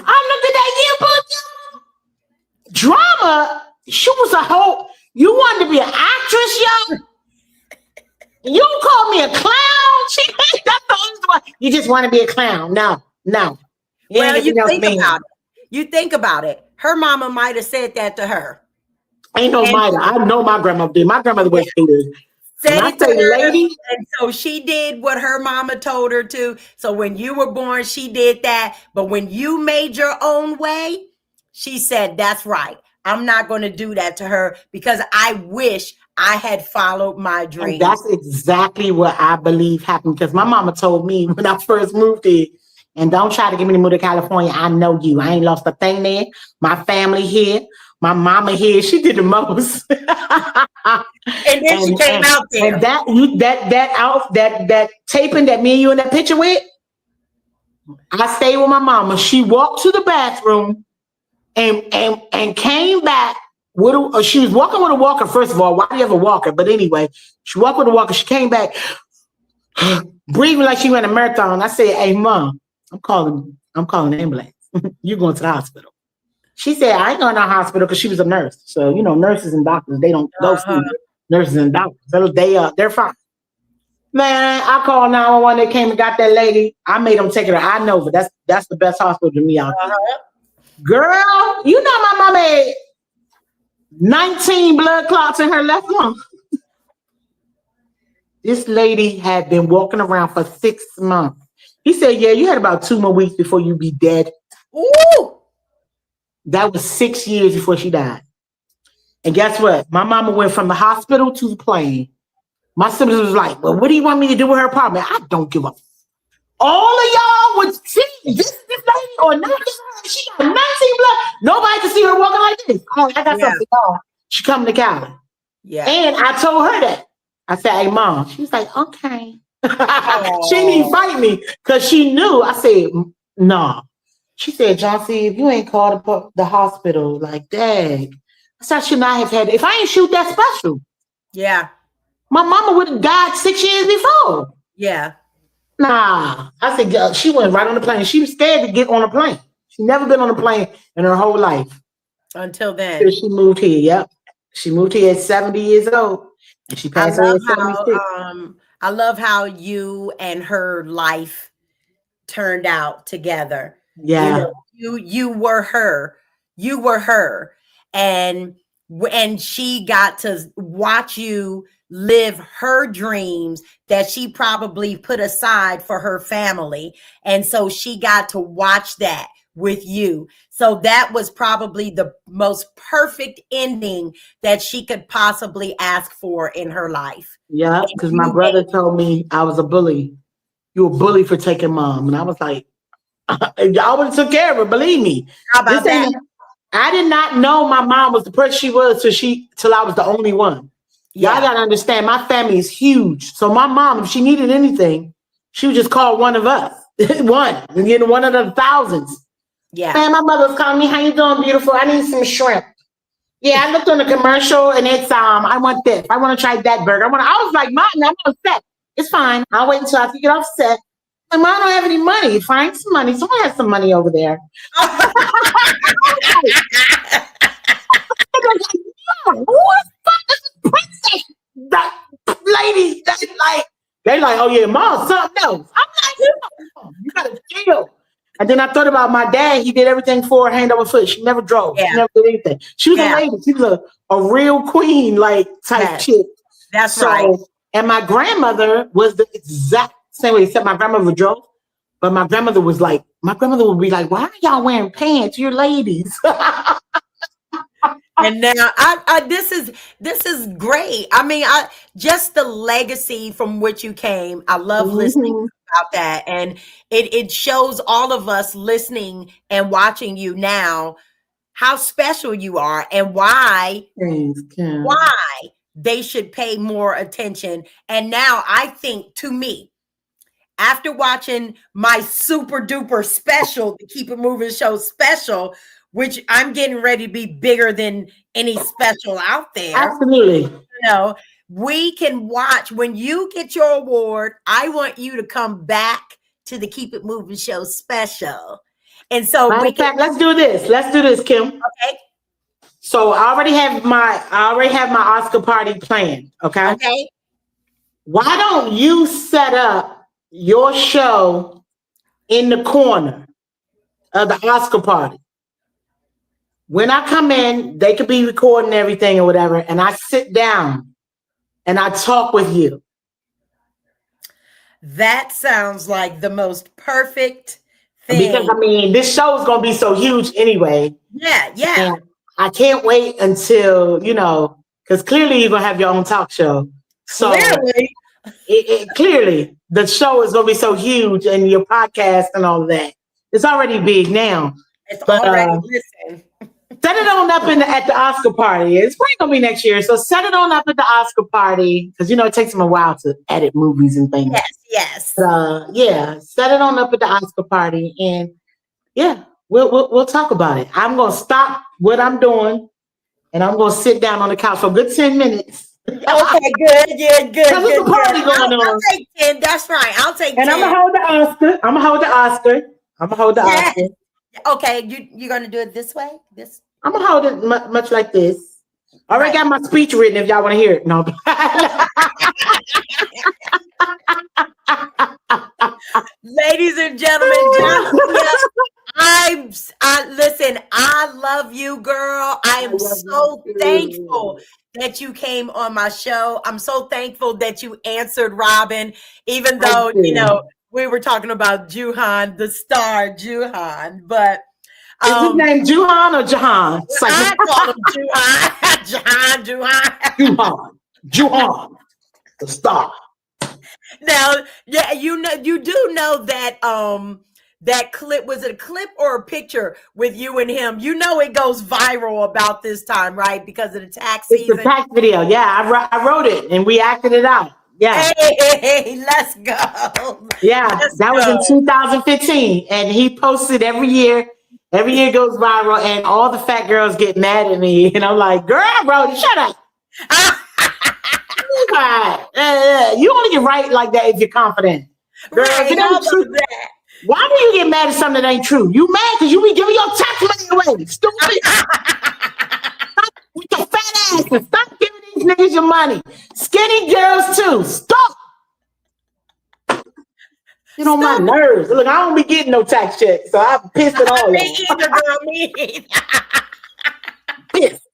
I looked at that yearbook. Drama. She was a whole. You wanted to be an actress, yo. You called me a clown. That's the only one. You just want to be a clown. No. Well, you think about it. Her mama might have said that to her. Ain't no might. I know my grandmother did. My grandmother was said it to her, lady. And so she did what her mama told her to. So when you were born, she did that. But when you made your own way, she said, that's right. I'm not going to do that to her because I wish I had followed my dreams. And that's exactly what I believe happened because my mama told me when I first moved here, And don't try to get me to move to California. I know you. I ain't lost a thing there. My family here. My mama here. She did the most. And then she came out there. And that taping that me and you in that picture with, I stayed with my mama. She walked to the bathroom and came back with she was walking with a walker, first of all. Why do you have a walker? But anyway, she walked with a walker. She came back breathing like she ran a marathon. I said, hey, Mom, I'm calling the ambulance. You're going to the hospital. She said, I ain't going to the hospital because she was a nurse. So, nurses and doctors, they don't go see nurses and doctors. They're fine. Man, I called 911. They came and got that lady. I made them take her to Inova. That's the best hospital to me out there. Girl, my mama had 19 blood clots in her left lung. This lady had been walking around for 6 months. He said, yeah, you had about 2 more weeks before you be dead. Ooh. That was 6 years before she died. And guess what? My mama went from the hospital to the plane. My siblings was like, well, what do you want me to do with her apartment? I don't give a all of y'all would see this lady or not. She got 19 blood. Nobody can see her walking like this. Oh, I got something on. She coming to Cali. Yeah. And I told her that. I said, hey, Mom. She's like, okay. She didn't even fight me because she knew. I said, no. She said, Joncea, if you ain't called up the hospital, like, dang. I said, I should not have had it. If I ain't shoot that special. Yeah. My mama would have died 6 years before. Yeah. Nah. I said, she went right on the plane. She was scared to get on a plane. She never been on a plane in her whole life. Until then. She moved here, yep. She moved here at 70 years old. And she passed away at 76. I love how you and her life turned out together. Yeah. You were her. You were her. And she got to watch you live her dreams that she probably put aside for her family. And so she got to watch that with you. So that was probably the most perfect ending that she could possibly ask for in her life. Yeah, because my brother told me I was a bully. You a bully for taking Mom. And I was like, y'all would have took care of her, believe me. How about that? I did not know my mom was the person she was till I was the only one. Yeah. Y'all gotta understand, my family is huge. So my mom, if she needed anything, she would just call one of us. One of the thousands. Yeah. Man, my mother was calling me, how you doing, beautiful? I need some shrimp. Yeah, I looked on the commercial and it's I want this. I want to try that burger. I was like, Mom, I'm upset. It's fine. I'll wait until I get offset. My mom don't have any money. Find some money. Someone has some money over there. Who the fuck is this princess? That lady, they like, oh yeah, Mom's something else. I'm like, you gotta chill. And then I thought about my dad. He did everything for her, hand over foot. She never drove. Yeah. She never did anything. She was a lady. She was a real queen, type chick. That's right. And my grandmother was the exact same way, except my grandmother drove. But my grandmother would be like, why are y'all wearing pants? You're ladies. And now this is great. I mean, just the legacy from which you came. I love listening about that. And it shows all of us listening and watching you now how special you are and why they should pay more attention. And now I think, to me, after watching my super duper special, the Keep It Moving show special, which I'm getting ready to be bigger than any special out there. Absolutely. We can watch when you get your award. I want you to come back to the Keep It Moving show special. And so let's do this, Kim. Okay. So I already have my Oscar party planned. Okay. Okay. Why don't you set up your show in the corner of the Oscar party? When I come in, they could be recording everything or whatever, and I sit down and I talk with you. That sounds like the most perfect thing. Because this show is going to be so huge anyway. Yeah. And I can't wait until, because clearly you're going to have your own talk show. So, clearly. clearly the show is going to be so huge, and your podcast and all of that. It's already big now. It's But already, listen. set it on up at the Oscar party. It's probably going to be next year. So set it on up at the Oscar party because, it takes them a while to edit movies and things. Yes. Yeah, set it on up at the Oscar party. And yeah, we'll talk about it. I'm going to stop what I'm doing and I'm going to sit down on the couch for a good 10 minutes. Okay, good. Because there's a party going on. I'll take 10. That's right. I'll take 10. And I'm going to hold the Oscar. Okay, you're going to do it this way? I'm going to hold it much like this. I already got my speech written if y'all want to hear it. No. Ladies and gentlemen, listen, I love you, girl. I am so thankful that you came on my show. I'm so thankful that you answered Robin, even though, we were talking about Juhan, the star Juhan, but is his name Juhan or Jahan? I call him Juhan. Juhan, the star. Now, yeah, you do know that that clip, was it a clip or a picture with you and him? It goes viral about this time, right? Because of the tax season. It's a tax video. Yeah, I wrote it and we acted it out. Yeah. Hey, let's go. Yeah, that was in 2015. And he posted every year. Every year goes viral and all the fat girls get mad at me. And I'm like, girl, bro, shut up. You only get right like that if you're confident. Girl, right, why do you get mad at something that ain't true? You mad because you be giving your tax money away. Stupid. Stop with your fat ass and stop giving these niggas your money. Skinny girls too. Stop. Get on my nerves. Look, I don't be getting no tax check, so I'm pissed at all. Me either, girl. Me either. Pissed.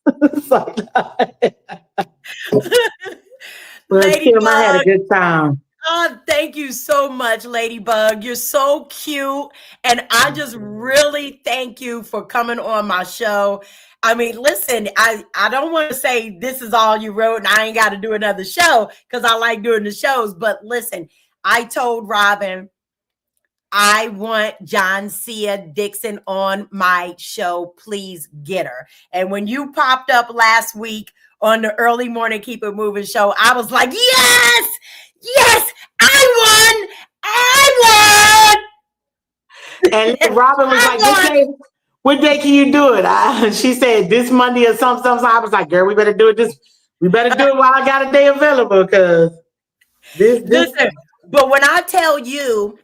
Ladybug, I had a good time. Oh, thank you so much, Ladybug. You're so cute. And I just really thank you for coming on my show. I mean, listen, I don't want to say this is all you wrote and I ain't got to do another show because I like doing the shows. But listen, I told Robin, I want Joncea Dixon on my show. Please get her. And when you popped up last week on the Early Morning Keep It Moving show, I was like, yes, I won. And Robin was like, what day can you do it? She said this Monday or something. I was like, girl, we better do it we better do it while I got a day available because Listen, but when I tell you,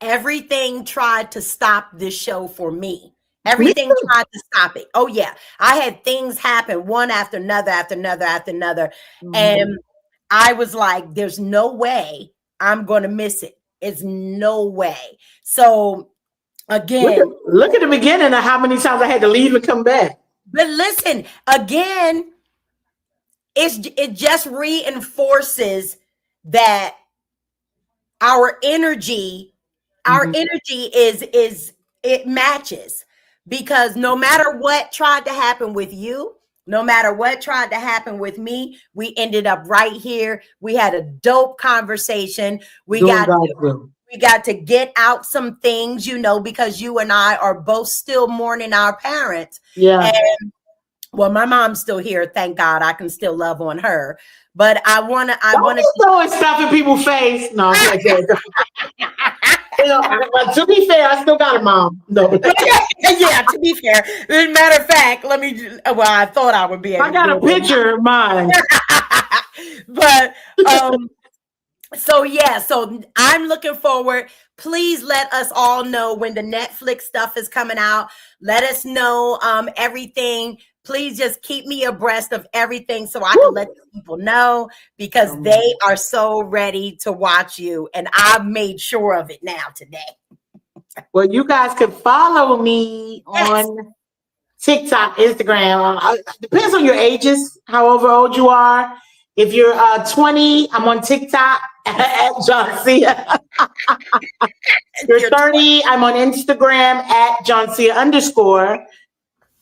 everything tried to stop this show for me. Everything tried to stop it. Oh yeah. I had things happen one after another. Mm-hmm. And I was like, there's no way I'm going to miss it. It's no way. So again, look at the beginning of how many times I had to leave and come back. But listen, again, it just reinforces that our energy is it matches, because no matter what tried to happen with you, no matter what tried to happen with me, we ended up right here. We had a dope conversation. We got to get out some things, because you and I are both still mourning our parents. Yeah. And well, my mom's still here. Thank God I can still love on her. But I want to throwing stuff in people's face. No, I'm like that. To be fair, I still got a mom. No. Yeah, to be fair. As a matter of fact, I thought I would be able I got a picture of mine. But so I'm looking forward. Please let us all know when the Netflix stuff is coming out. Let us know everything. Please just keep me abreast of everything so I can let the people know, because they are so ready to watch you. And I've made sure of it now today. Well, you guys can follow me on TikTok, Instagram. Depends on your ages, however old you are. If you're 20, I'm on TikTok at Joncea. If you're 30, I'm on Instagram at Joncea_.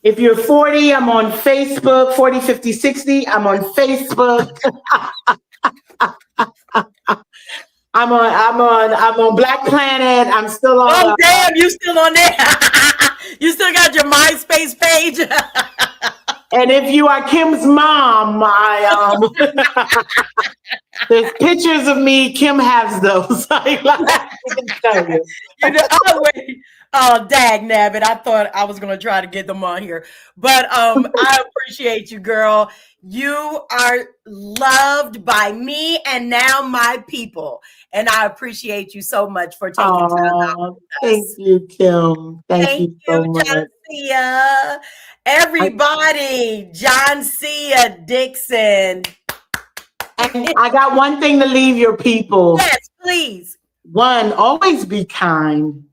If you're 40, I'm on Facebook, 40, 50, 60. I'm on Facebook. I'm on Black Planet. I'm still on. Oh, damn, you still on there? You still got your MySpace page? And if you are Kim's mom, there's pictures of me. Kim has those. I can tell you. You know, oh, wait. Oh, dag nabbit. I thought I was going to try to get them on here. But I appreciate you, girl. You are loved by me and now my people. And I appreciate you so much for taking time out. Thank you, Kim. Thank you so much. Joncea. Everybody, Joncea Dixon. And I got one thing to leave your people. Yes, please. One, always be kind.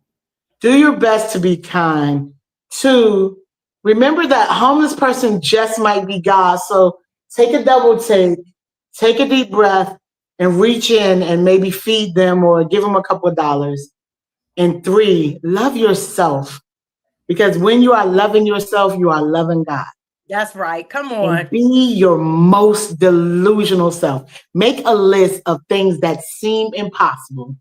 Do your best to be kind. Two, remember that homeless person just might be God. So take a double take a deep breath, and reach in and maybe feed them or give them a couple of dollars. And three, love yourself. Because when you are loving yourself, you are loving God. That's right. Come on. And be your most delusional self. Make a list of things that seem impossible.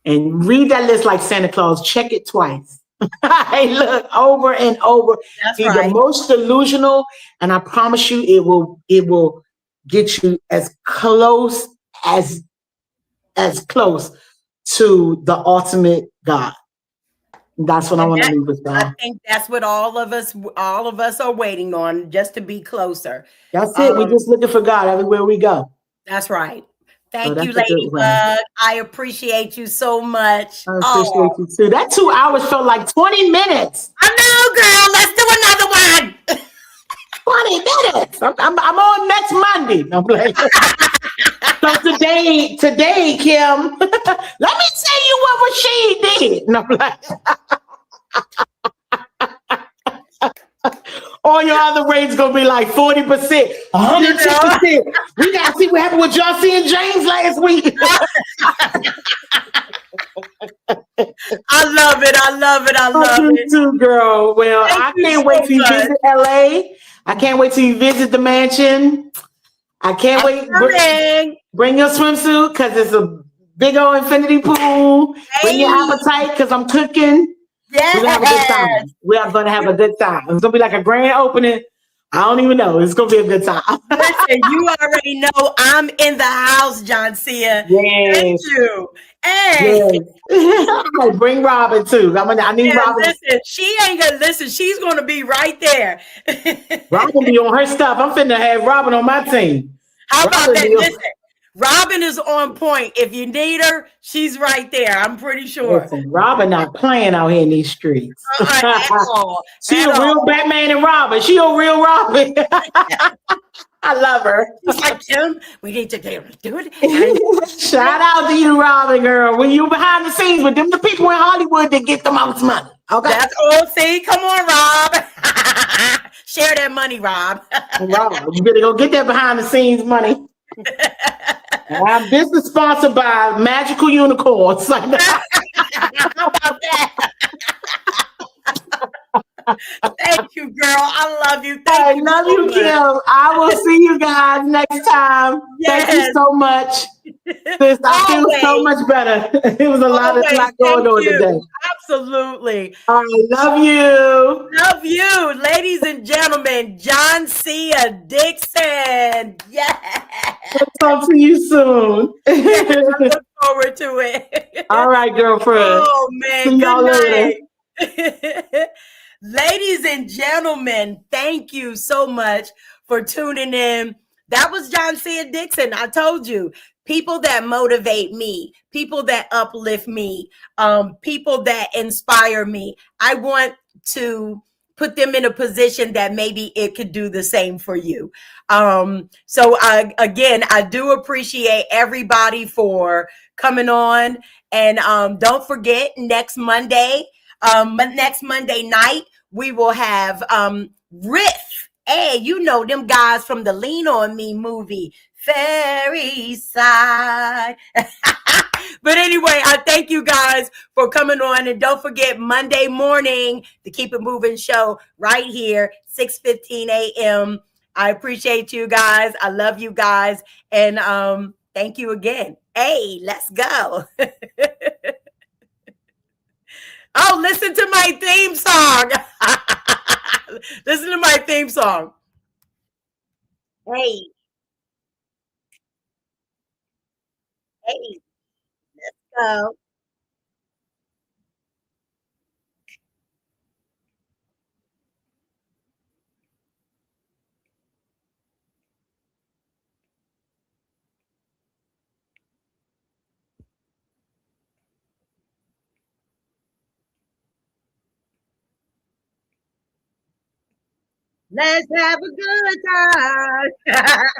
And read that list like Santa Claus. Check it twice. Hey, look, over and over. That's be right. the most delusional, and I promise you it will get you as close to the ultimate God. That's what I want to leave with y'all. I think that's what all of us are waiting on, just to be closer. That's it. We're just looking for God everywhere we go. That's right. Thank So you, Ladybug. I appreciate you so much. I appreciate you too. That 2 hours felt like 20 minutes. I know, girl. Let's do another one. 20 minutes. I'm on next Monday. No, I'm playing. So today, Kim, let me tell you what Rashid did. No, I'm playing. All your other rates gonna be like 40%, 110%. We gotta see what happened with Joncea and James last week. I love it. I love it. Too, girl. Well, I can't wait till you visit LA. I can't wait till you visit the mansion. I can't wait. Bring your swimsuit because it's a big old infinity pool. Bring your appetite because I'm cooking. Yes. We're gonna have a good time. We are gonna have a good time. It's gonna be like a grand opening. I don't even know. It's gonna be a good time. Listen, you already know I'm in the house, Joncea. Yes. Thank you. Hey. Yes. Bring Robin too. I need Robin. Listen, she ain't gonna listen. She's gonna be right there. Robin be on her stuff. I'm finna have Robin on my team. How about that? Listen, Robin is on point. If you need her, she's right there. I'm pretty sure. Listen, Robin not playing out here in these streets. At all. She a real Batman and Robin. She a real Robin. I love her. She's like, Kim, we need to do it. Shout out to you, Robin, girl. When you behind the scenes with them, the people in Hollywood that get the most money. Okay. That's all. See, come on, Rob. Share that money, Rob. Rob, you better go get that behind the scenes money. This is sponsored by Magical Unicorns. How about that? Thank you, girl. I love you. I love you, Kim. I will see you guys next time. Yes. Thank you so much. Sis, I feel so much better. It was a lot going on today. Absolutely. I love you. Love you. Ladies and gentlemen, Joncea Dixon. Yes. I'll talk to you soon. Yes, I look forward to it. All right, girlfriend. Oh, man. See y'all later. Ladies and gentlemen, thank you so much for tuning in. That was Joncea Dixon. I told you, people that motivate me, people that uplift me, people that inspire me. I want to put them in a position that maybe it could do the same for you. So again, I do appreciate everybody for coming on. And don't forget, next Monday night, we will have Riff. Hey, you know them guys from the Lean On Me movie, Fairy Side. But anyway, I thank you guys for coming on. And don't forget, Monday morning, the Keep It Moving show right here, 6:15 a.m. I appreciate you guys. I love you guys. And thank you again. Hey, let's go. Oh, listen to my theme song. Listen to my theme song. Hey, hey, go. Let's have a good time.